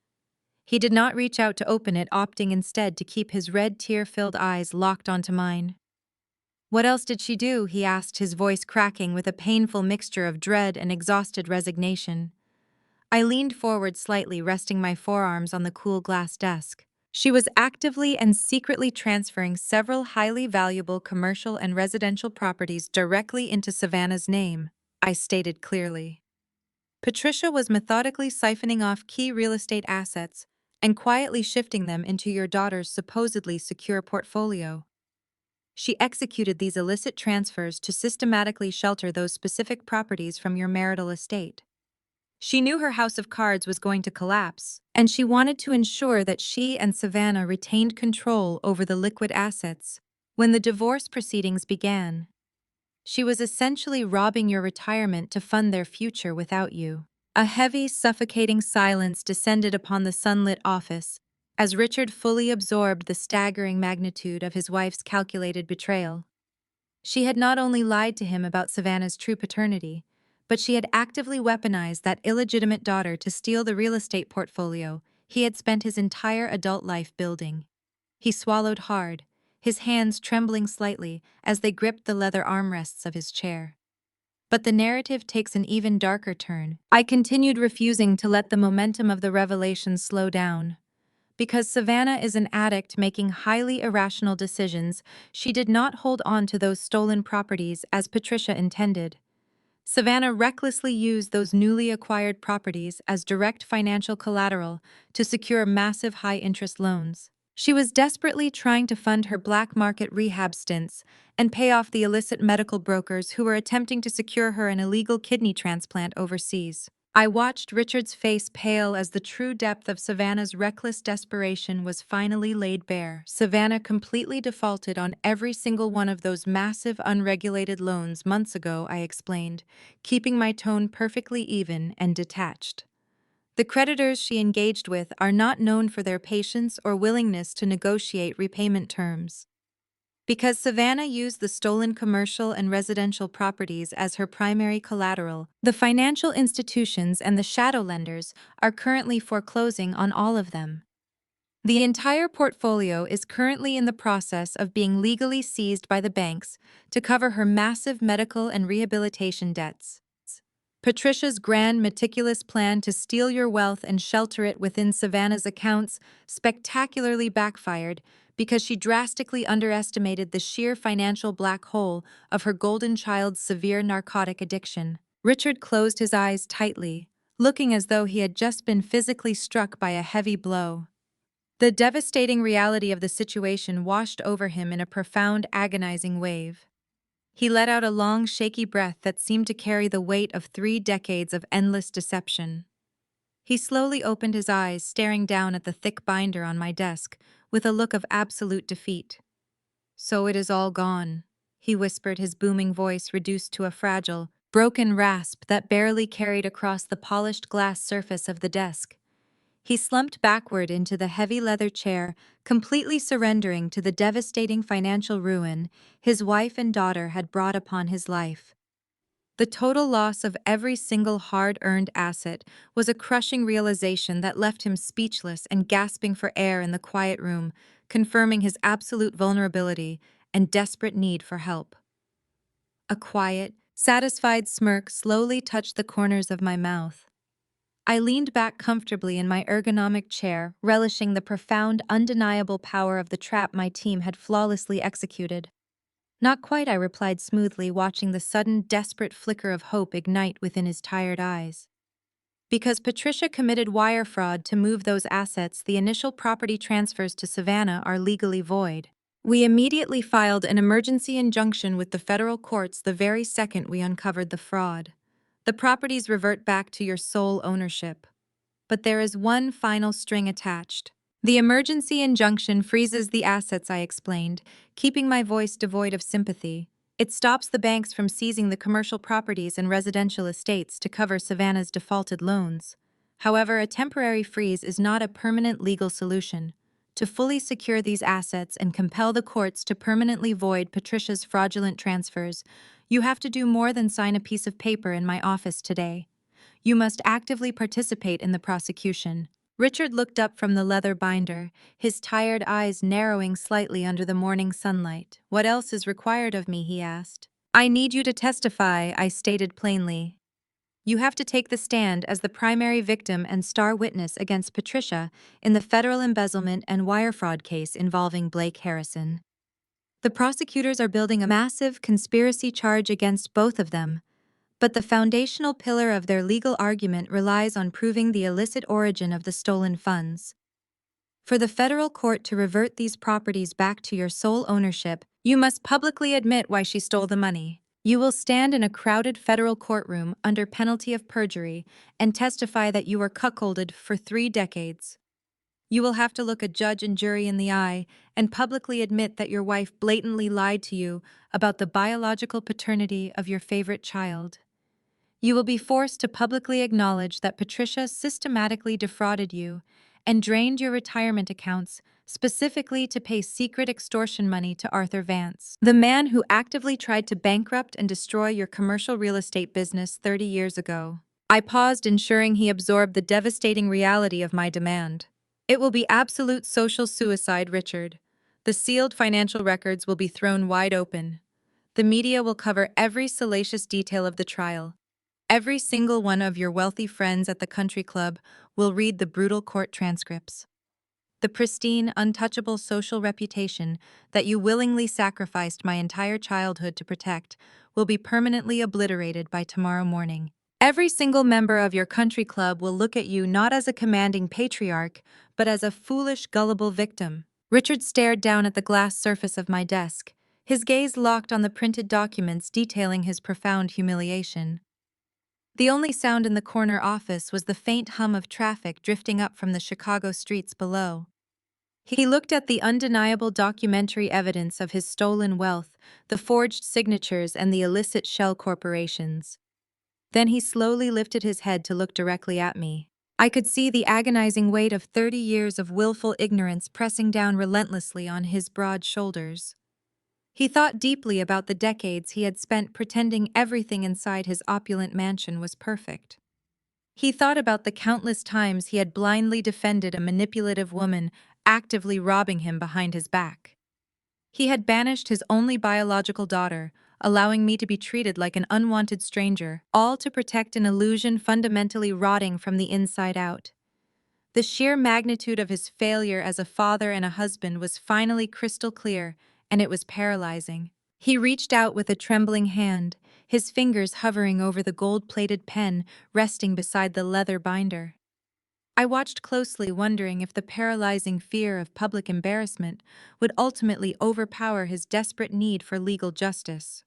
Speaker 1: He did not reach out to open it, opting instead to keep his red, tear-filled eyes locked onto mine. "What else did she do?" he asked, his voice cracking with a painful mixture of dread and exhausted resignation. I leaned forward slightly, resting my forearms on the cool glass desk. She was actively and secretly transferring several highly valuable commercial and residential properties directly into Savannah's name, I stated clearly. Patricia was methodically siphoning off key real estate assets and quietly shifting them into your daughter's supposedly secure portfolio. She executed these illicit transfers to systematically shelter those specific properties from your marital estate. She knew her house of cards was going to collapse, and she wanted to ensure that she and Savannah retained control over the liquid assets when the divorce proceedings began. She was essentially robbing your retirement to fund their future without you. A heavy, suffocating silence descended upon the sunlit office as Richard fully absorbed the staggering magnitude of his wife's calculated betrayal. She had not only lied to him about Savannah's true paternity, but she had actively weaponized that illegitimate daughter to steal the real estate portfolio he had spent his entire adult life building. He swallowed hard, his hands trembling slightly as they gripped the leather armrests of his chair. But the narrative takes an even darker turn. I continued, refusing to let the momentum of the revelation slow down. Because Savannah is an addict making highly irrational decisions, she did not hold on to those stolen properties as Patricia intended. Savannah recklessly used those newly acquired properties as direct financial collateral to secure massive high-interest loans. She was desperately trying to fund her black market rehab stints and pay off the illicit medical brokers who were attempting to secure her an illegal kidney transplant overseas. I watched Richard's face pale as the true depth of Savannah's reckless desperation was finally laid bare. Savannah completely defaulted on every single one of those massive unregulated loans months ago, I explained, keeping my tone perfectly even and detached. The creditors she engaged with are not known for their patience or willingness to negotiate repayment terms. Because Savannah used the stolen commercial and residential properties as her primary collateral, the financial institutions and the shadow lenders are currently foreclosing on all of them. The entire portfolio is currently in the process of being legally seized by the banks to cover her massive medical and rehabilitation debts. Patricia's grand, meticulous plan to steal your wealth and shelter it within Savannah's accounts spectacularly backfired because she drastically underestimated the sheer financial black hole of her golden child's severe narcotic addiction. Richard closed his eyes tightly, looking as though he had just been physically struck by a heavy blow. The devastating reality of the situation washed over him in a profound, agonizing wave. He let out a long, shaky breath that seemed to carry the weight of 3 decades of endless deception. He slowly opened his eyes, staring down at the thick binder on my desk, with a look of absolute defeat. "So it is all gone," he whispered, his booming voice reduced to a fragile, broken rasp that barely carried across the polished glass surface of the desk. He slumped backward into the heavy leather chair, completely surrendering to the devastating financial ruin his wife and daughter had brought upon his life. The total loss of every single hard-earned asset was a crushing realization that left him speechless and gasping for air in the quiet room, confirming his absolute vulnerability and desperate need for help. A quiet, satisfied smirk slowly touched the corners of my mouth. I leaned back comfortably in my ergonomic chair, relishing the profound, undeniable power of the trap my team had flawlessly executed. "Not quite," I replied smoothly, watching the sudden, desperate flicker of hope ignite within his tired eyes. Because Patricia committed wire fraud to move those assets, the initial property transfers to Savannah are legally void. We immediately filed an emergency injunction with the federal courts the very second we uncovered the fraud. The properties revert back to your sole ownership. but there is one final string attached. The emergency injunction freezes the assets, I explained, keeping my voice devoid of sympathy. It stops the banks from seizing the commercial properties and residential estates to cover Savannah's defaulted loans. However, a temporary freeze is not a permanent legal solution. To fully secure these assets and compel the courts to permanently void Patricia's fraudulent transfers, you have to do more than sign a piece of paper in my office today. You must actively participate in the prosecution. Richard looked up from the leather binder, his tired eyes narrowing slightly under the morning sunlight. What else is required of me, he asked. I need you to testify, I stated plainly. You have to take the stand as the primary victim and star witness against Patricia in the federal embezzlement and wire fraud case involving Blake Harrison. The prosecutors are building a massive conspiracy charge against both of them, but the foundational pillar of their legal argument relies on proving the illicit origin of the stolen funds. For the federal court to revert these properties back to your sole ownership, you must publicly admit why she stole the money. You will stand in a crowded federal courtroom under penalty of perjury and testify that you were cuckolded for 3 decades. You will have to look a judge and jury in the eye and publicly admit that your wife blatantly lied to you about the biological paternity of your favorite child. You will be forced to publicly acknowledge that Patricia systematically defrauded you and drained your retirement accounts specifically to pay secret extortion money to Arthur Vance, the man who actively tried to bankrupt and destroy your commercial real estate business 30 years ago. I paused, ensuring he absorbed the devastating reality of my demand. It will be absolute social suicide, Richard. The sealed financial records will be thrown wide open. The media will cover every salacious detail of the trial. Every single one of your wealthy friends at the country club will read the brutal court transcripts. The pristine, untouchable social reputation that you willingly sacrificed my entire childhood to protect will be permanently obliterated by tomorrow morning. Every single member of your country club will look at you not as a commanding patriarch, but as a foolish, gullible victim. Richard stared down at the glass surface of my desk, his gaze locked on the printed documents detailing his profound humiliation. The only sound in the corner office was the faint hum of traffic drifting up from the Chicago streets below. He looked at the undeniable documentary evidence of his stolen wealth, the forged signatures, and the illicit shell corporations. Then he slowly lifted his head to look directly at me. I could see the agonizing weight of 30 years of willful ignorance pressing down relentlessly on his broad shoulders. He thought deeply about the decades he had spent pretending everything inside his opulent mansion was perfect. He thought about the countless times he had blindly defended a manipulative woman actively robbing him behind his back. He had banished his only biological daughter, allowing me to be treated like an unwanted stranger, all to protect an illusion fundamentally rotting from the inside out. The sheer magnitude of his failure as a father and a husband was finally crystal clear, and it was paralyzing. He reached out with a trembling hand, his fingers hovering over the gold-plated pen resting beside the leather binder. I watched closely, wondering if the paralyzing fear of public embarrassment would ultimately overpower his desperate need for legal justice.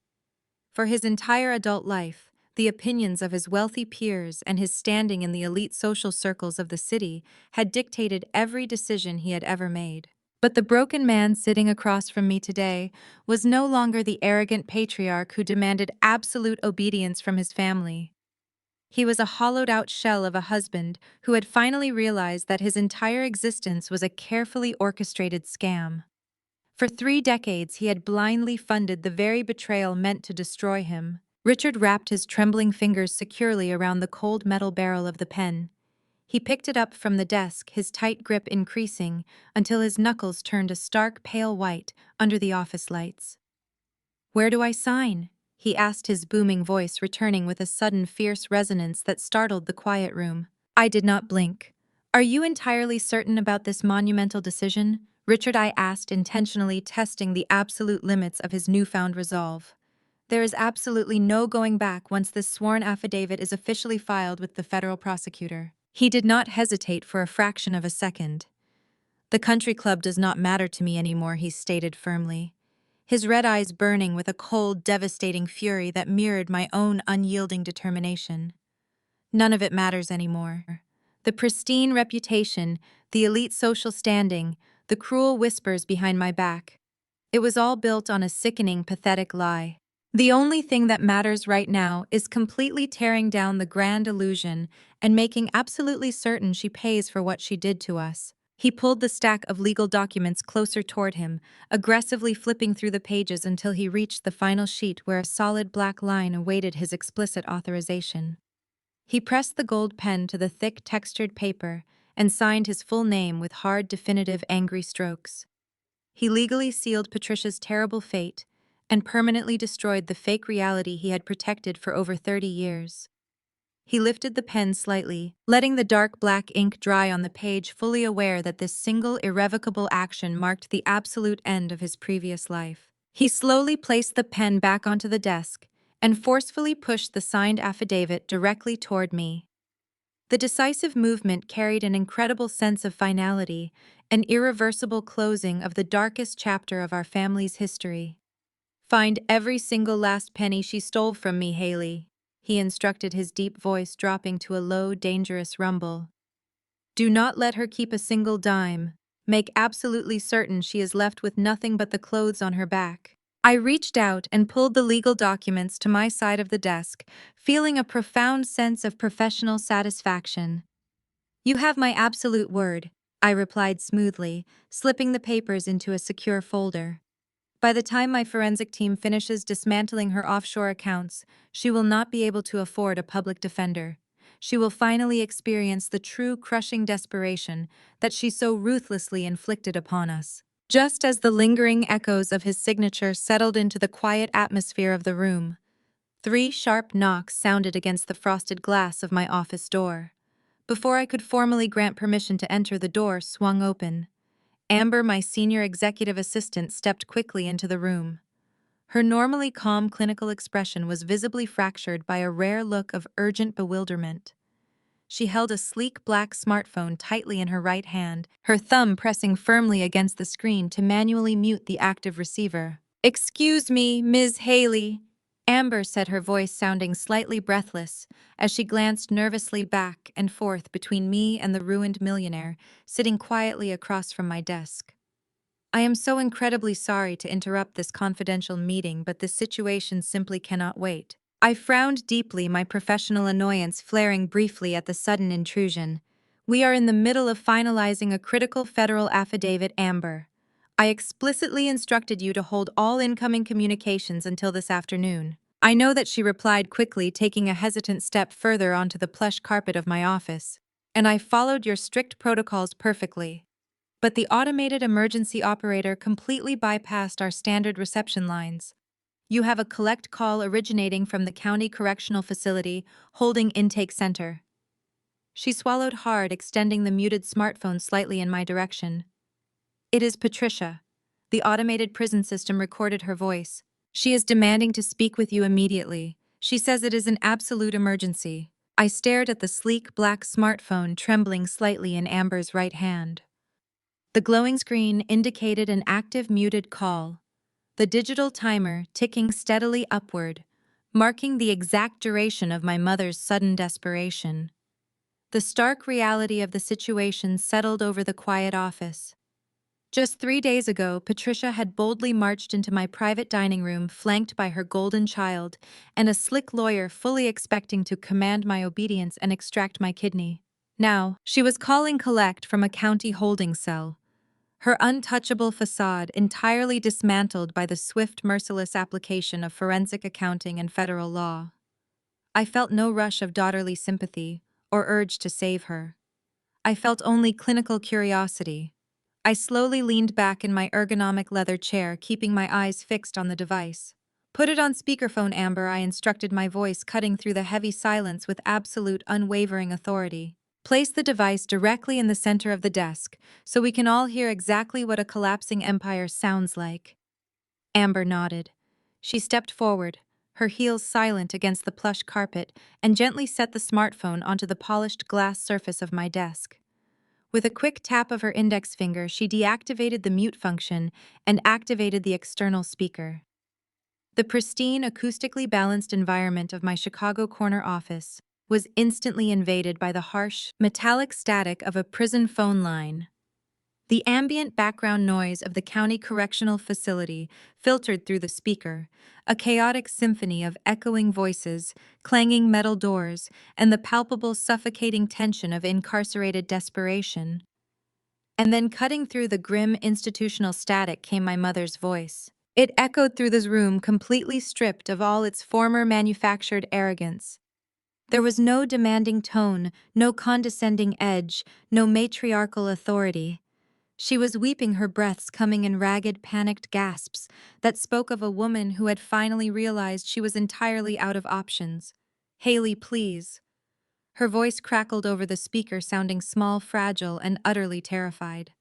Speaker 1: For his entire adult life, the opinions of his wealthy peers and his standing in the elite social circles of the city had dictated every decision he had ever made. But the broken man sitting across from me today was no longer the arrogant patriarch who demanded absolute obedience from his family. He was a hollowed-out shell of a husband who had finally realized that his entire existence was a carefully orchestrated scam. For 3 decades, he had blindly funded the very betrayal meant to destroy him. Richard wrapped his trembling fingers securely around the cold metal barrel of the pen. He picked it up from the desk, his tight grip increasing until his knuckles turned a stark pale white under the office lights. "Where do I sign?" he asked, his booming voice returning with a sudden fierce resonance that startled the quiet room. I did not blink. "Are you entirely certain about this monumental decision?" Richard, I asked, intentionally testing the absolute limits of his newfound resolve. "There is absolutely no going back once this sworn affidavit is officially filed with the federal prosecutor." He did not hesitate for a fraction of a second. "The country club does not matter to me anymore," he stated firmly, his red eyes burning with a cold, devastating fury that mirrored my own unyielding determination. "None of it matters anymore. The pristine reputation, the elite social standing, the cruel whispers behind my back. It was all built on a sickening, pathetic lie. The only thing that matters right now is completely tearing down the grand illusion and making absolutely certain she pays for what she did to us. He pulled the stack of legal documents closer toward him, aggressively flipping through the pages until he reached the final sheet where a solid black line awaited his explicit authorization. He pressed the gold pen to the thick, textured paper and signed his full name with hard, definitive, angry strokes. He legally sealed Patricia's terrible fate and permanently destroyed the fake reality he had protected for over 30 years. He lifted the pen slightly, letting the dark black ink dry on the page, fully aware that this single irrevocable action marked the absolute end of his previous life. He slowly placed the pen back onto the desk and forcefully pushed the signed affidavit directly toward me. The decisive movement carried an incredible sense of finality, an irreversible closing of the darkest chapter of our family's history. "Find every single last penny she stole from me, Haley," he instructed, his deep voice dropping to a low, dangerous rumble. "Do not let her keep a single dime. Make absolutely certain she is left with nothing but the clothes on her back." I reached out and pulled the legal documents to my side of the desk, feeling a profound sense of professional satisfaction. "You have my absolute word," I replied smoothly, slipping the papers into a secure folder. "By the time my forensic team finishes dismantling her offshore accounts, she will not be able to afford a public defender. She will finally experience the true crushing desperation that she so ruthlessly inflicted upon us." Just as the lingering echoes of his signature settled into the quiet atmosphere of the room, 3 sharp knocks sounded against the frosted glass of my office door. Before I could formally grant permission to enter, the door swung open. Amber, my senior executive assistant, stepped quickly into the room. Her normally calm clinical expression was visibly fractured by a rare look of urgent bewilderment. She held a sleek black smartphone tightly in her right hand, her thumb pressing firmly against the screen to manually mute the active receiver. "Excuse me, Ms. Haley," Amber said, her voice sounding slightly breathless as she glanced nervously back and forth between me and the ruined millionaire sitting quietly across from my desk. "I am so incredibly sorry to interrupt this confidential meeting, but this situation simply cannot wait." I frowned deeply, my professional annoyance flaring briefly at the sudden intrusion. "We are in the middle of finalizing a critical federal affidavit, Amber. I explicitly instructed you to hold all incoming communications until this afternoon." I know that, she replied quickly, taking a hesitant step further onto the plush carpet of my office. "And I followed your strict protocols perfectly. But the automated emergency operator completely bypassed our standard reception lines. You have a collect call originating from the county correctional facility holding intake center." She swallowed hard, extending the muted smartphone slightly in my direction. "It is Patricia." The automated prison system recorded her voice. "She is demanding to speak with you immediately. She says it is an absolute emergency." I stared at the sleek black smartphone trembling slightly in Amber's right hand. The glowing screen indicated an active muted call, the digital timer ticking steadily upward, marking the exact duration of my mother's sudden desperation. The stark reality of the situation settled over the quiet office. Just 3 days ago, Patricia had boldly marched into my private dining room, flanked by her golden child and a slick lawyer fully expecting to command my obedience and extract my kidney. Now, she was calling collect from a county holding cell, her untouchable facade entirely dismantled by the swift, merciless application of forensic accounting and federal law. I felt no rush of daughterly sympathy or urge to save her. I felt only clinical curiosity. I slowly leaned back in my ergonomic leather chair, keeping my eyes fixed on the device. "Put it on speakerphone, Amber," I instructed, my voice cutting through the heavy silence with absolute, unwavering authority. "Place the device directly in the center of the desk, so we can all hear exactly what a collapsing empire sounds like." Amber nodded. She stepped forward, her heels silent against the plush carpet, and gently set the smartphone onto the polished glass surface of my desk. With a quick tap of her index finger, she deactivated the mute function and activated the external speaker. The pristine, acoustically balanced environment of my Chicago corner office was instantly invaded by the harsh, metallic static of a prison phone line. The ambient background noise of the county correctional facility filtered through the speaker, a chaotic symphony of echoing voices, clanging metal doors, and the palpable suffocating tension of incarcerated desperation. And then cutting through the grim institutional static came my mother's voice. It echoed through this room completely stripped of all its former manufactured arrogance. There was no demanding tone, no condescending edge, no matriarchal authority. She was weeping, her breaths coming in ragged, panicked gasps that spoke of a woman who had finally realized she was entirely out of options. "Haley, please." Her voice crackled over the speaker, sounding small, fragile, and utterly terrified.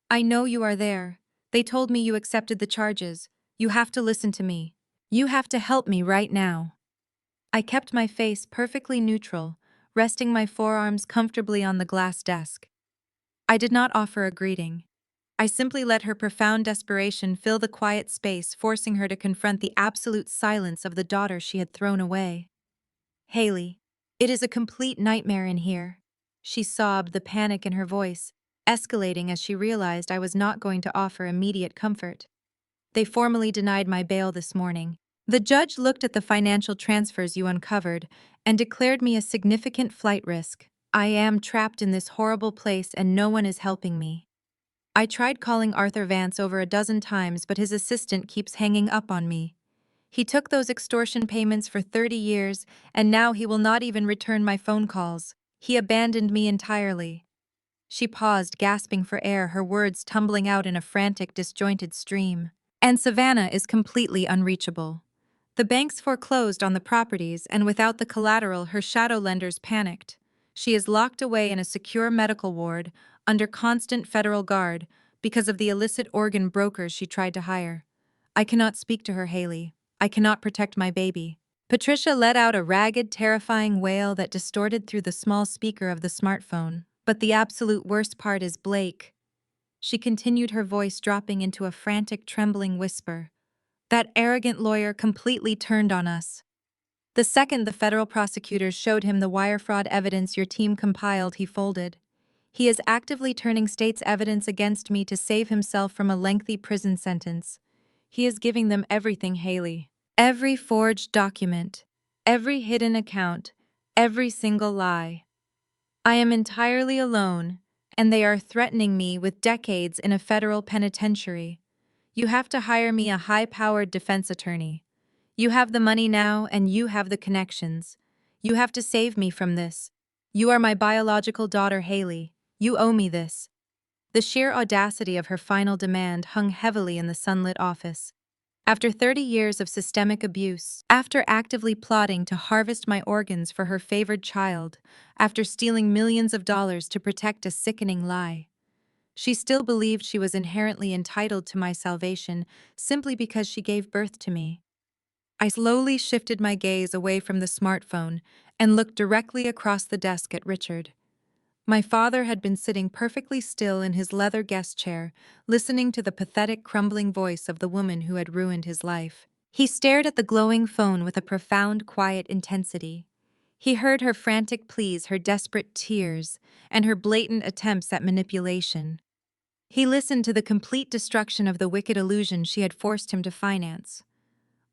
Speaker 1: "I know you are there. They told me you accepted the charges. You have to listen to me. You have to help me right now." I kept my face perfectly neutral, resting my forearms comfortably on the glass desk. I did not offer a greeting. I simply let her profound desperation fill the quiet space, forcing her to confront the absolute silence of the daughter she had thrown away. "Haley, it is a complete nightmare in here," she sobbed, the panic in her voice escalating as she realized I was not going to offer immediate comfort. "They formally denied my bail this morning. The judge looked at the financial transfers you uncovered and declared me a significant flight risk. I am trapped in this horrible place and no one is helping me. I tried calling Arthur Vance over a dozen times, but his assistant keeps hanging up on me. He took those extortion payments for 30 years, and now he will not even return my phone calls. He abandoned me entirely." She paused, gasping for air, her words tumbling out in a frantic, disjointed stream. "And Savannah is completely unreachable. The banks foreclosed on the properties, and without the collateral, her shadow lenders panicked. She is locked away in a secure medical ward, under constant federal guard, because of the illicit organ brokers she tried to hire. I cannot speak to her, Haley. I cannot protect my baby." Patricia let out a ragged, terrifying wail that distorted through the small speaker of the smartphone. "But the absolute worst part is Blake." She continued, her voice dropping into a frantic, trembling whisper. "That arrogant lawyer completely turned on us. The second the federal prosecutors showed him the wire fraud evidence your team compiled, he folded. He is actively turning state's evidence against me to save himself from a lengthy prison sentence. He is giving them everything, Haley. Every forged document, every hidden account, every single lie. I am entirely alone, and they are threatening me with decades in a federal penitentiary. You have to hire me a high-powered defense attorney. You have the money now, and you have the connections. You have to save me from this. You are my biological daughter, Haley. You owe me this." The sheer audacity of her final demand hung heavily in the sunlit office. After 30 years of systemic abuse, after actively plotting to harvest my organs for her favored child, after stealing millions of dollars to protect a sickening lie, she still believed she was inherently entitled to my salvation simply because she gave birth to me. I slowly shifted my gaze away from the smartphone and looked directly across the desk at Richard. My father had been sitting perfectly still in his leather guest chair, listening to the pathetic, crumbling voice of the woman who had ruined his life. He stared at the glowing phone with a profound, quiet intensity. He heard her frantic pleas, her desperate tears, and her blatant attempts at manipulation. He listened to the complete destruction of the wicked illusion she had forced him to finance.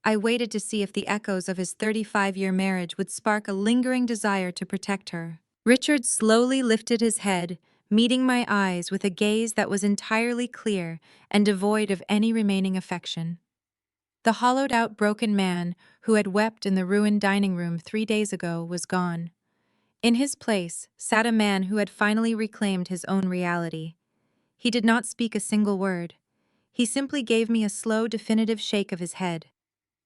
Speaker 1: I waited to see if the echoes of his 35-year marriage would spark a lingering desire to protect her. Richard slowly lifted his head, meeting my eyes with a gaze that was entirely clear and devoid of any remaining affection. The hollowed-out, broken man who had wept in the ruined dining room 3 days ago was gone. In his place sat a man who had finally reclaimed his own reality. He did not speak a single word. He simply gave me a slow, definitive shake of his head.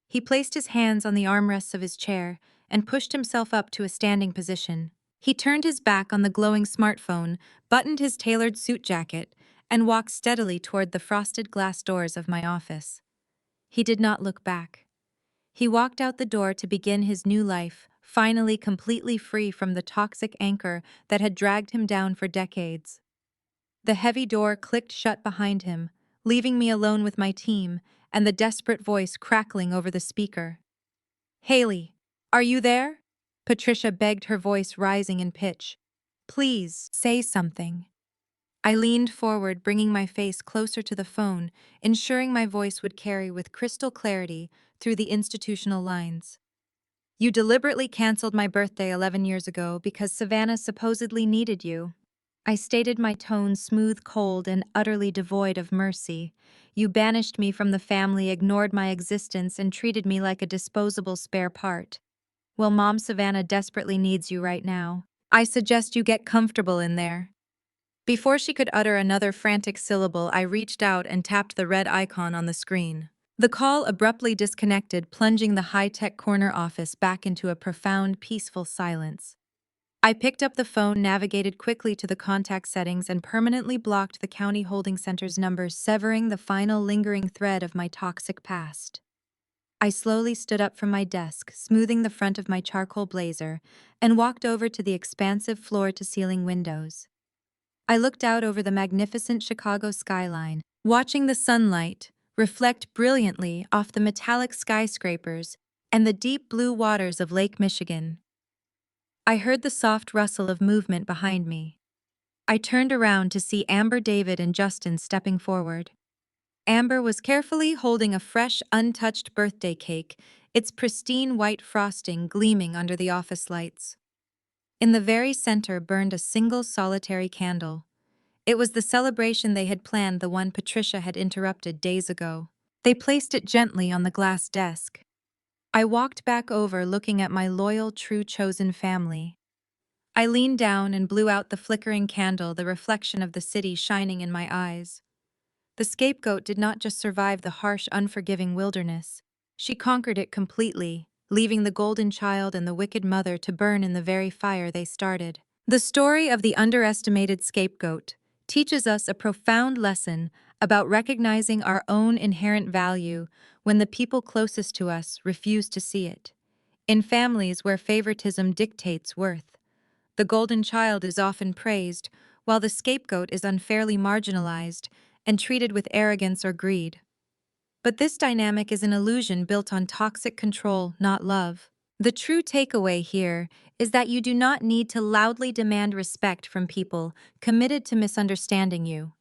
Speaker 1: He placed his hands on the armrests of his chair and pushed himself up to a standing position. He turned his back on the glowing smartphone, buttoned his tailored suit jacket, and walked steadily toward the frosted glass doors of my office. He did not look back. He walked out the door to begin his new life, finally completely free from the toxic anchor that had dragged him down for decades. The heavy door clicked shut behind him, leaving me alone with my team and the desperate voice crackling over the speaker. "Haley, are you there?" Patricia begged, her voice rising in pitch. Please, say something. I leaned forward, bringing my face closer to the phone, ensuring my voice would carry with crystal clarity through the institutional lines. You deliberately canceled my birthday 11 years ago because Savannah supposedly needed you. I stated, my tone smooth, cold, and utterly devoid of mercy. You banished me from the family, ignored my existence, and treated me like a disposable spare part. Well, Mom Savannah desperately needs you right now. I suggest you get comfortable in there. Before she could utter another frantic syllable, I reached out and tapped the red icon on the screen. The call abruptly disconnected, plunging the high-tech corner office back into a profound, peaceful silence. I picked up the phone, navigated quickly to the contact settings, and permanently blocked the County Holding Center's number, severing the final lingering thread of my toxic past. I slowly stood up from my desk, smoothing the front of my charcoal blazer, and walked over to the expansive floor-to-ceiling windows. I looked out over the magnificent Chicago skyline, watching the sunlight reflect brilliantly off the metallic skyscrapers and the deep blue waters of Lake Michigan. I heard the soft rustle of movement behind me. I turned around to see Amber, David, and Justin stepping forward. Amber was carefully holding a fresh, untouched birthday cake, its pristine white frosting gleaming under the office lights. In the very center burned a single solitary candle. It was the celebration they had planned, the one Patricia had interrupted days ago. They placed it gently on the glass desk. I walked back over, looking at my loyal, true, chosen family. I leaned down and blew out the flickering candle, the reflection of the city shining in my eyes. The scapegoat did not just survive the harsh, unforgiving wilderness. She conquered it completely, leaving the golden child and the wicked mother to burn in the very fire they started. The story of the underestimated scapegoat teaches us a profound lesson about recognizing our own inherent value when the people closest to us refuse to see it. In families where favoritism dictates worth, the golden child is often praised, while the scapegoat is unfairly marginalized and treated with arrogance or greed. But this dynamic is an illusion built on toxic control, not love. The true takeaway here is that you do not need to loudly demand respect from people committed to misunderstanding you.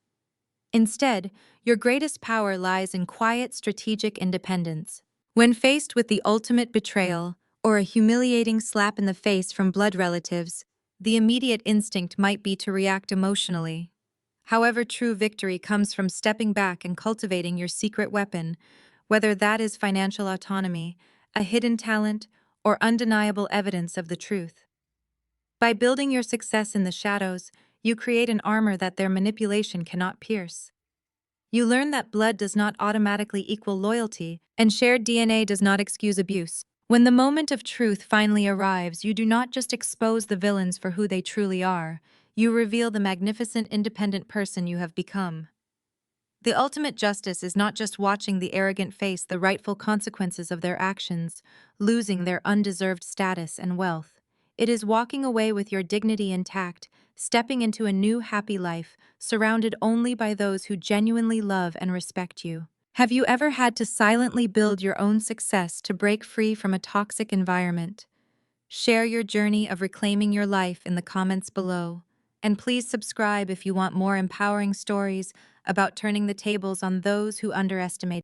Speaker 1: Instead, your greatest power lies in quiet, strategic independence. When faced with the ultimate betrayal or a humiliating slap in the face from blood relatives, the immediate instinct might be to react emotionally. However, true victory comes from stepping back and cultivating your secret weapon, whether that is financial autonomy, a hidden talent, or undeniable evidence of the truth. By building your success in the shadows, you create an armor that their manipulation cannot pierce. You learn that blood does not automatically equal loyalty, and shared DNA does not excuse abuse. When the moment of truth finally arrives, you do not just expose the villains for who they truly are, you reveal the magnificent independent person you have become. The ultimate justice is not just watching the arrogant face the rightful consequences of their actions, losing their undeserved status and wealth. It is walking away with your dignity intact, stepping into a new happy life, surrounded only by those who genuinely love and respect you. Have you ever had to silently build your own success to break free from a toxic environment? Share your journey of reclaiming your life in the comments below. And please subscribe if you want more empowering stories about turning the tables on those who underestimate